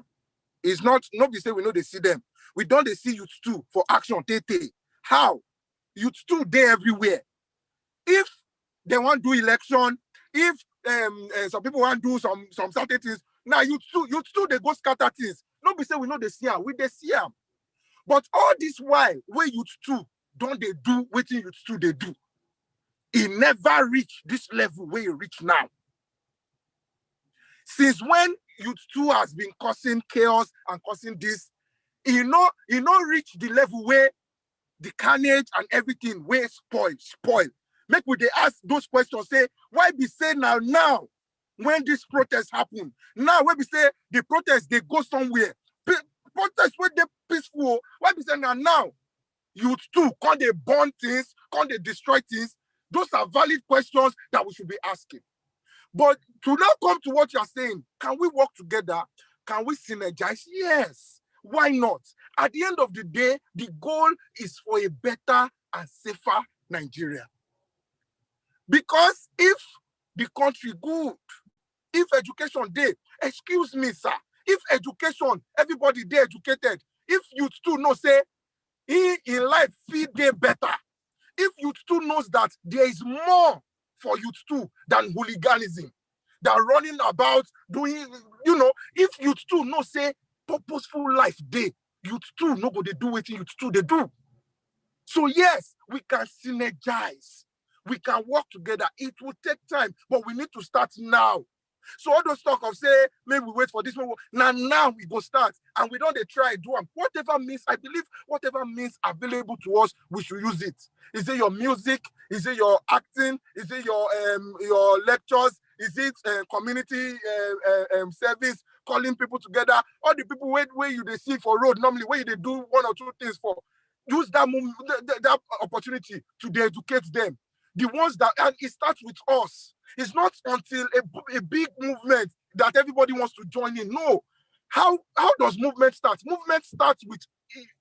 It's not we say we know they see them. We don't they see youth 2 for action. How? youth too there everywhere. If they want to do election, if some people want to do some certain things, now youth too they go scatter things. Not be say we know they see them, we they see them. But all this while, where youth too don't they do what youth too they do? It never reach this level where you reach now. Since when youth too has been causing chaos and causing this, you know reach the level where the carnage and everything where spoil. Make we they ask those questions, say, why be say now, when this protest happen, now when we say the protest, they go somewhere. Protest where they peaceful, why be say now, youth too, can't they burn things, can't they destroy things? Those are valid questions that we should be asking. But to now come to what you're saying, can we work together? Can we synergize? Yes. Why not? At the end of the day, the goal is for a better and safer Nigeria. Because if the country good, if education dey, excuse me, sir, if education, everybody dey educated, if youth too know say, in life feel dey better, if youth too knows that there is more for youth too than hooliganism, than running about doing, if youth too know say purposeful life day, youth too no go they do what youth too they do. So yes, we can synergize. We can work together. It will take time, but we need to start now. So all those talk of say, maybe we wait for this one. Now we go start. And we don't try do them. Whatever means, I believe, whatever means available to us, we should use it. Is it your music? Is it your acting? Is it your lectures? Is it community service, calling people together? All the people where you they see for road, normally where they do one or two things for. Use that opportunity to educate them. The ones that, and it starts with us. It's not until a big movement that everybody wants to join in. No. How does movement start? Movement starts with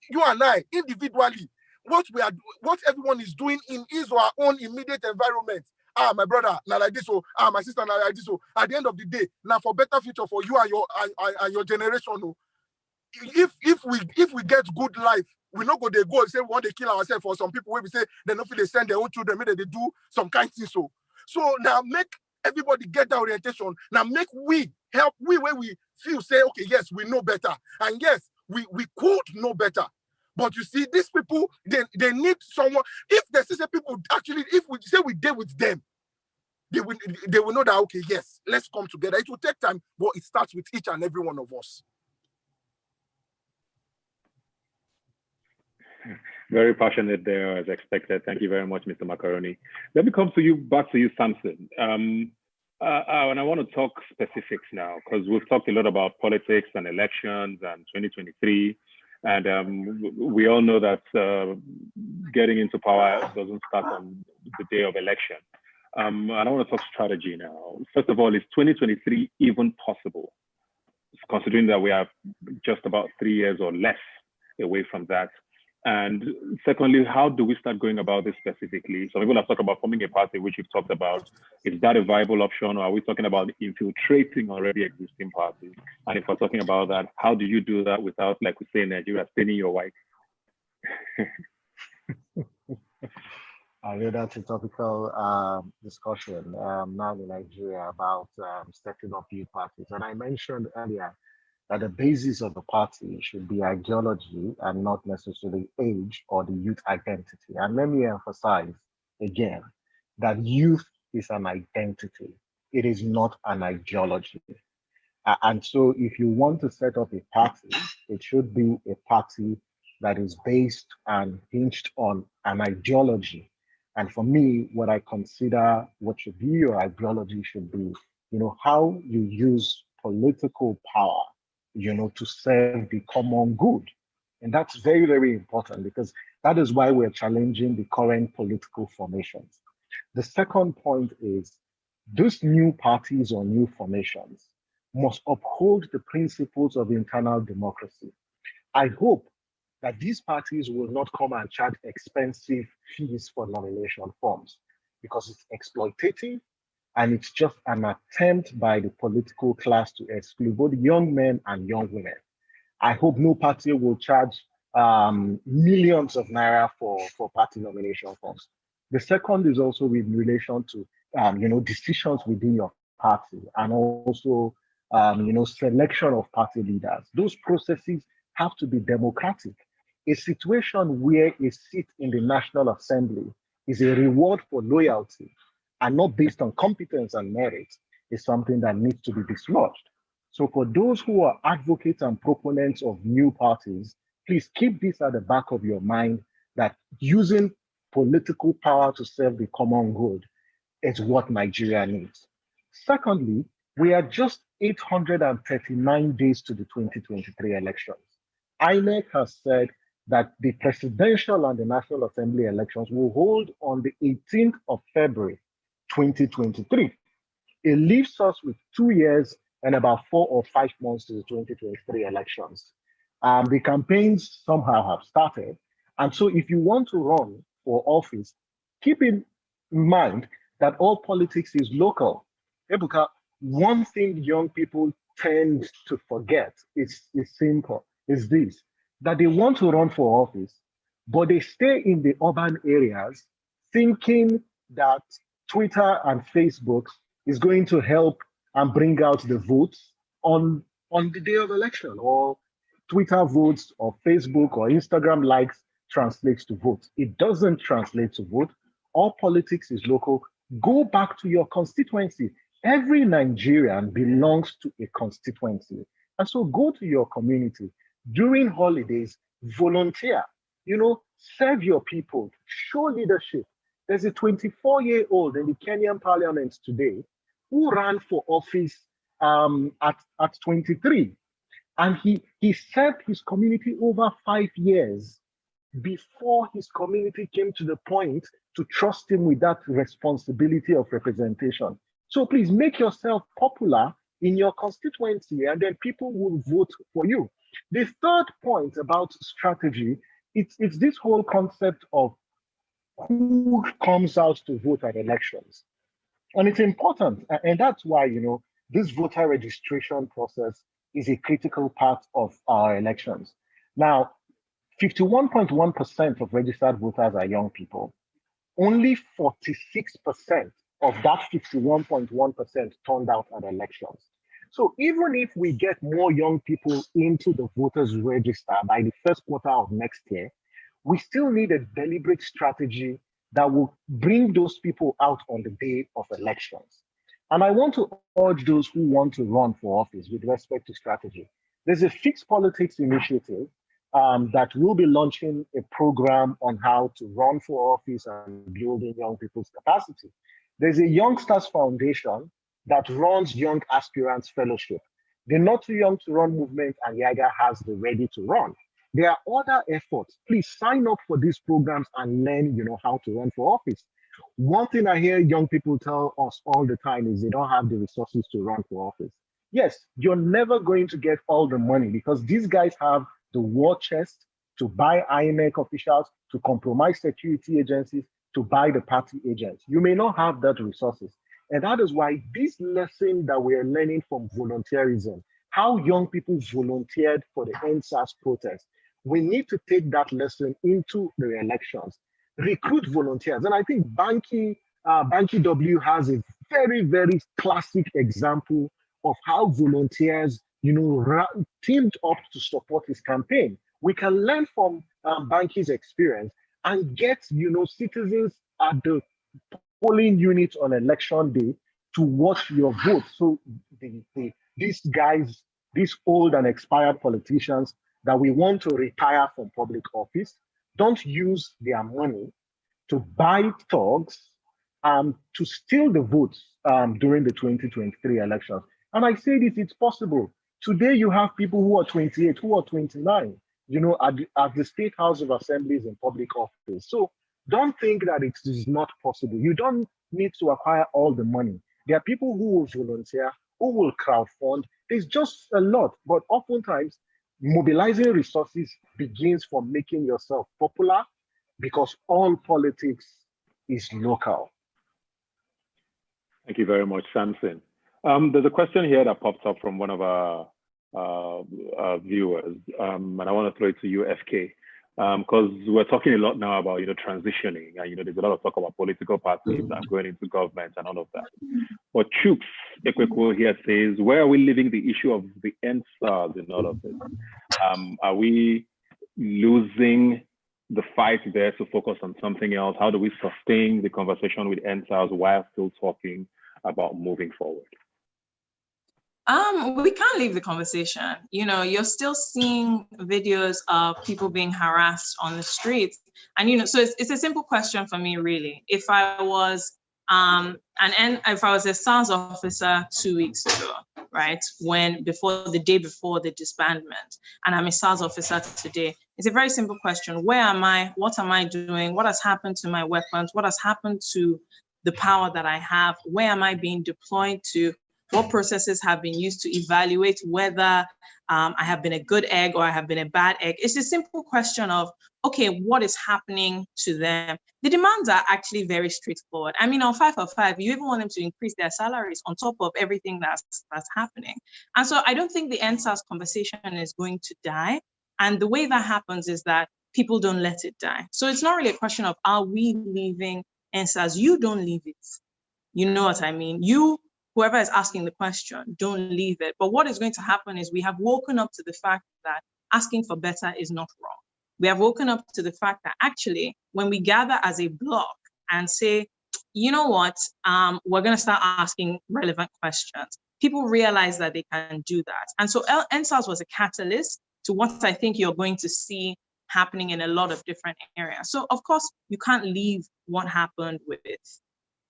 you and I individually. What everyone is doing in his or her own immediate environment. My brother, now like this, my sister, now like this. At the end of the day, now for better future for you and your generation. If we get good life, we not go they go and say we want to kill ourselves. For some people, where we say they don't feel they send their own children, maybe they do some kind of thing. So now make everybody get that orientation. Now make we help where we feel say, okay, yes, we know better. And yes, we could know better. But you see, these people, they need someone. If the say people actually, if we say we deal with them, they will know that, okay, yes, let's come together. It will take time, but it starts with each and every one of us. Very passionate there, as expected. Thank you very much, Mr. Macaroni. Let me come back to you, Samson. And I want to talk specifics now, because we've talked a lot about politics and elections and 2023. And we all know that getting into power doesn't start on the day of election. And I want to talk strategy now. First of all, is 2023 even possible? Considering that we are just about 3 years or less away from that. And secondly, how do we start going about this specifically? Some people have talked about forming a party, which you've talked about. Is that a viable option, or are we talking about infiltrating already existing parties? And if we're talking about that, how do you do that without, like we say in Nigeria, staining your wife? I know that's a topical discussion now in Nigeria about setting up youth parties. And I mentioned earlier that the basis of the party should be ideology and not necessarily age or the youth identity. And let me emphasize again that youth is an identity. It is not an ideology. And so if you want to set up a party, it should be a party that is based and hinged on an ideology. And for me, what I consider what should be your ideology should be, how you use political power to serve the common good. And that's very, very important, because that is why we're challenging the current political formations. The second point is those new parties or new formations must uphold the principles of internal democracy. I hope that these parties will not come and charge expensive fees for nomination forms, because it's exploitative. And it's just an attempt by the political class to exclude both young men and young women. I hope no party will charge millions of naira for party nomination funds. The second is also in relation to decisions within your party and also selection of party leaders. Those processes have to be democratic. A situation where a seat in the National Assembly is a reward for loyalty and not based on competence and merit is something that needs to be dislodged. So for those who are advocates and proponents of new parties, please keep this at the back of your mind that using political power to serve the common good is what Nigeria needs. Secondly, we are just 839 days to the 2023 elections. INEC has said that the presidential and the National Assembly elections will hold on the 18th of February, 2023. It leaves us with 2 years and about 4 or 5 months to the 2023 elections. The campaigns somehow have started. And so if you want to run for office, keep in mind that all politics is local. Ebuka, one thing young people tend to forget is simple, is this, that they want to run for office, but they stay in the urban areas thinking that Twitter and Facebook is going to help and bring out the votes on the day of election, or Twitter votes or Facebook or Instagram likes translates to vote. It doesn't translate to vote. All politics is local. Go back to your constituency. Every Nigerian belongs to a constituency. And so go to your community. During holidays, volunteer, serve your people, show leadership. There's a 24-year-old in the Kenyan parliament today who ran for office at 23. And he served his community over 5 years before his community came to the point to trust him with that responsibility of representation. So please make yourself popular in your constituency, and then people will vote for you. The third point about strategy, it's this whole concept of who comes out to vote at elections. And it's important, and that's why, this voter registration process is a critical part of our elections. Now, 51.1% of registered voters are young people. Only 46% of that 51.1% turned out at elections. So even if we get more young people into the voters register by the first quarter of next year, we still need a deliberate strategy that will bring those people out on the day of elections. And I want to urge those who want to run for office with respect to strategy. There's a Fix Politics initiative that will be launching a program on how to run for office and building young people's capacity. There's a Youngsters Foundation that runs Young Aspirants Fellowship. The Not Too Young to Run movement and Yaga has the Ready to Run. There are other efforts. Please sign up for these programs and learn, how to run for office. One thing I hear young people tell us all the time is they don't have the resources to run for office. Yes, you're never going to get all the money because these guys have the war chest to buy INEC officials, to compromise security agencies, to buy the party agents. You may not have that resources. And that is why this lesson that we are learning from volunteerism, how young people volunteered for the ENDSARS protest, we need to take that lesson into the elections. Recruit volunteers. And I think Banky W has a very, very classic example of how volunteers, teamed up to support his campaign. We can learn from Banky's experience and get, citizens at the polling unit on election day to watch your vote. So these guys, these old and expired politicians that we want to retire from public office, don't use their money to buy thugs to steal the votes during the 2023 elections. And I say this, it's possible. Today you have people who are 28, who are 29, at the State House of Assemblies in public office. So don't think that it is not possible. You don't need to acquire all the money. There are people who will volunteer, who will crowdfund. There's just a lot, but oftentimes mobilizing resources begins from making yourself popular because all politics is local. Thank you very much, Samson. There's a question here that popped up from one of our viewers, and I want to throw it to you, FK. Because we're talking a lot now about, transitioning, and, there's a lot of talk about political parties and going into government and all of that. But Chuks Ekwekwo here says, where are we leaving the issue of the ENDSARS in all of this? Are we losing the fight there to focus on something else? How do we sustain the conversation with ENDSARS while still talking about moving forward? We can't leave the conversation. You're still seeing videos of people being harassed on the streets. And, so it's a simple question for me, really. If I was if I was a SARS officer 2 weeks ago, right, the day before the disbandment, and I'm a SARS officer today, it's a very simple question. Where am I? What am I doing? What has happened to my weapons? What has happened to the power that I have? Where am I being deployed to? What processes have been used to evaluate whether I have been a good egg or I have been a bad egg? It's a simple question of, okay, what is happening to them? The demands are actually very straightforward. I mean, on 545, you even want them to increase their salaries on top of everything that's happening. And so I don't think the ENDSARS conversation is going to die. And the way that happens is that people don't let it die. So it's not really a question of, are we leaving ENDSARS? You don't leave it. You know what I mean? Whoever is asking the question, don't leave it. But what is going to happen is we have woken up to the fact that asking for better is not wrong. We have woken up to the fact that actually, when we gather as a block and say, you know what, we're going to start asking relevant questions, people realize that they can do that. And so ENDSARS was a catalyst to what I think you're going to see happening in a lot of different areas. So of course, you can't leave what happened with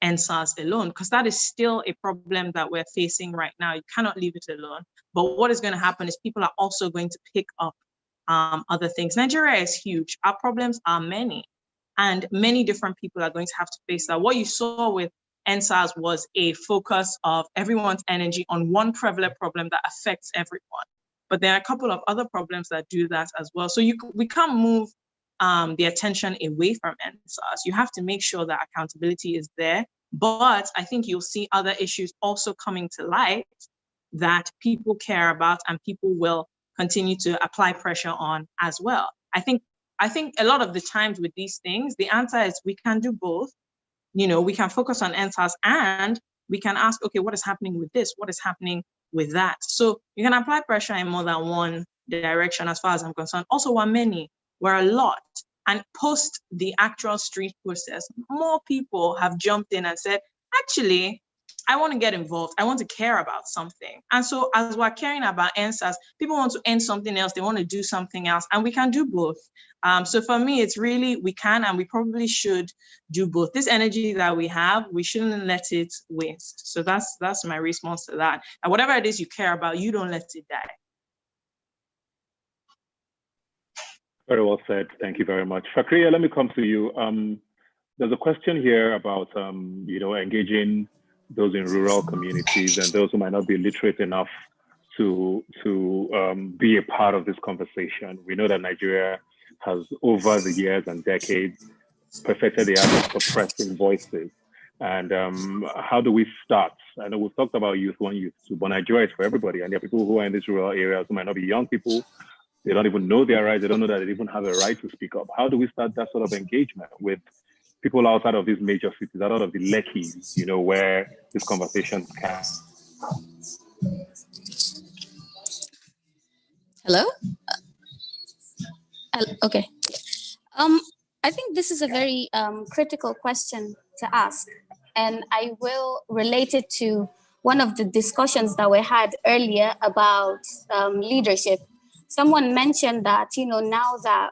ENDSARS alone, because that is still a problem that we're facing right now. You cannot leave it alone. But what is going to happen is people are also going to pick up other things. Nigeria is huge. Our problems are many, and many different people are going to have to face that. What you saw with ENDSARS was a focus of everyone's energy on one prevalent problem that affects everyone. But there are a couple of other problems that do that as well. So we can't move the attention away from ENDSARS. You have to make sure that accountability is there. But I think you'll see other issues also coming to light that people care about and people will continue to apply pressure on as well. I think a lot of the times with these things, the answer is we can do both. We can focus on ENDSARS and we can ask, okay, what is happening with this? What is happening with that? So you can apply pressure in more than one direction as far as I'm concerned. Also, we're a lot. And post the actual street process, more people have jumped in and said, actually, I want to get involved. I want to care about something. And so as we're caring about ENDSARS, people want to end something else. They want to do something else. And we can do both. So for me, it's really, we can and we probably should do both. This energy that we have, we shouldn't let it waste. So that's my response to that. And whatever it is you care about, you don't let it die. Very well said. Thank you very much. Fakriya, let me come to you. There's a question here about, engaging those in rural communities and those who might not be literate enough to be a part of this conversation. We know that Nigeria has, over the years and decades, perfected the art of suppressing voices. And how do we start? I know we've talked about youth one, youth two, but Nigeria is for everybody. And there are people who are in these rural areas who might not be young people. They don't even know their rights. They don't know that they even have a right to speak up. How do we start that sort of engagement with people outside of these major cities, out of the Lekkis, where this conversation can? Hello? Okay. I think this is a very critical question to ask. And I will relate it to one of the discussions that we had earlier about leadership. Someone mentioned that, now that,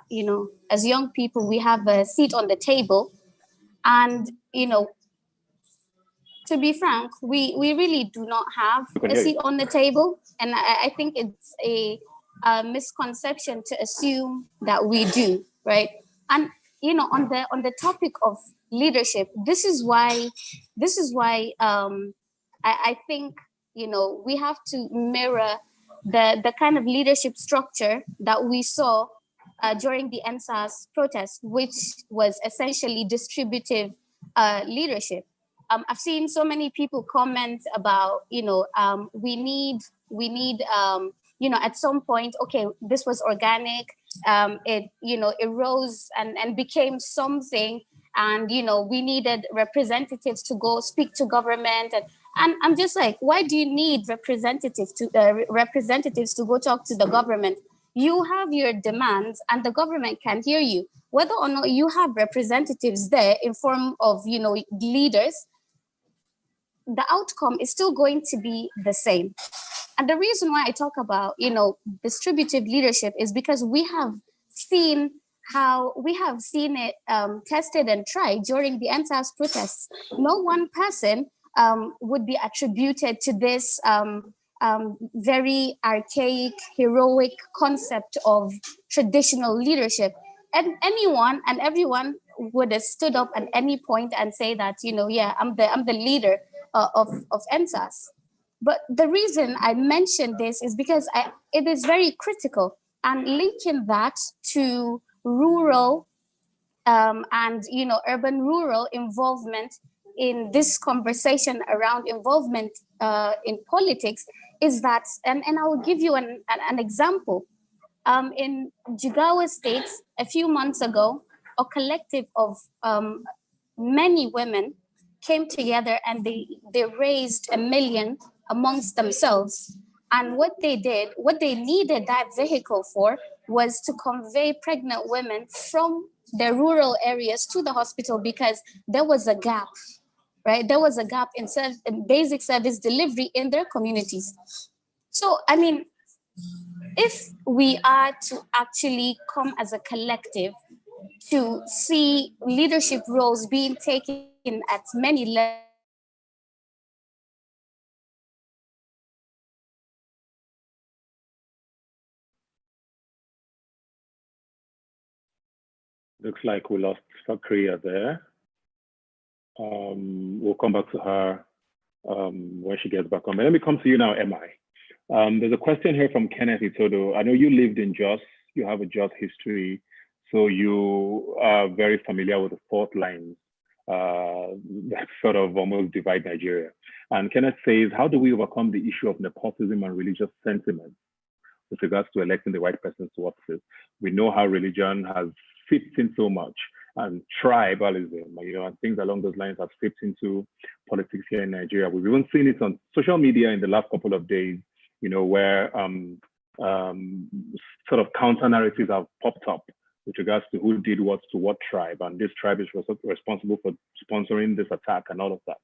as young people, we have a seat on the table. And, to be frank, we really do not have a seat on the table. And I think it's a misconception to assume that we do, right? And, on the topic of leadership, this is why I think, we have to mirror the kind of leadership structure that we saw during the ENDSARS protest, which was essentially distributive leadership. I've seen so many people comment about, we need, at some point, okay, this was organic, it, it rose and became something. And, we needed representatives to go speak to government. And I'm just like, why do you need representatives to go talk to the government? You have your demands and the government can hear you. Whether or not you have representatives there in form of, leaders, the outcome is still going to be the same. And the reason why I talk about, distributive leadership is because we have seen it tested and tried during the ENDSARS protests. No one person would be attributed to this very archaic, heroic concept of traditional leadership. And anyone and everyone would have stood up at any point and say that, yeah, I'm the leader of ENDSARS. But the reason I mention this is because it is very critical, and linking that to rural and urban-rural involvement in this conversation around involvement in politics is that, and I will give you an example. In Jigawa State, a few months ago, a collective of many women came together and they raised $1 million amongst themselves. And what they needed that vehicle for was to convey pregnant women from their rural areas to the hospital because there was a gap, right? There was a gap in basic service delivery in their communities. So, I mean, if we are to actually come as a collective to see leadership roles being taken at many levels, looks like we lost Fakria there. We'll come back to her when she gets back on. But let me come to you now, MI. There's a question here from Kenneth Itodo. I know you lived in Jos. You have a Jos history, so you are very familiar with the fault lines that sort of almost divide Nigeria. And Kenneth says, how do we overcome the issue of nepotism and religious sentiment with regards to electing the right persons to offices? We know how religion has fits in so much, and tribalism, and things along those lines have fits into politics here in Nigeria. We've even seen it on social media in the last couple of days, where sort of counter narratives have popped up with regards to who did what to what tribe, and this tribe is responsible for sponsoring this attack and all of that.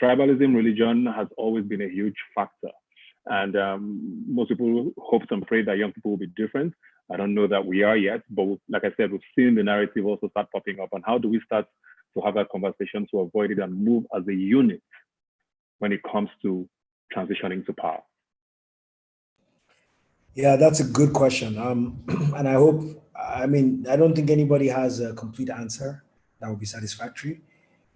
Tribalism, religion has always been a huge factor. And most people hope and pray that young people will be different. I don't know that we are yet, but like I said, we've seen the narrative also start popping up. And how do we start to have that conversation to avoid it and move as a unit when it comes to transitioning to power? Yeah, that's a good question. And I don't think anybody has a complete answer that would be satisfactory.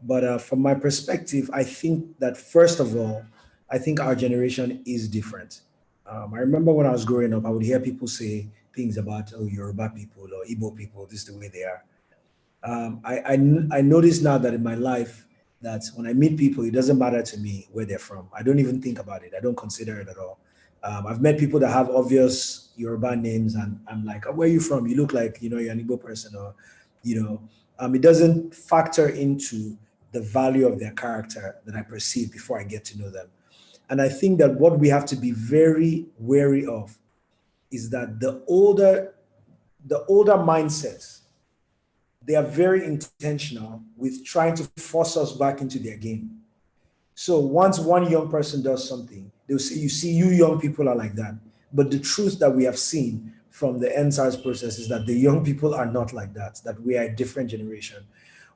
But from my perspective, I think that first of all, I think our generation is different. I remember when I was growing up, I would hear people say things about, Yoruba people or Igbo people, this is the way they are. I notice now that in my life, that when I meet people, it doesn't matter to me where they're from. I don't even think about it. I don't consider it at all. I've met people that have obvious Yoruba names, and I'm like, oh, where are you from? You look like, you're an Igbo person, or, it doesn't factor into the value of their character that I perceive before I get to know them. And I think that what we have to be very wary of is that the older mindsets, they are very intentional with trying to force us back into their game. So once one young person does something, they'll say, you young people are like that. But the truth that we have seen from the ENDSARS process is that the young people are not like that we are a different generation.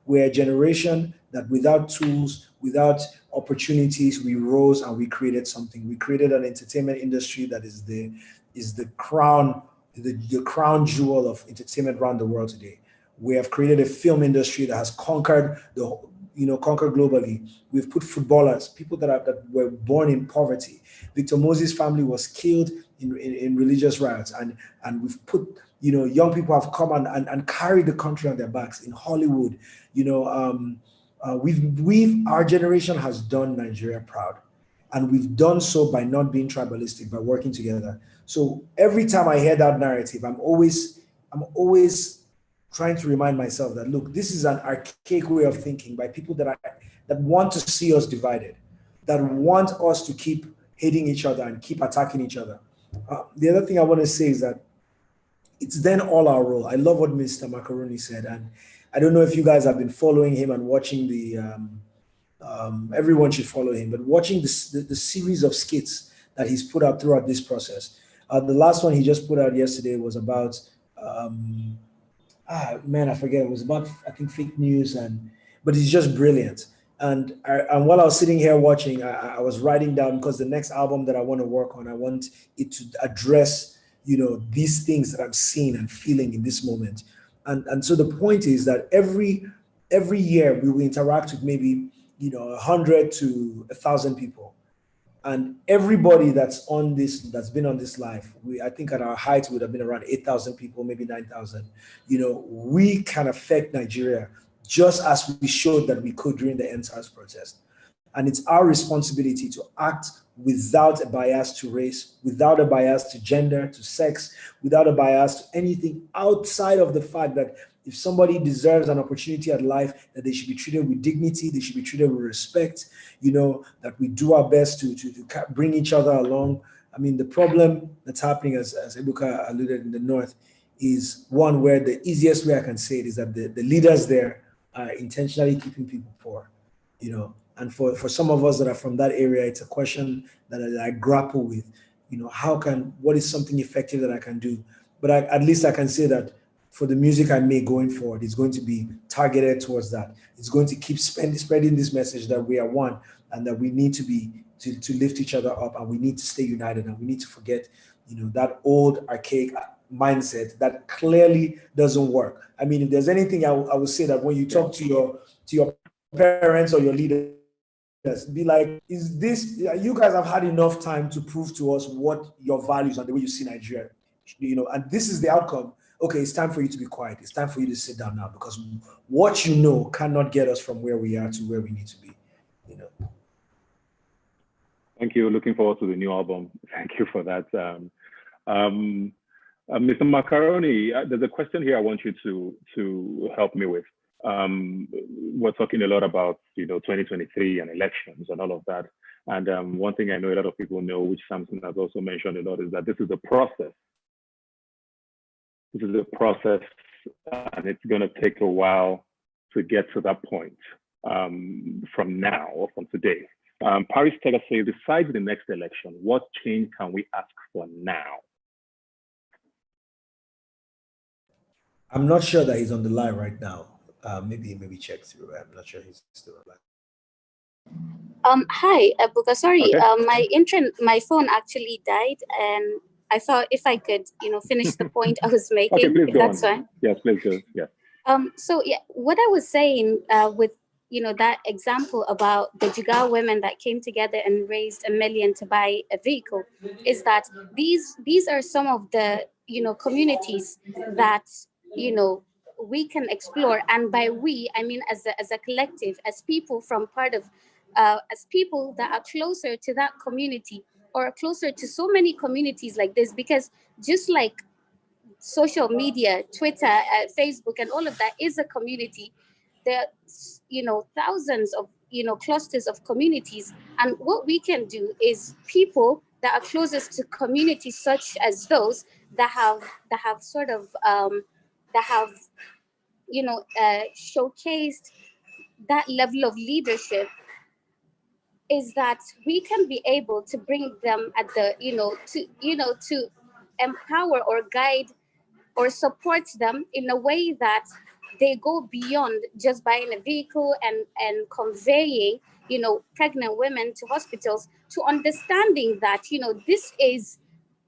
We're a generation that without tools, without opportunities, we rose and we created something. We created an entertainment industry that is the crown jewel of entertainment around the world today. We have created a film industry that has conquered globally. We've put footballers, people that were born in poverty. Victor Moses' family was killed in religious riots, and we've put, young people have come and carried the country on their backs in Hollywood. Our generation has done Nigeria proud. And we've done so by not being tribalistic, by working together. So every time I hear that narrative, I'm always trying to remind myself that, look, this is an archaic way of thinking by people that want to see us divided, that want us to keep hating each other and keep attacking each other. The other thing I want to say is that it's then all our role. I love what Mr. Macaroni said, and I don't know if you guys have been following him and watching the, everyone should follow him, but watching the series of skits that he's put out throughout this process. The last one he just put out yesterday was about, I forget, it was about, I think, fake news, but it's just brilliant. And while I was sitting here watching, I was writing down, because the next album that I want to work on, I want it to address, these things that I'm seeing and feeling in this moment. And so the point is that every year we will interact with maybe 100 to 1,000 people, and everybody that's been on this life, I think at our height would have been around 8,000 people, maybe 9,000. We can affect Nigeria just as we showed that we could during the ENDSARS protest. And it's our responsibility to act without a bias to race, without a bias to gender, to sex, without a bias to anything outside of the fact that if somebody deserves an opportunity at life, that they should be treated with dignity, they should be treated with respect, that we do our best to bring each other along. I mean, the problem that's happening, as Ebuka alluded in the North, is one where the easiest way I can say it is that the leaders there are intentionally keeping people poor, And for some of us that are from that area, it's a question that I grapple with. What is something effective that I can do? But at least I can say that for the music I make going forward, it's going to be targeted towards that. It's going to keep spreading this message that we are one, and that we need to lift each other up, and we need to stay united, and we need to forget, that old archaic mindset that clearly doesn't work. I mean, if there's anything I would say, that when you talk to your parents or your leaders, be like, you guys have had enough time to prove to us what your values and the way you see Nigeria, and this is the outcome. Okay, it's time for you to be quiet. It's time for you to sit down now, because what you know cannot get us from where we are to where we need to be. Thank you. Looking forward to the new album. Thank you for that. Mr. Macaroni, there's a question here I want you to help me with. We're talking a lot about 2023 and elections and all of that. And one thing I know a lot of people know, which Samson has also mentioned a lot, is that this is a process. This is a process, and it's going to take a while to get to that point from now or from today. Paris Taylor says, besides the next election, what change can we ask for now? I'm not sure that he's on the line right now. Maybe check through. I'm not sure he's still online. Hi, Ebuka. Sorry, Okay. my phone actually died, and I thought if I could, finish the point I was making. Okay, please go That's on. fine. Yes, please go. Yeah. So yeah, what I was saying with that example about the Jigawa women that came together and raised $1 million to buy a vehicle, is that these are some of the communities that we can explore, and by we I mean as a collective, as people from part of as people that are closer to that community, or closer to so many communities like this, because just like social media, Twitter, Facebook, and all of that is a community. There are, thousands of, clusters of communities. And what we can do is people that are closest to communities such as those that have sort of, that have, showcased that level of leadership, is that we can be able to bring them at the, to empower or guide or support them in a way that they go beyond just buying a vehicle and conveying, pregnant women to hospitals, to understanding that, this is,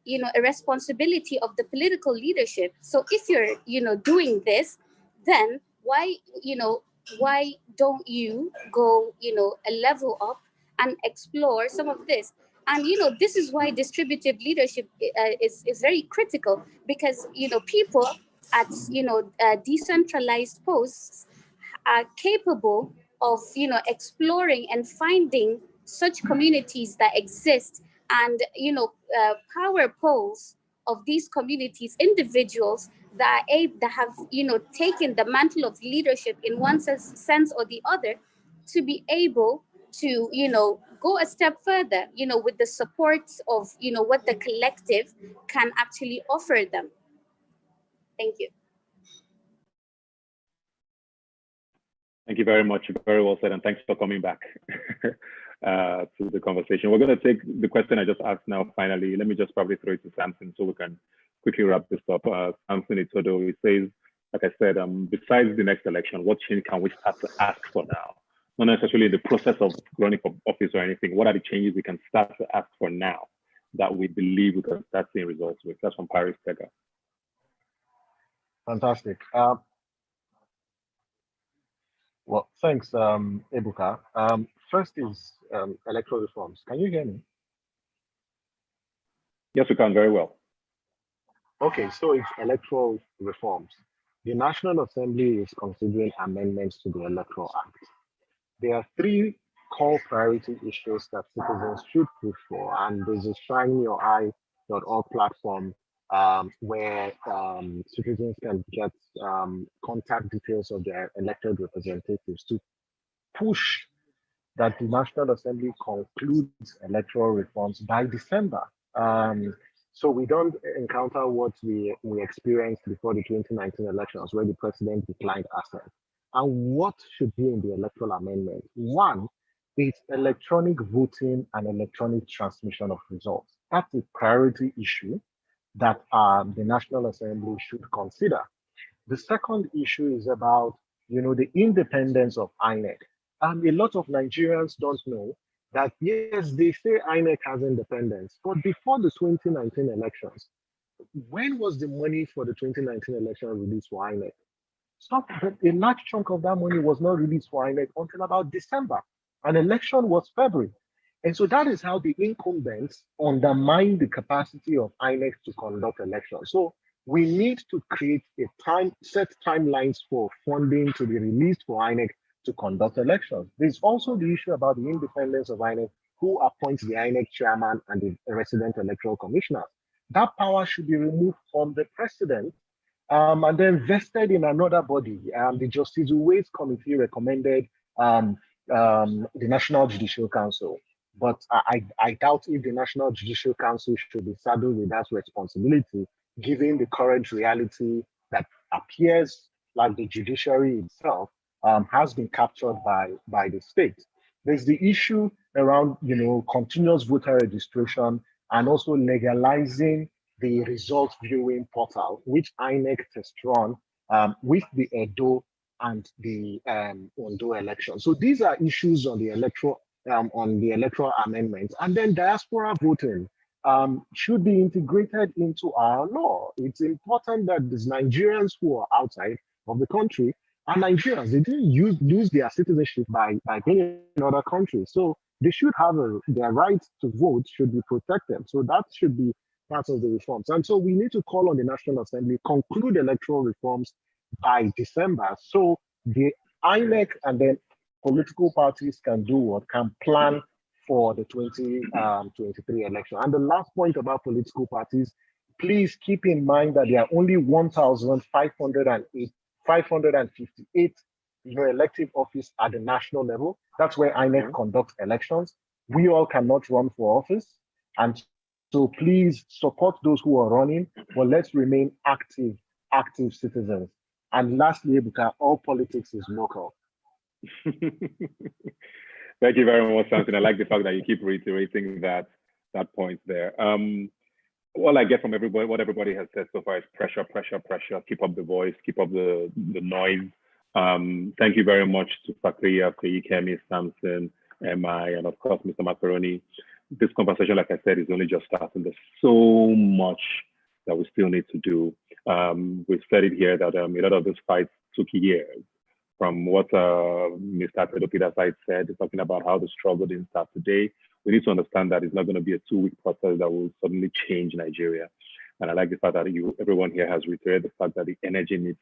a responsibility of the political leadership. So if you're, doing this, then why don't you go, a level up and explore some of this? And this is why distributive leadership is very critical, because people at decentralized posts are capable of exploring and finding such communities that exist and, power polls of these communities, individuals that have, taken the mantle of leadership in one sense or the other, to be able to, go a step further, with the support of, what the collective can actually offer them. Thank you. Thank you very much. Very well said, and thanks for coming back to the conversation. We're going to take the question I just asked now. Finally, let me just probably throw it to Samson so we can quickly wrap this up. Samson Itodo, he says, like I said, besides the next election, what change can we start to ask for now? Not necessarily the process of running for office or anything. What are the changes we can start to ask for now that we believe we can start seeing results with? That's from Paris Tega. Fantastic. Well, thanks, Ebuka. First is electoral reforms. Can you hear me? Yes, we can, very well. Okay, so it's electoral reforms. The National Assembly is considering amendments to the Electoral Act. There are three core priority issues that citizens should push for, and there's a shineyoureye.org platform where citizens can get contact details of their elected representatives to push that the National Assembly concludes electoral reforms by December. So we don't encounter what we experienced before the 2019 elections, where the president declined assent. And what should be in the electoral amendment? One, is electronic voting and electronic transmission of results. That's a priority issue that the National Assembly should consider. The second issue is about, the independence of INEC. A lot of Nigerians don't know that, yes, they say INEC has independence, but before the 2019 elections, when was the money for the 2019 election released for INEC? A large chunk of that money was not released for INEC until about December. An election was February. And so that is how the incumbents undermine the capacity of INEC to conduct elections. So we need to create set timelines for funding to be released for INEC to conduct elections. There's also the issue about the independence of INEC, who appoints the INEC chairman and the resident electoral commissioners. That power should be removed from the president and then vested in another body. The Justice Uwais Committee recommended the National Judicial Council, but I doubt if the National Judicial Council should be saddled with that responsibility, given the current reality that appears like the judiciary itself has been captured by the state. There's the issue around, continuous voter registration and also legalizing the results viewing portal, which INEC has run with the Edo and the Ondo election. So these are issues on the electoral amendments. And then diaspora voting should be integrated into our law. It's important that these Nigerians who are outside of the country are Nigerians. They didn't lose their citizenship by being in other countries. So they should have their right to vote should be protected. So that should be part of the reforms. And so we need to call on the National Assembly, conclude electoral reforms by December, so the INEC and then political parties can plan for the 2023 election. And the last point about political parties, please keep in mind that there are only 1,558 elective office at the national level. That's where INEC conducts elections. We all cannot run for office. And so please support those who are running, but let's remain active citizens. And lastly, Ebuka, all politics is local. Thank you very much, Samson. I like the fact that you keep reiterating that point there. All I get from everybody, what everybody has said so far is pressure, pressure, pressure. Keep up the voice, keep up the noise. Thank you very much to Fakria, Kemi, Samson, MI, and of course, Mr. Macaroni. This conversation, like I said, is only just starting. There's so much that we still need to do. We've said it here that a lot of these fights took years. From what Mr. Pedopida said, talking about how the struggle didn't start today, we need to understand that it's not going to be a 2-week process that will suddenly change Nigeria. And I like the fact that everyone here has reiterated the fact that the energy needs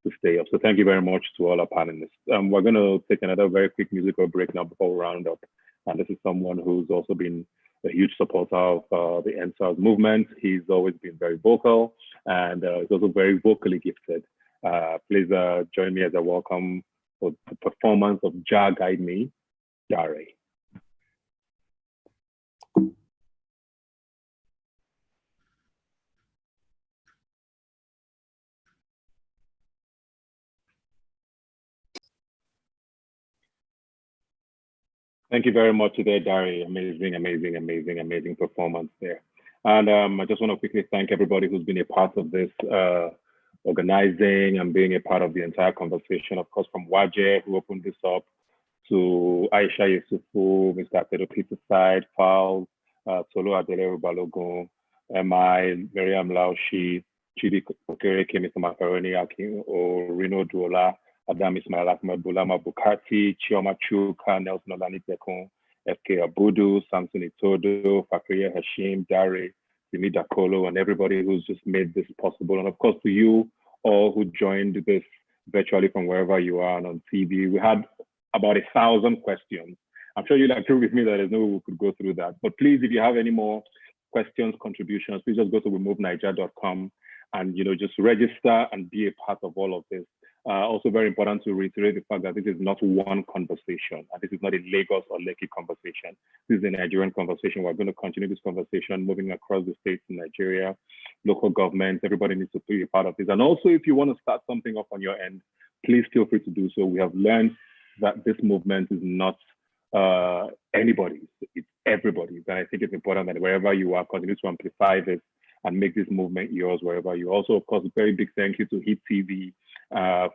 to stay up. So thank you very much to all our panelists. We're going to take another very quick musical break now before we round up. And this is someone who's also been a huge supporter of the ENDSARS movement. He's always been very vocal, and he's also very vocally gifted. Please join me as I welcome for the performance of Jah Guide Me, Dare. Thank you very much today, Dari. Amazing, amazing, amazing, amazing performance there. And I just want to quickly thank everybody who's been a part of this organizing and being a part of the entire conversation. Of course, from Waje, who opened this up, to Aisha Yusuf, Mr. Pedro Peterside, Falz, Tolu Adele Balogun, MI, Miriam Laushi, Chidi Kokere, Mr. Macaroni, Akin, or Rinu Duola, Adam Ismail Ahmed, Bulama Bukati, Chioma Chuka, Nelson Olani Tekun, FK Abudu, Samson Itodo, Fakriya Hashim, Dare, Simi Dakolo, and everybody who's just made this possible. And of course, to you all who joined this virtually from wherever you are and on TV. We had about 1,000 questions. I'm sure you'll agree with me that there's no way we could go through that. But please, if you have any more questions, contributions, please just go to removeniger.com and just register and be a part of all of this. Also very important to reiterate the fact that this is not one conversation, and this is not a Lagos or Lekki conversation. This is a Nigerian conversation. We're going to continue this conversation moving across the states in Nigeria, local governments. Everybody needs to be a part of this. And also, if you want to start something up on your end, please feel free to do so. We have learned that this movement is not anybody's, it's everybody's. And I think it's important that wherever you are, continue to amplify this and make this movement yours wherever you are. Also, of course, a very big thank you to HIT TV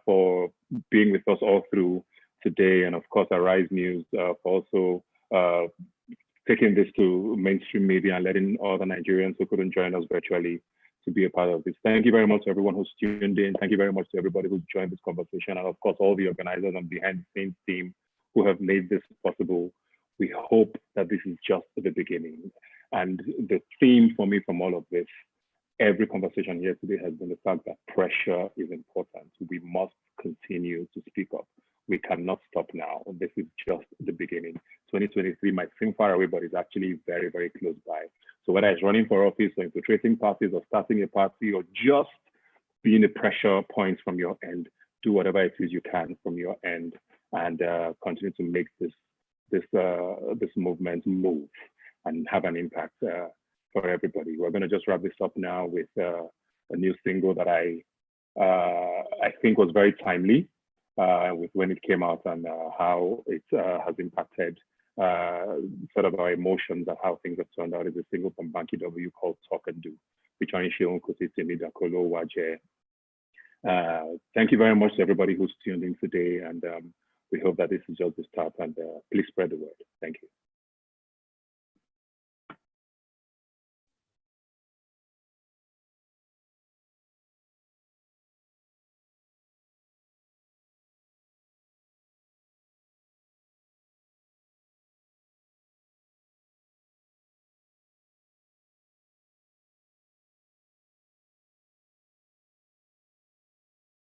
for being with us all through today. And of course, Arise News for also taking this to mainstream media and letting all the Nigerians who couldn't join us virtually to be a part of this. Thank you very much to everyone who's tuned in. Thank you very much to everybody who's joined this conversation. And of course, all the organizers and behind the scenes team who have made this possible. We hope that this is just the beginning. And the theme for me from all of this, every conversation here today has been the fact that pressure is important. We must continue to speak up. We cannot stop now. This is just the beginning. 2023 might seem far away, but it's actually very, very close by. So whether it's running for office or infiltrating parties or starting a party or just being a pressure point from your end, do whatever it is you can from your end and continue to make this movement move and have an impact for everybody. We're going to just wrap this up now with a new single that I think was very timely with when it came out and how it has impacted sort of our emotions and how things have turned out. Is a single from Banky W called Talk and Do, featuring Shion Kuti, Timi Dakolo, Waje. Thank you very much to everybody who's tuned in today, and we hope that this is just the start, and please spread the word. Thank you.